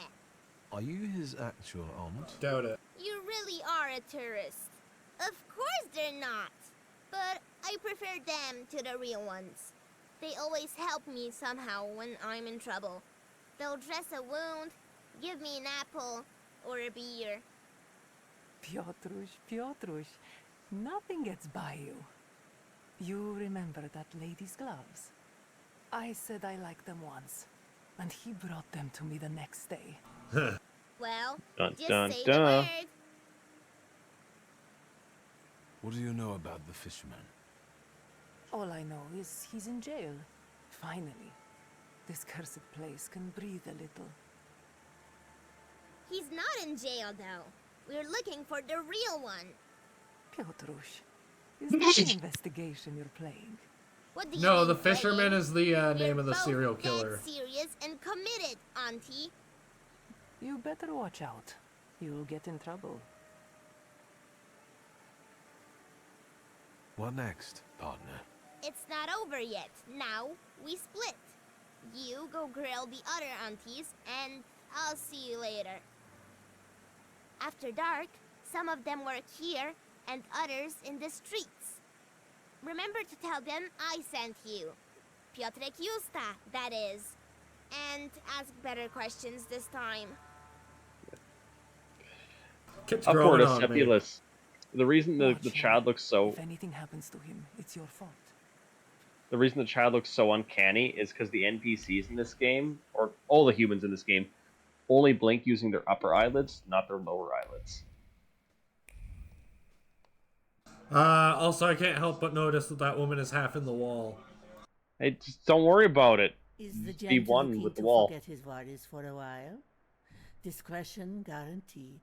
Are you his actual aunt? Doubt it. You really are a tourist. Of course they're not. But I prefer them to the real ones. They always help me somehow when I'm in trouble. They'll dress a wound, give me an apple, or a beer. Piotrush, nothing gets by you. You remember that lady's gloves? I said I liked them once, and he brought them to me the next day. Well, Dun, just dun, say dun. the word. What do you know about the fisherman? All I know is he's in jail. Finally. This cursed place can breathe a little. He's not in jail, though. We're looking for the real one. Piotrush, is that the investigation you're playing? What do you No, mean, the fisherman playing? is the We're name of the both serial dead killer. serious and committed, Auntie. You better watch out. You'll get in trouble. What next, partner? It's not over yet. Now, we split. You go grill the other aunties, and I'll see you later. After dark, some of them work here, and others in the streets. Remember to tell them I sent you. Piotrek Justa, that is. And ask better questions this time. Kid's Upward growing on me. Acepulus. The reason the Watch child him. looks so... If anything happens to him, it's your fault. The reason the child looks so uncanny is because the NPCs in this game, or all the humans in this game, only blink using their upper eyelids, not their lower eyelids. Also, I can't help but notice that that woman is half in the wall. Hey, just don't worry about it. Is the Just be gentle one looking with the to wall. forget his worries for a while? Discretion guaranteed.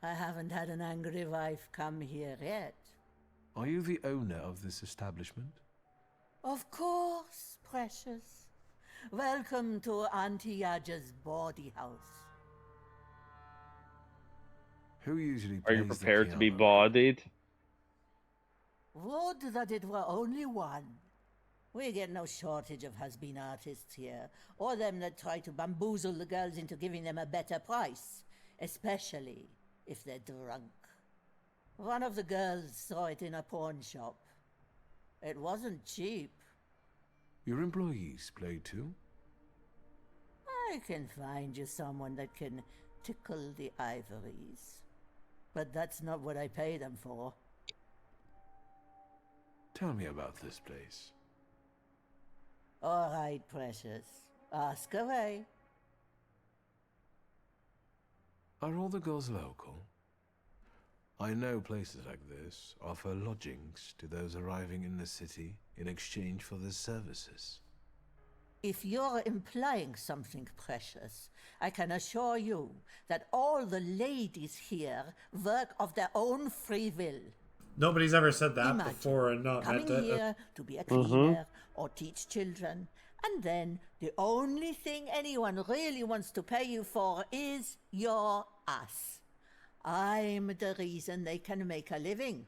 I haven't had an angry wife come here yet. Are you the owner of this establishment? Of course, precious. Welcome to Auntie Yaja's bawdy house. Who usually Are plays you prepared to be the piano? bodied? Would that it were only one. We get no shortage of has-been artists here, or them that try to bamboozle the girls into giving them a better price, especially if they're drunk. One of the girls saw it in a pawn shop. It wasn't cheap. Your employees play too? I can find you someone that can tickle the ivories. But that's not what I pay them for. Tell me about this place. All right, precious. Ask away. Are all the girls local? I know places like this offer lodgings to those arriving in the city in exchange for their services. If you're implying something, precious, I can assure you that all the ladies here work of their own free will. Nobody's ever said that Imagine before and not coming meant it. here to be a cleaner or teach children, and then the only thing anyone really wants to pay you for is your ass. I'm the reason they can make a living.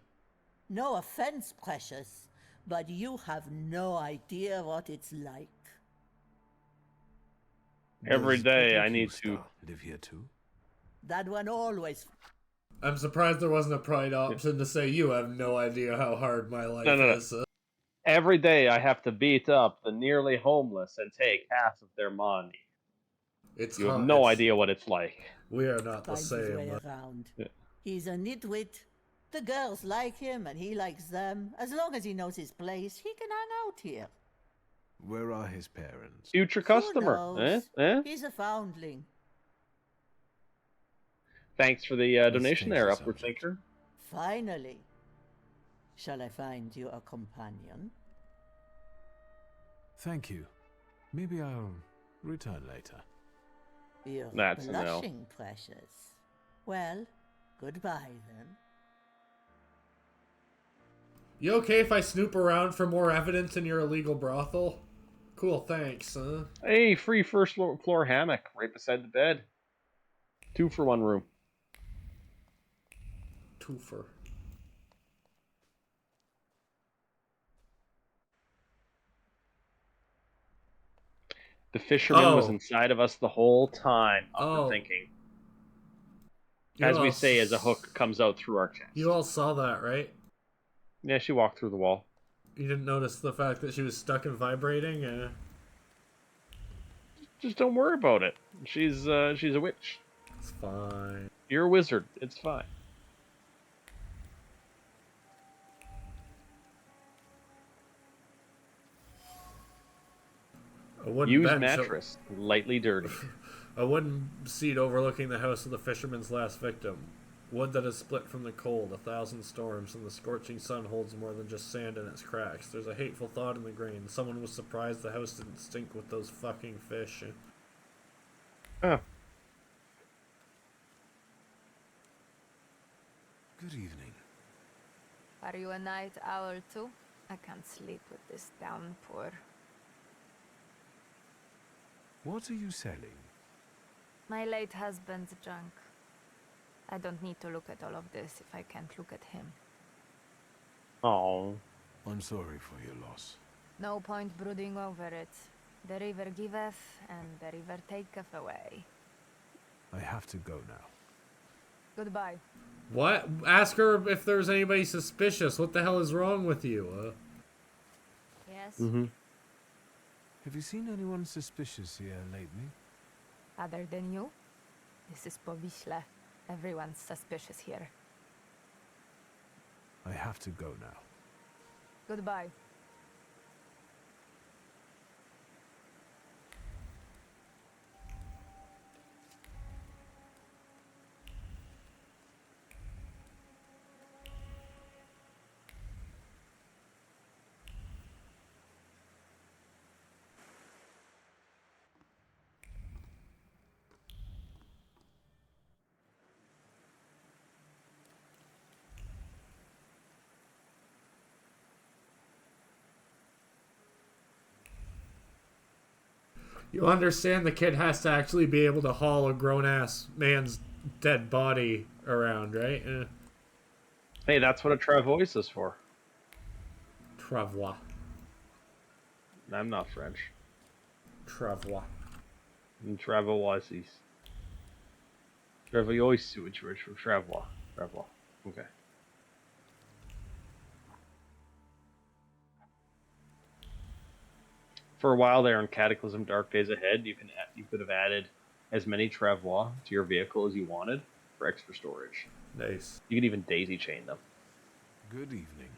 No offense, precious, but you have no idea what it's like. Every Does day I Pepe need Custa to. live here too? That one always. I'm surprised there wasn't a pride option to say you have no idea how hard my life No. is. Every day I have to beat up the nearly homeless and take half of their money. It's You have hard. no idea what it's like. We are not the Finds his way same. around. Yeah. He's a nitwit. The girls like him and he likes them. As long as he knows his place, he can hang out here. Where are his parents? Future Who customer. knows? Eh? He's a foundling. Thanks for the Let's donation change there, the Upward subject. Thinker. Finally. Shall I find you a companion? Thank you. Maybe I'll return later. You're That's a no. blushing, precious. Well, goodbye then. You okay if I snoop around for more evidence in your illegal brothel? Cool, thanks, huh? Hey, free first floor hammock right beside the bed. 2 for 1 room. Twofer. The fisherman was Oh. inside of us the whole time. Upward Oh. Thinking. You As we all say, as a hook comes out through our chest. You all saw that, right? Yeah, she walked through the wall. You didn't notice the fact that she was stuck and vibrating? Just don't worry about it. She's a witch. It's fine. You're a wizard. It's fine. A wooden Used bench. mattress, lightly dirty. A wooden seat overlooking the house of the fisherman's last victim. Wood that is split from the cold, 1,000 storms, and the scorching sun holds more than just sand in its cracks. There's a hateful thought in the grain. Someone was surprised the house didn't stink with those fucking fish. Oh. Good evening. Are you a night owl too? I can't sleep with this downpour. What are you selling? My late husband's junk. I don't need to look at all of this if I can't look at him. Oh. I'm sorry for your loss. No point brooding over it. The river giveth, and the river taketh away. I have to go now. Goodbye. What? Ask her if there's anybody suspicious. What the hell is wrong with you? Yes? Have you seen anyone suspicious here lately? Other than you? This is Povisla. Everyone's suspicious here. I have to go now. Goodbye. You understand the kid has to actually be able to haul a grown-ass man's dead body around, right? Hey, that's what a travois is for. Travois. I'm not French. Travois. Travoises. Travois, which was from travois. Travois. Okay. For a while there in Cataclysm Dark Days Ahead, you could have added as many travois to your vehicle as you wanted for extra storage. Nice. You could even daisy chain them. Good evening.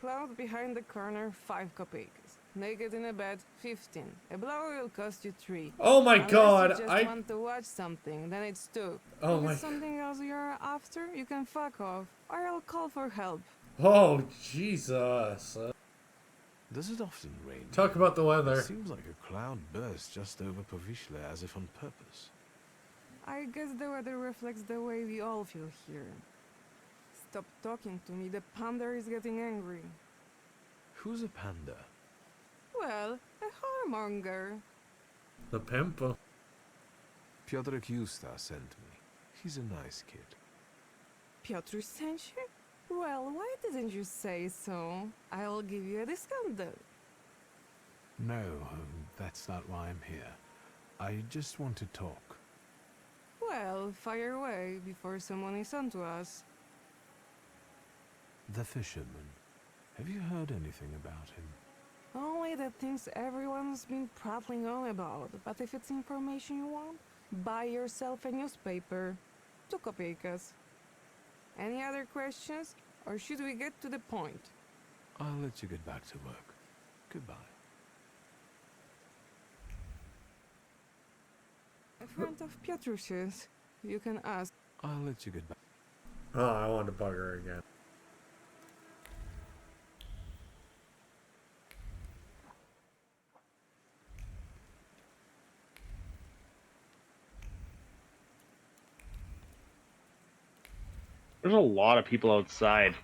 Cloud behind the corner, 5 kopecks. Naked in a bed, 15. A blow will cost you 3. Oh my Unless god, you just want to watch something, then it's 2. Oh if my... it's something else you're after, you can fuck off, or I'll call for help. Oh, Jesus. Does it often rain? Talk about the weather. It seems like a cloud burst just over Povishla as if on purpose. I guess the weather reflects the way we all feel here. Stop talking to me, the panda is getting angry. Who's a panda? Well, a whoremonger. The pimp? Piotr Yusta sent me. He's a nice kid. Piotr sent you? Well, why didn't you say so? I'll give you a discount though. No, that's not why I'm here. I just want to talk. Well, fire away before someone is onto us. The fisherman. Have you heard anything about him? Only the things everyone's been prattling on about. But if it's information you want, buy yourself a newspaper. 2 kopecks. Any other questions? Or should we get to the point? I'll let you get back to work. Goodbye. A friend of Piotrus's. You can ask. I'll let you get back. Oh, I wanted to bug her again. There's a lot of people outside.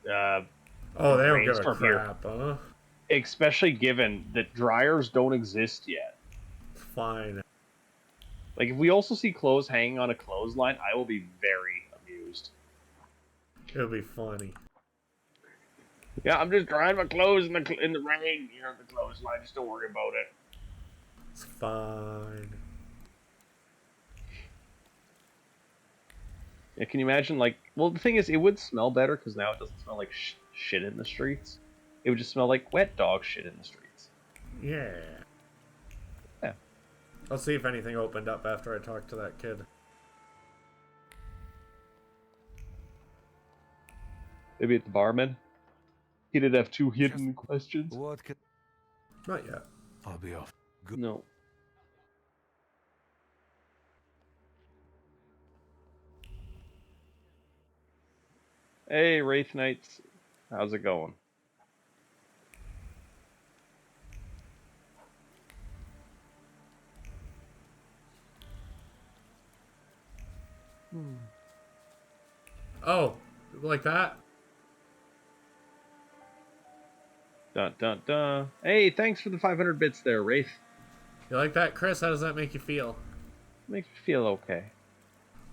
Oh, they don't give a crap, here. huh? Especially given that dryers don't exist yet. Fine. Like, if we also see clothes hanging on a clothesline, I will be very amused. It'll be funny. Yeah, I'm just drying my clothes in the rain. You know, the clothesline. Just don't worry about it. It's fine. Yeah, can you imagine, like... Well, the thing is, it would smell better, because now it doesn't smell like shit in the streets. It would just smell like wet dog shit in the streets. Yeah. Yeah. I'll see if anything opened up after I talk to that kid. Maybe at the barman? He did have 2 hidden questions. What could... Not yet. I'll be off. Good. No. Hey, Wraith Knights. How's it going? Oh, like that? Dun dun dun. Hey, thanks for the 500 bits there, Wraith. You like that, Chris? How does that make you feel? Makes me feel okay.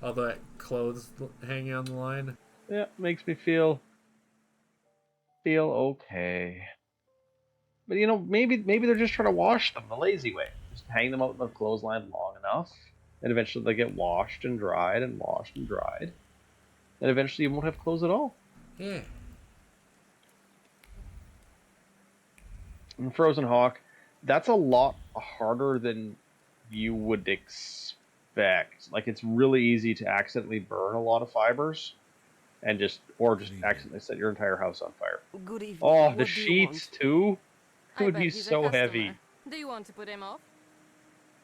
All that clothes hanging on the line? Yeah, makes me feel okay. But you know, maybe they're just trying to wash them the lazy way. Just hang them out in the clothesline long enough, and eventually they get washed and dried and washed and dried. And eventually you won't have clothes at all. Yeah. And Frozen Hawk, that's a lot harder than you would expect. Like, it's really easy to accidentally burn a lot of fibers. And just accidentally set your entire house on fire. Good evening. Oh, What the do you sheets want? too? It I would bet be he's a so customer. heavy. Do you want to put him off?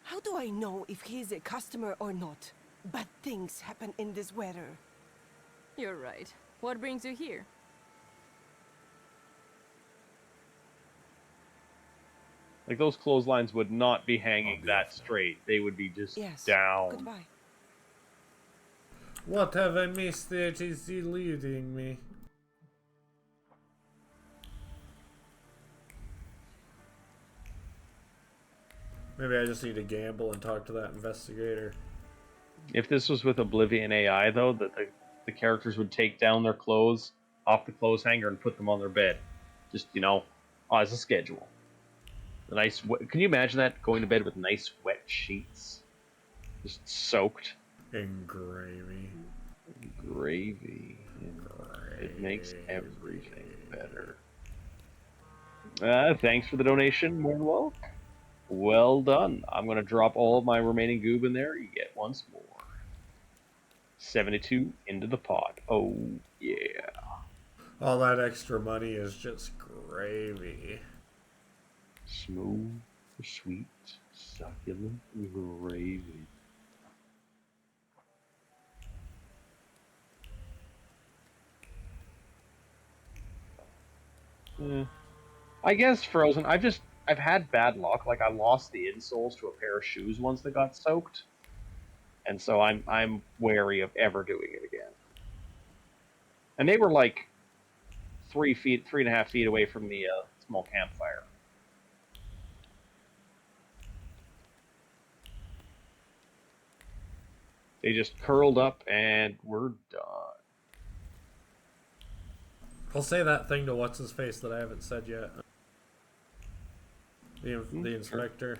How do I know if he's a customer or not? Bad things happen in this weather. You're right. What brings you here? Like, those clotheslines would not be hanging that straight. They would be just down. Goodbye. What have I missed that is eluding me? Maybe I just need to gamble and talk to that investigator. If this was with Oblivion AI, though, that the characters would take down their clothes off the clothes hanger and put them on their bed. Just, as a schedule. The nice. Can you imagine that? Going to bed with nice wet sheets? Just soaked. In gravy. Gravy. It makes everything better. Thanks for the donation, Lonewolf. Well done. I'm going to drop all of my remaining goob in there. You get once more. 72 into the pot. Oh, yeah. All that extra money is just gravy. Smooth, sweet, succulent gravy. I guess Frozen. I've had bad luck. Like I lost the insoles to a pair of shoes once that got soaked, and so I'm wary of ever doing it again. And they were like 3.5 feet away from the small campfire. They just curled up and we're done. I'll say that thing to what's his face that I haven't said yet. The inspector.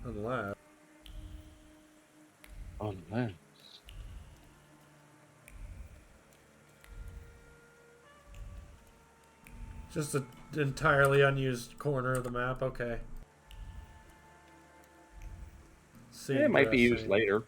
Unless. Just an entirely unused corner of the map. Okay. Yeah, it might be used later.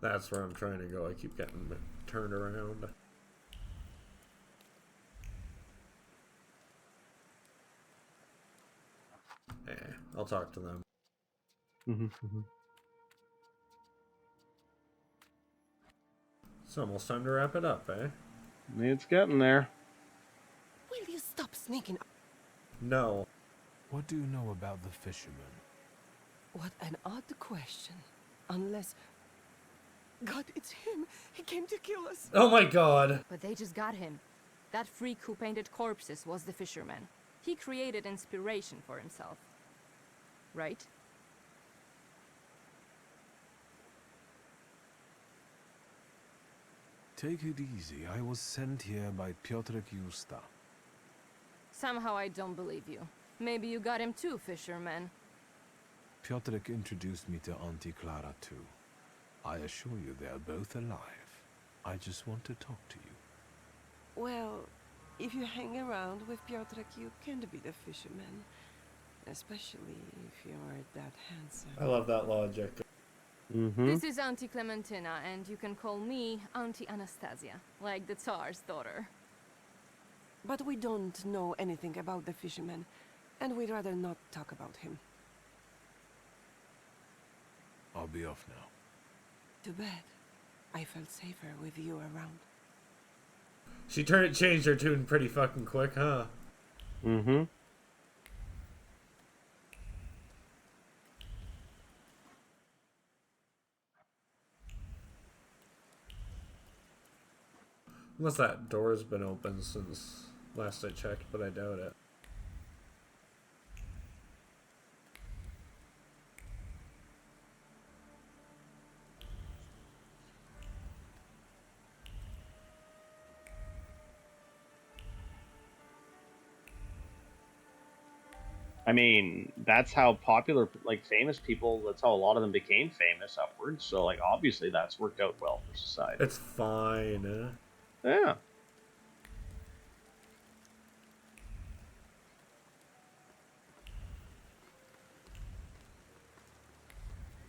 That's where I'm trying to go. I keep getting turned around. I'll talk to them. It's almost time to wrap it up, eh? It's getting there. Will you stop sneaking? No. What do you know about the fisherman? What an odd question. Unless... God, it's him! He came to kill us! Oh my god! But they just got him. That freak who painted corpses was the fisherman. He created inspiration for himself. Right? Take it easy. I was sent here by Piotrek Justa. Somehow I don't believe you. Maybe you got him too, fisherman. Piotrek introduced me to Auntie Clara too. I assure you they are both alive. I just want to talk to you. Well, if you hang around with Piotrek, you can be the fisherman. Especially if you're that handsome. I love that logic. This is Auntie Clementina, and you can call me Auntie Anastasia, like the Tsar's daughter. But we don't know anything about the fisherman, and we'd rather not talk about him. I'll be off now. Too bad. I felt safer with you around. She changed her tune pretty fucking quick, huh? Unless that door's been open since last I checked, but I doubt it. I mean, that's how popular, like, famous people, that's how a lot of them became famous upwards. So, like, obviously that's worked out well for society. It's fine, Yeah.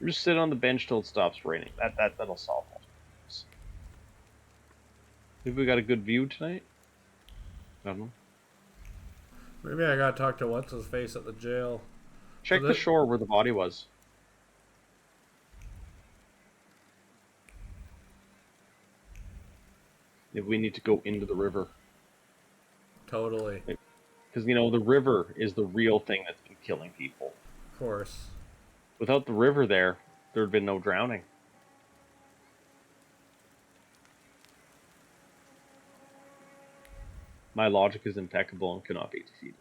Just sit on the bench till it stops raining. That'll solve all problems. Have we got a good view tonight? I don't know. Maybe I gotta talk to what's his face at the jail. Check the shore where the body was. If we need to go into the river. Totally. Because, you know, the river is the real thing that's been killing people. Of course. Without the river there'd been no drowning. My logic is impeccable and cannot be defeated.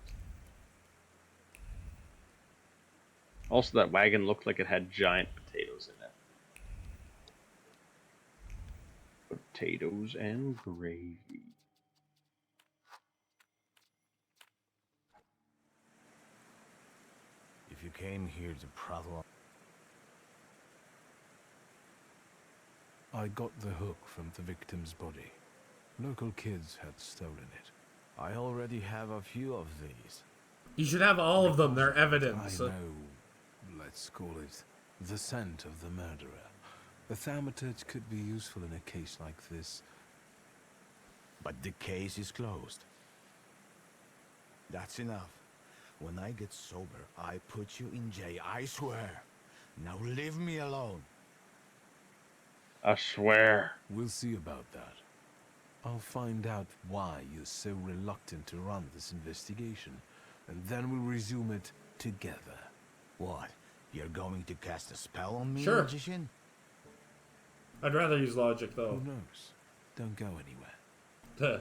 Also, that wagon looked like it had giant potatoes in it. Potatoes and gravy. If you came here to prattle I got the hook from the victim's body. Local kids had stolen it. I already have a few of these. You should have all of them. They're evidence. I know, let's call it, the scent of the murderer. A thaumaturge could be useful in a case like this. But the case is closed. That's enough. When I get sober, I put you in jail, I swear. Now leave me alone. I swear. We'll see about that. I'll find out why you're so reluctant to run this investigation, and then we'll resume it together. What? You're going to cast a spell on me, Sure. magician? I'd rather use logic, though. Who knows? Don't go anywhere. Duh.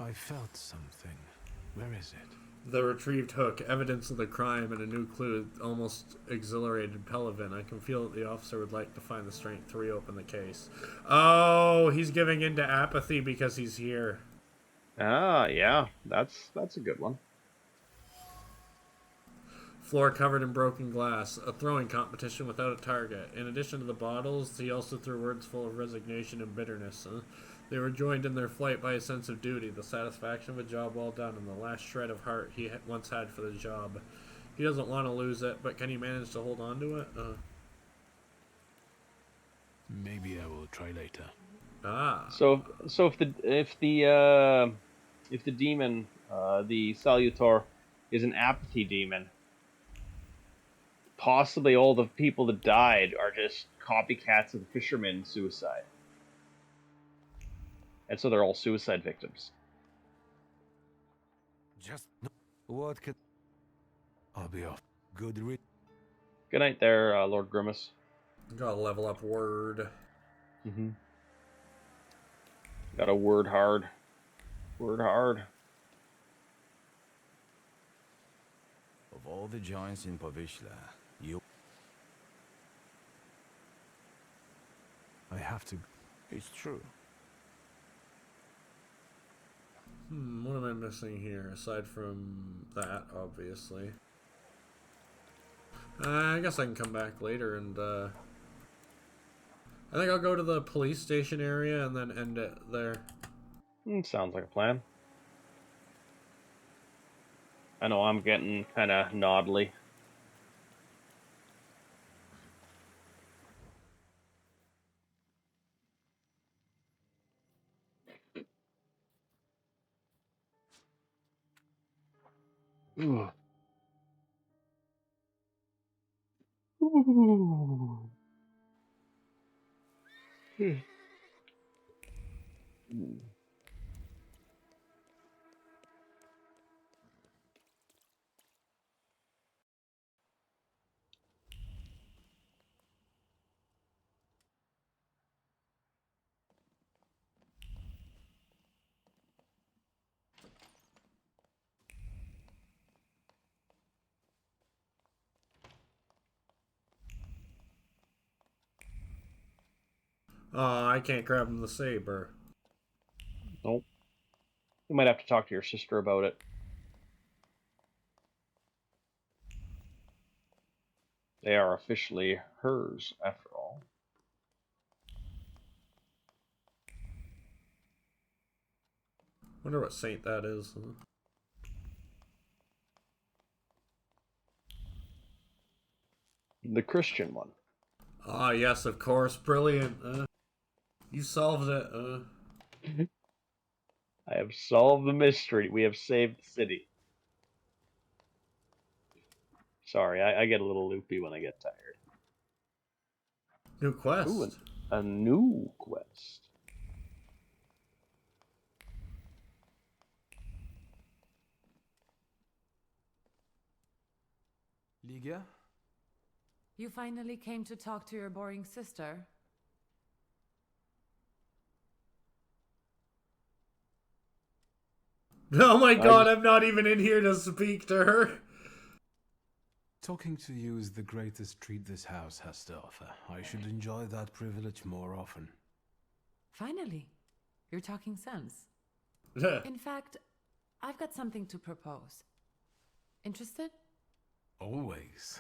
I felt something. Where is it? The retrieved hook, evidence of the crime, and a new clue almost exhilarated Pelivan. I can feel that the officer would like to find the strength to reopen the case. Oh, he's giving in to apathy because he's here. Ah, yeah, that's a good one. Floor covered in broken glass. A throwing competition without a target. In addition to the bottles, he also threw words full of resignation and bitterness. They were joined in their flight by a sense of duty, the satisfaction of a job well done, and the last shred of heart he once had for the job. He doesn't want to lose it, but can he manage to hold on to it? Maybe I will try later. Ah. So if the demon, the Salutor, is an apathy demon, possibly all the people that died are just copycats of the fisherman's suicide. And so they're all suicide victims. Just what could... I'll be off. Good read. Good night there, Lord Grimace. Gotta level up word. Mm-hmm. Gotta word hard. Word hard. Of all the giants in Povishla, you... I have to... It's true. What am I missing here, aside from that, obviously? I guess I can come back later and, I think I'll go to the police station area and then end it there. Sounds like a plan. I know I'm getting kind of noddly. Ooh. Ooh. Oh, I can't grab him the saber. Nope. You might have to talk to your sister about it. They are officially hers, after all. Wonder what saint that is. The Christian one. Ah, yes, of course. Brilliant. You solved it. I have solved the mystery. We have saved the city. Sorry, I get a little loopy when I get tired. New quest. Ooh, a new quest. Ligia? You finally came to talk to your boring sister. Oh my god, I'm not even in here to speak to her. Talking to you is the greatest treat this house has to offer. I should enjoy that privilege more often. Finally, you're talking sense. In fact, I've got something to propose. Interested? Always.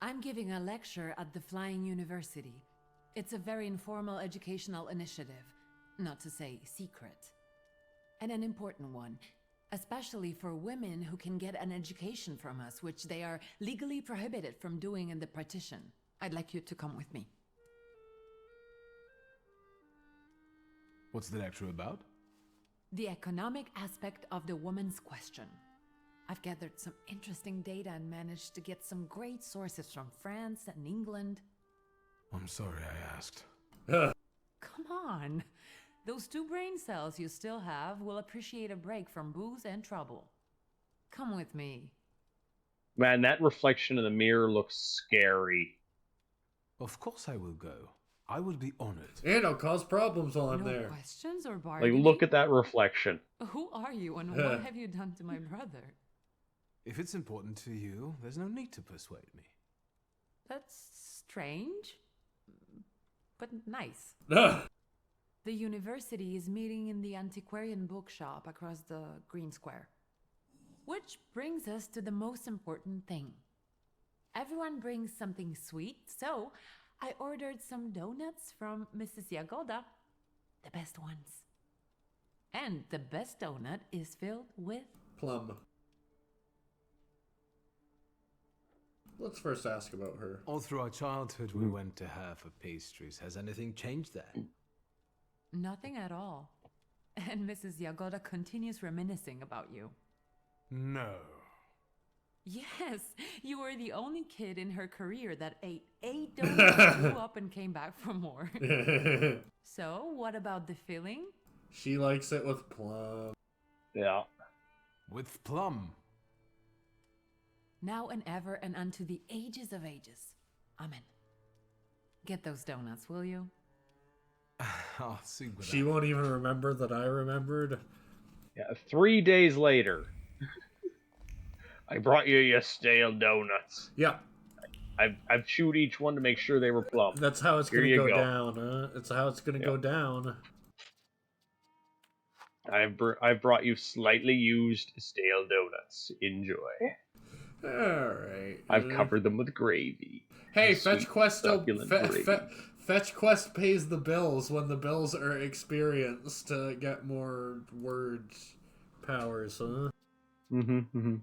I'm giving a lecture at the Flying University. It's a very informal educational initiative, not to say secret. And an important one, especially for women who can get an education from us, which they are legally prohibited from doing in the partition. I'd like you to come with me. What's the lecture about? The economic aspect of the woman's question. I've gathered some interesting data and managed to get some great sources from France and England. I'm sorry I asked. Come on. Those 2 brain cells you still have will appreciate a break from booze and trouble. Come with me. Man, that reflection in the mirror looks scary. Of course I will go. I will be honored. And I'll cause problems while I'm No there. questions or Like, bargaining? look at that reflection. Who are you and what have you done to my brother? If it's important to you, there's no need to persuade me. That's strange, but nice. The university is meeting in the antiquarian bookshop across the Green Square. Which brings us to the most important thing. Everyone brings something sweet, so I ordered some donuts from Mrs. Jagoda. The best ones. And the best donut is filled with... Plum. Let's first ask about her. All through our childhood, we went to her for pastries. Has anything changed there? Nothing at all. And Mrs. Jagoda continues reminiscing about you. No. Yes, you were the only kid in her career that ate 8 donuts, grew up and came back for more. So, what about the filling? She likes it with plum. Yeah. With plum. Now and ever and unto the ages of ages. Amen. Get those donuts, will you? I'll see what She won't even remember that I remembered. Yeah, 3 days later. I brought you your stale donuts. Yeah. I've chewed each one to make sure they were plum. That's how it's Here gonna you go down, huh? It's how it's gonna go down. I've brought you slightly used stale donuts. Enjoy. Alright. I've covered them with gravy. Hey, Sweet, Fetch Quest succulent gravy. Fetch Quest pays the bills when the bills are experienced to get more word powers, huh? Mm-hmm.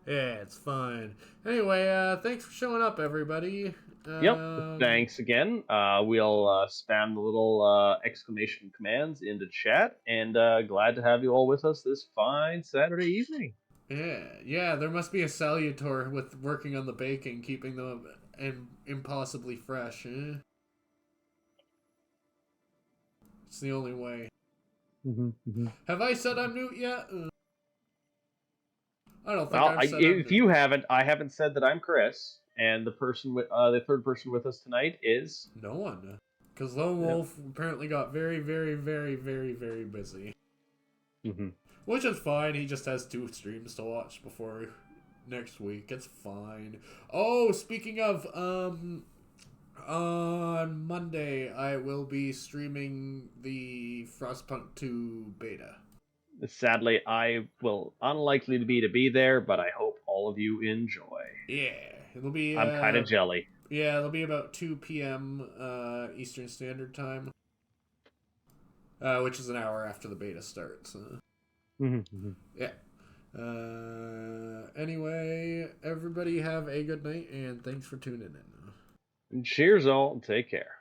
Yeah, it's fine. Anyway, thanks for showing up, everybody. Yep. Thanks again. We'll spam the little exclamation commands into chat, and glad to have you all with us this fine Saturday evening. Yeah, there must be a salutor with working on the baking, keeping them impossibly fresh, eh? It's the only way. Have I said I'm Noot yet? I don't think I've said if you haven't, I haven't said that I'm Chris, and the person with the third person with us tonight is no one, because Lonewolf apparently got very, very, very, very, very busy. Which is fine. He just has 2 streams to watch before next week. It's fine. Oh, speaking of, on Monday I will be streaming the Frostpunk 2 beta. sadly I will unlikely to be there, but I hope all of you enjoy. Yeah, it'll be. I'm kind of jelly. Yeah, it'll be about 2 p.m. Eastern Standard Time, which is an hour after the beta starts. Yeah. Anyway, everybody have a good night, and thanks for tuning in. Cheers all, and take care.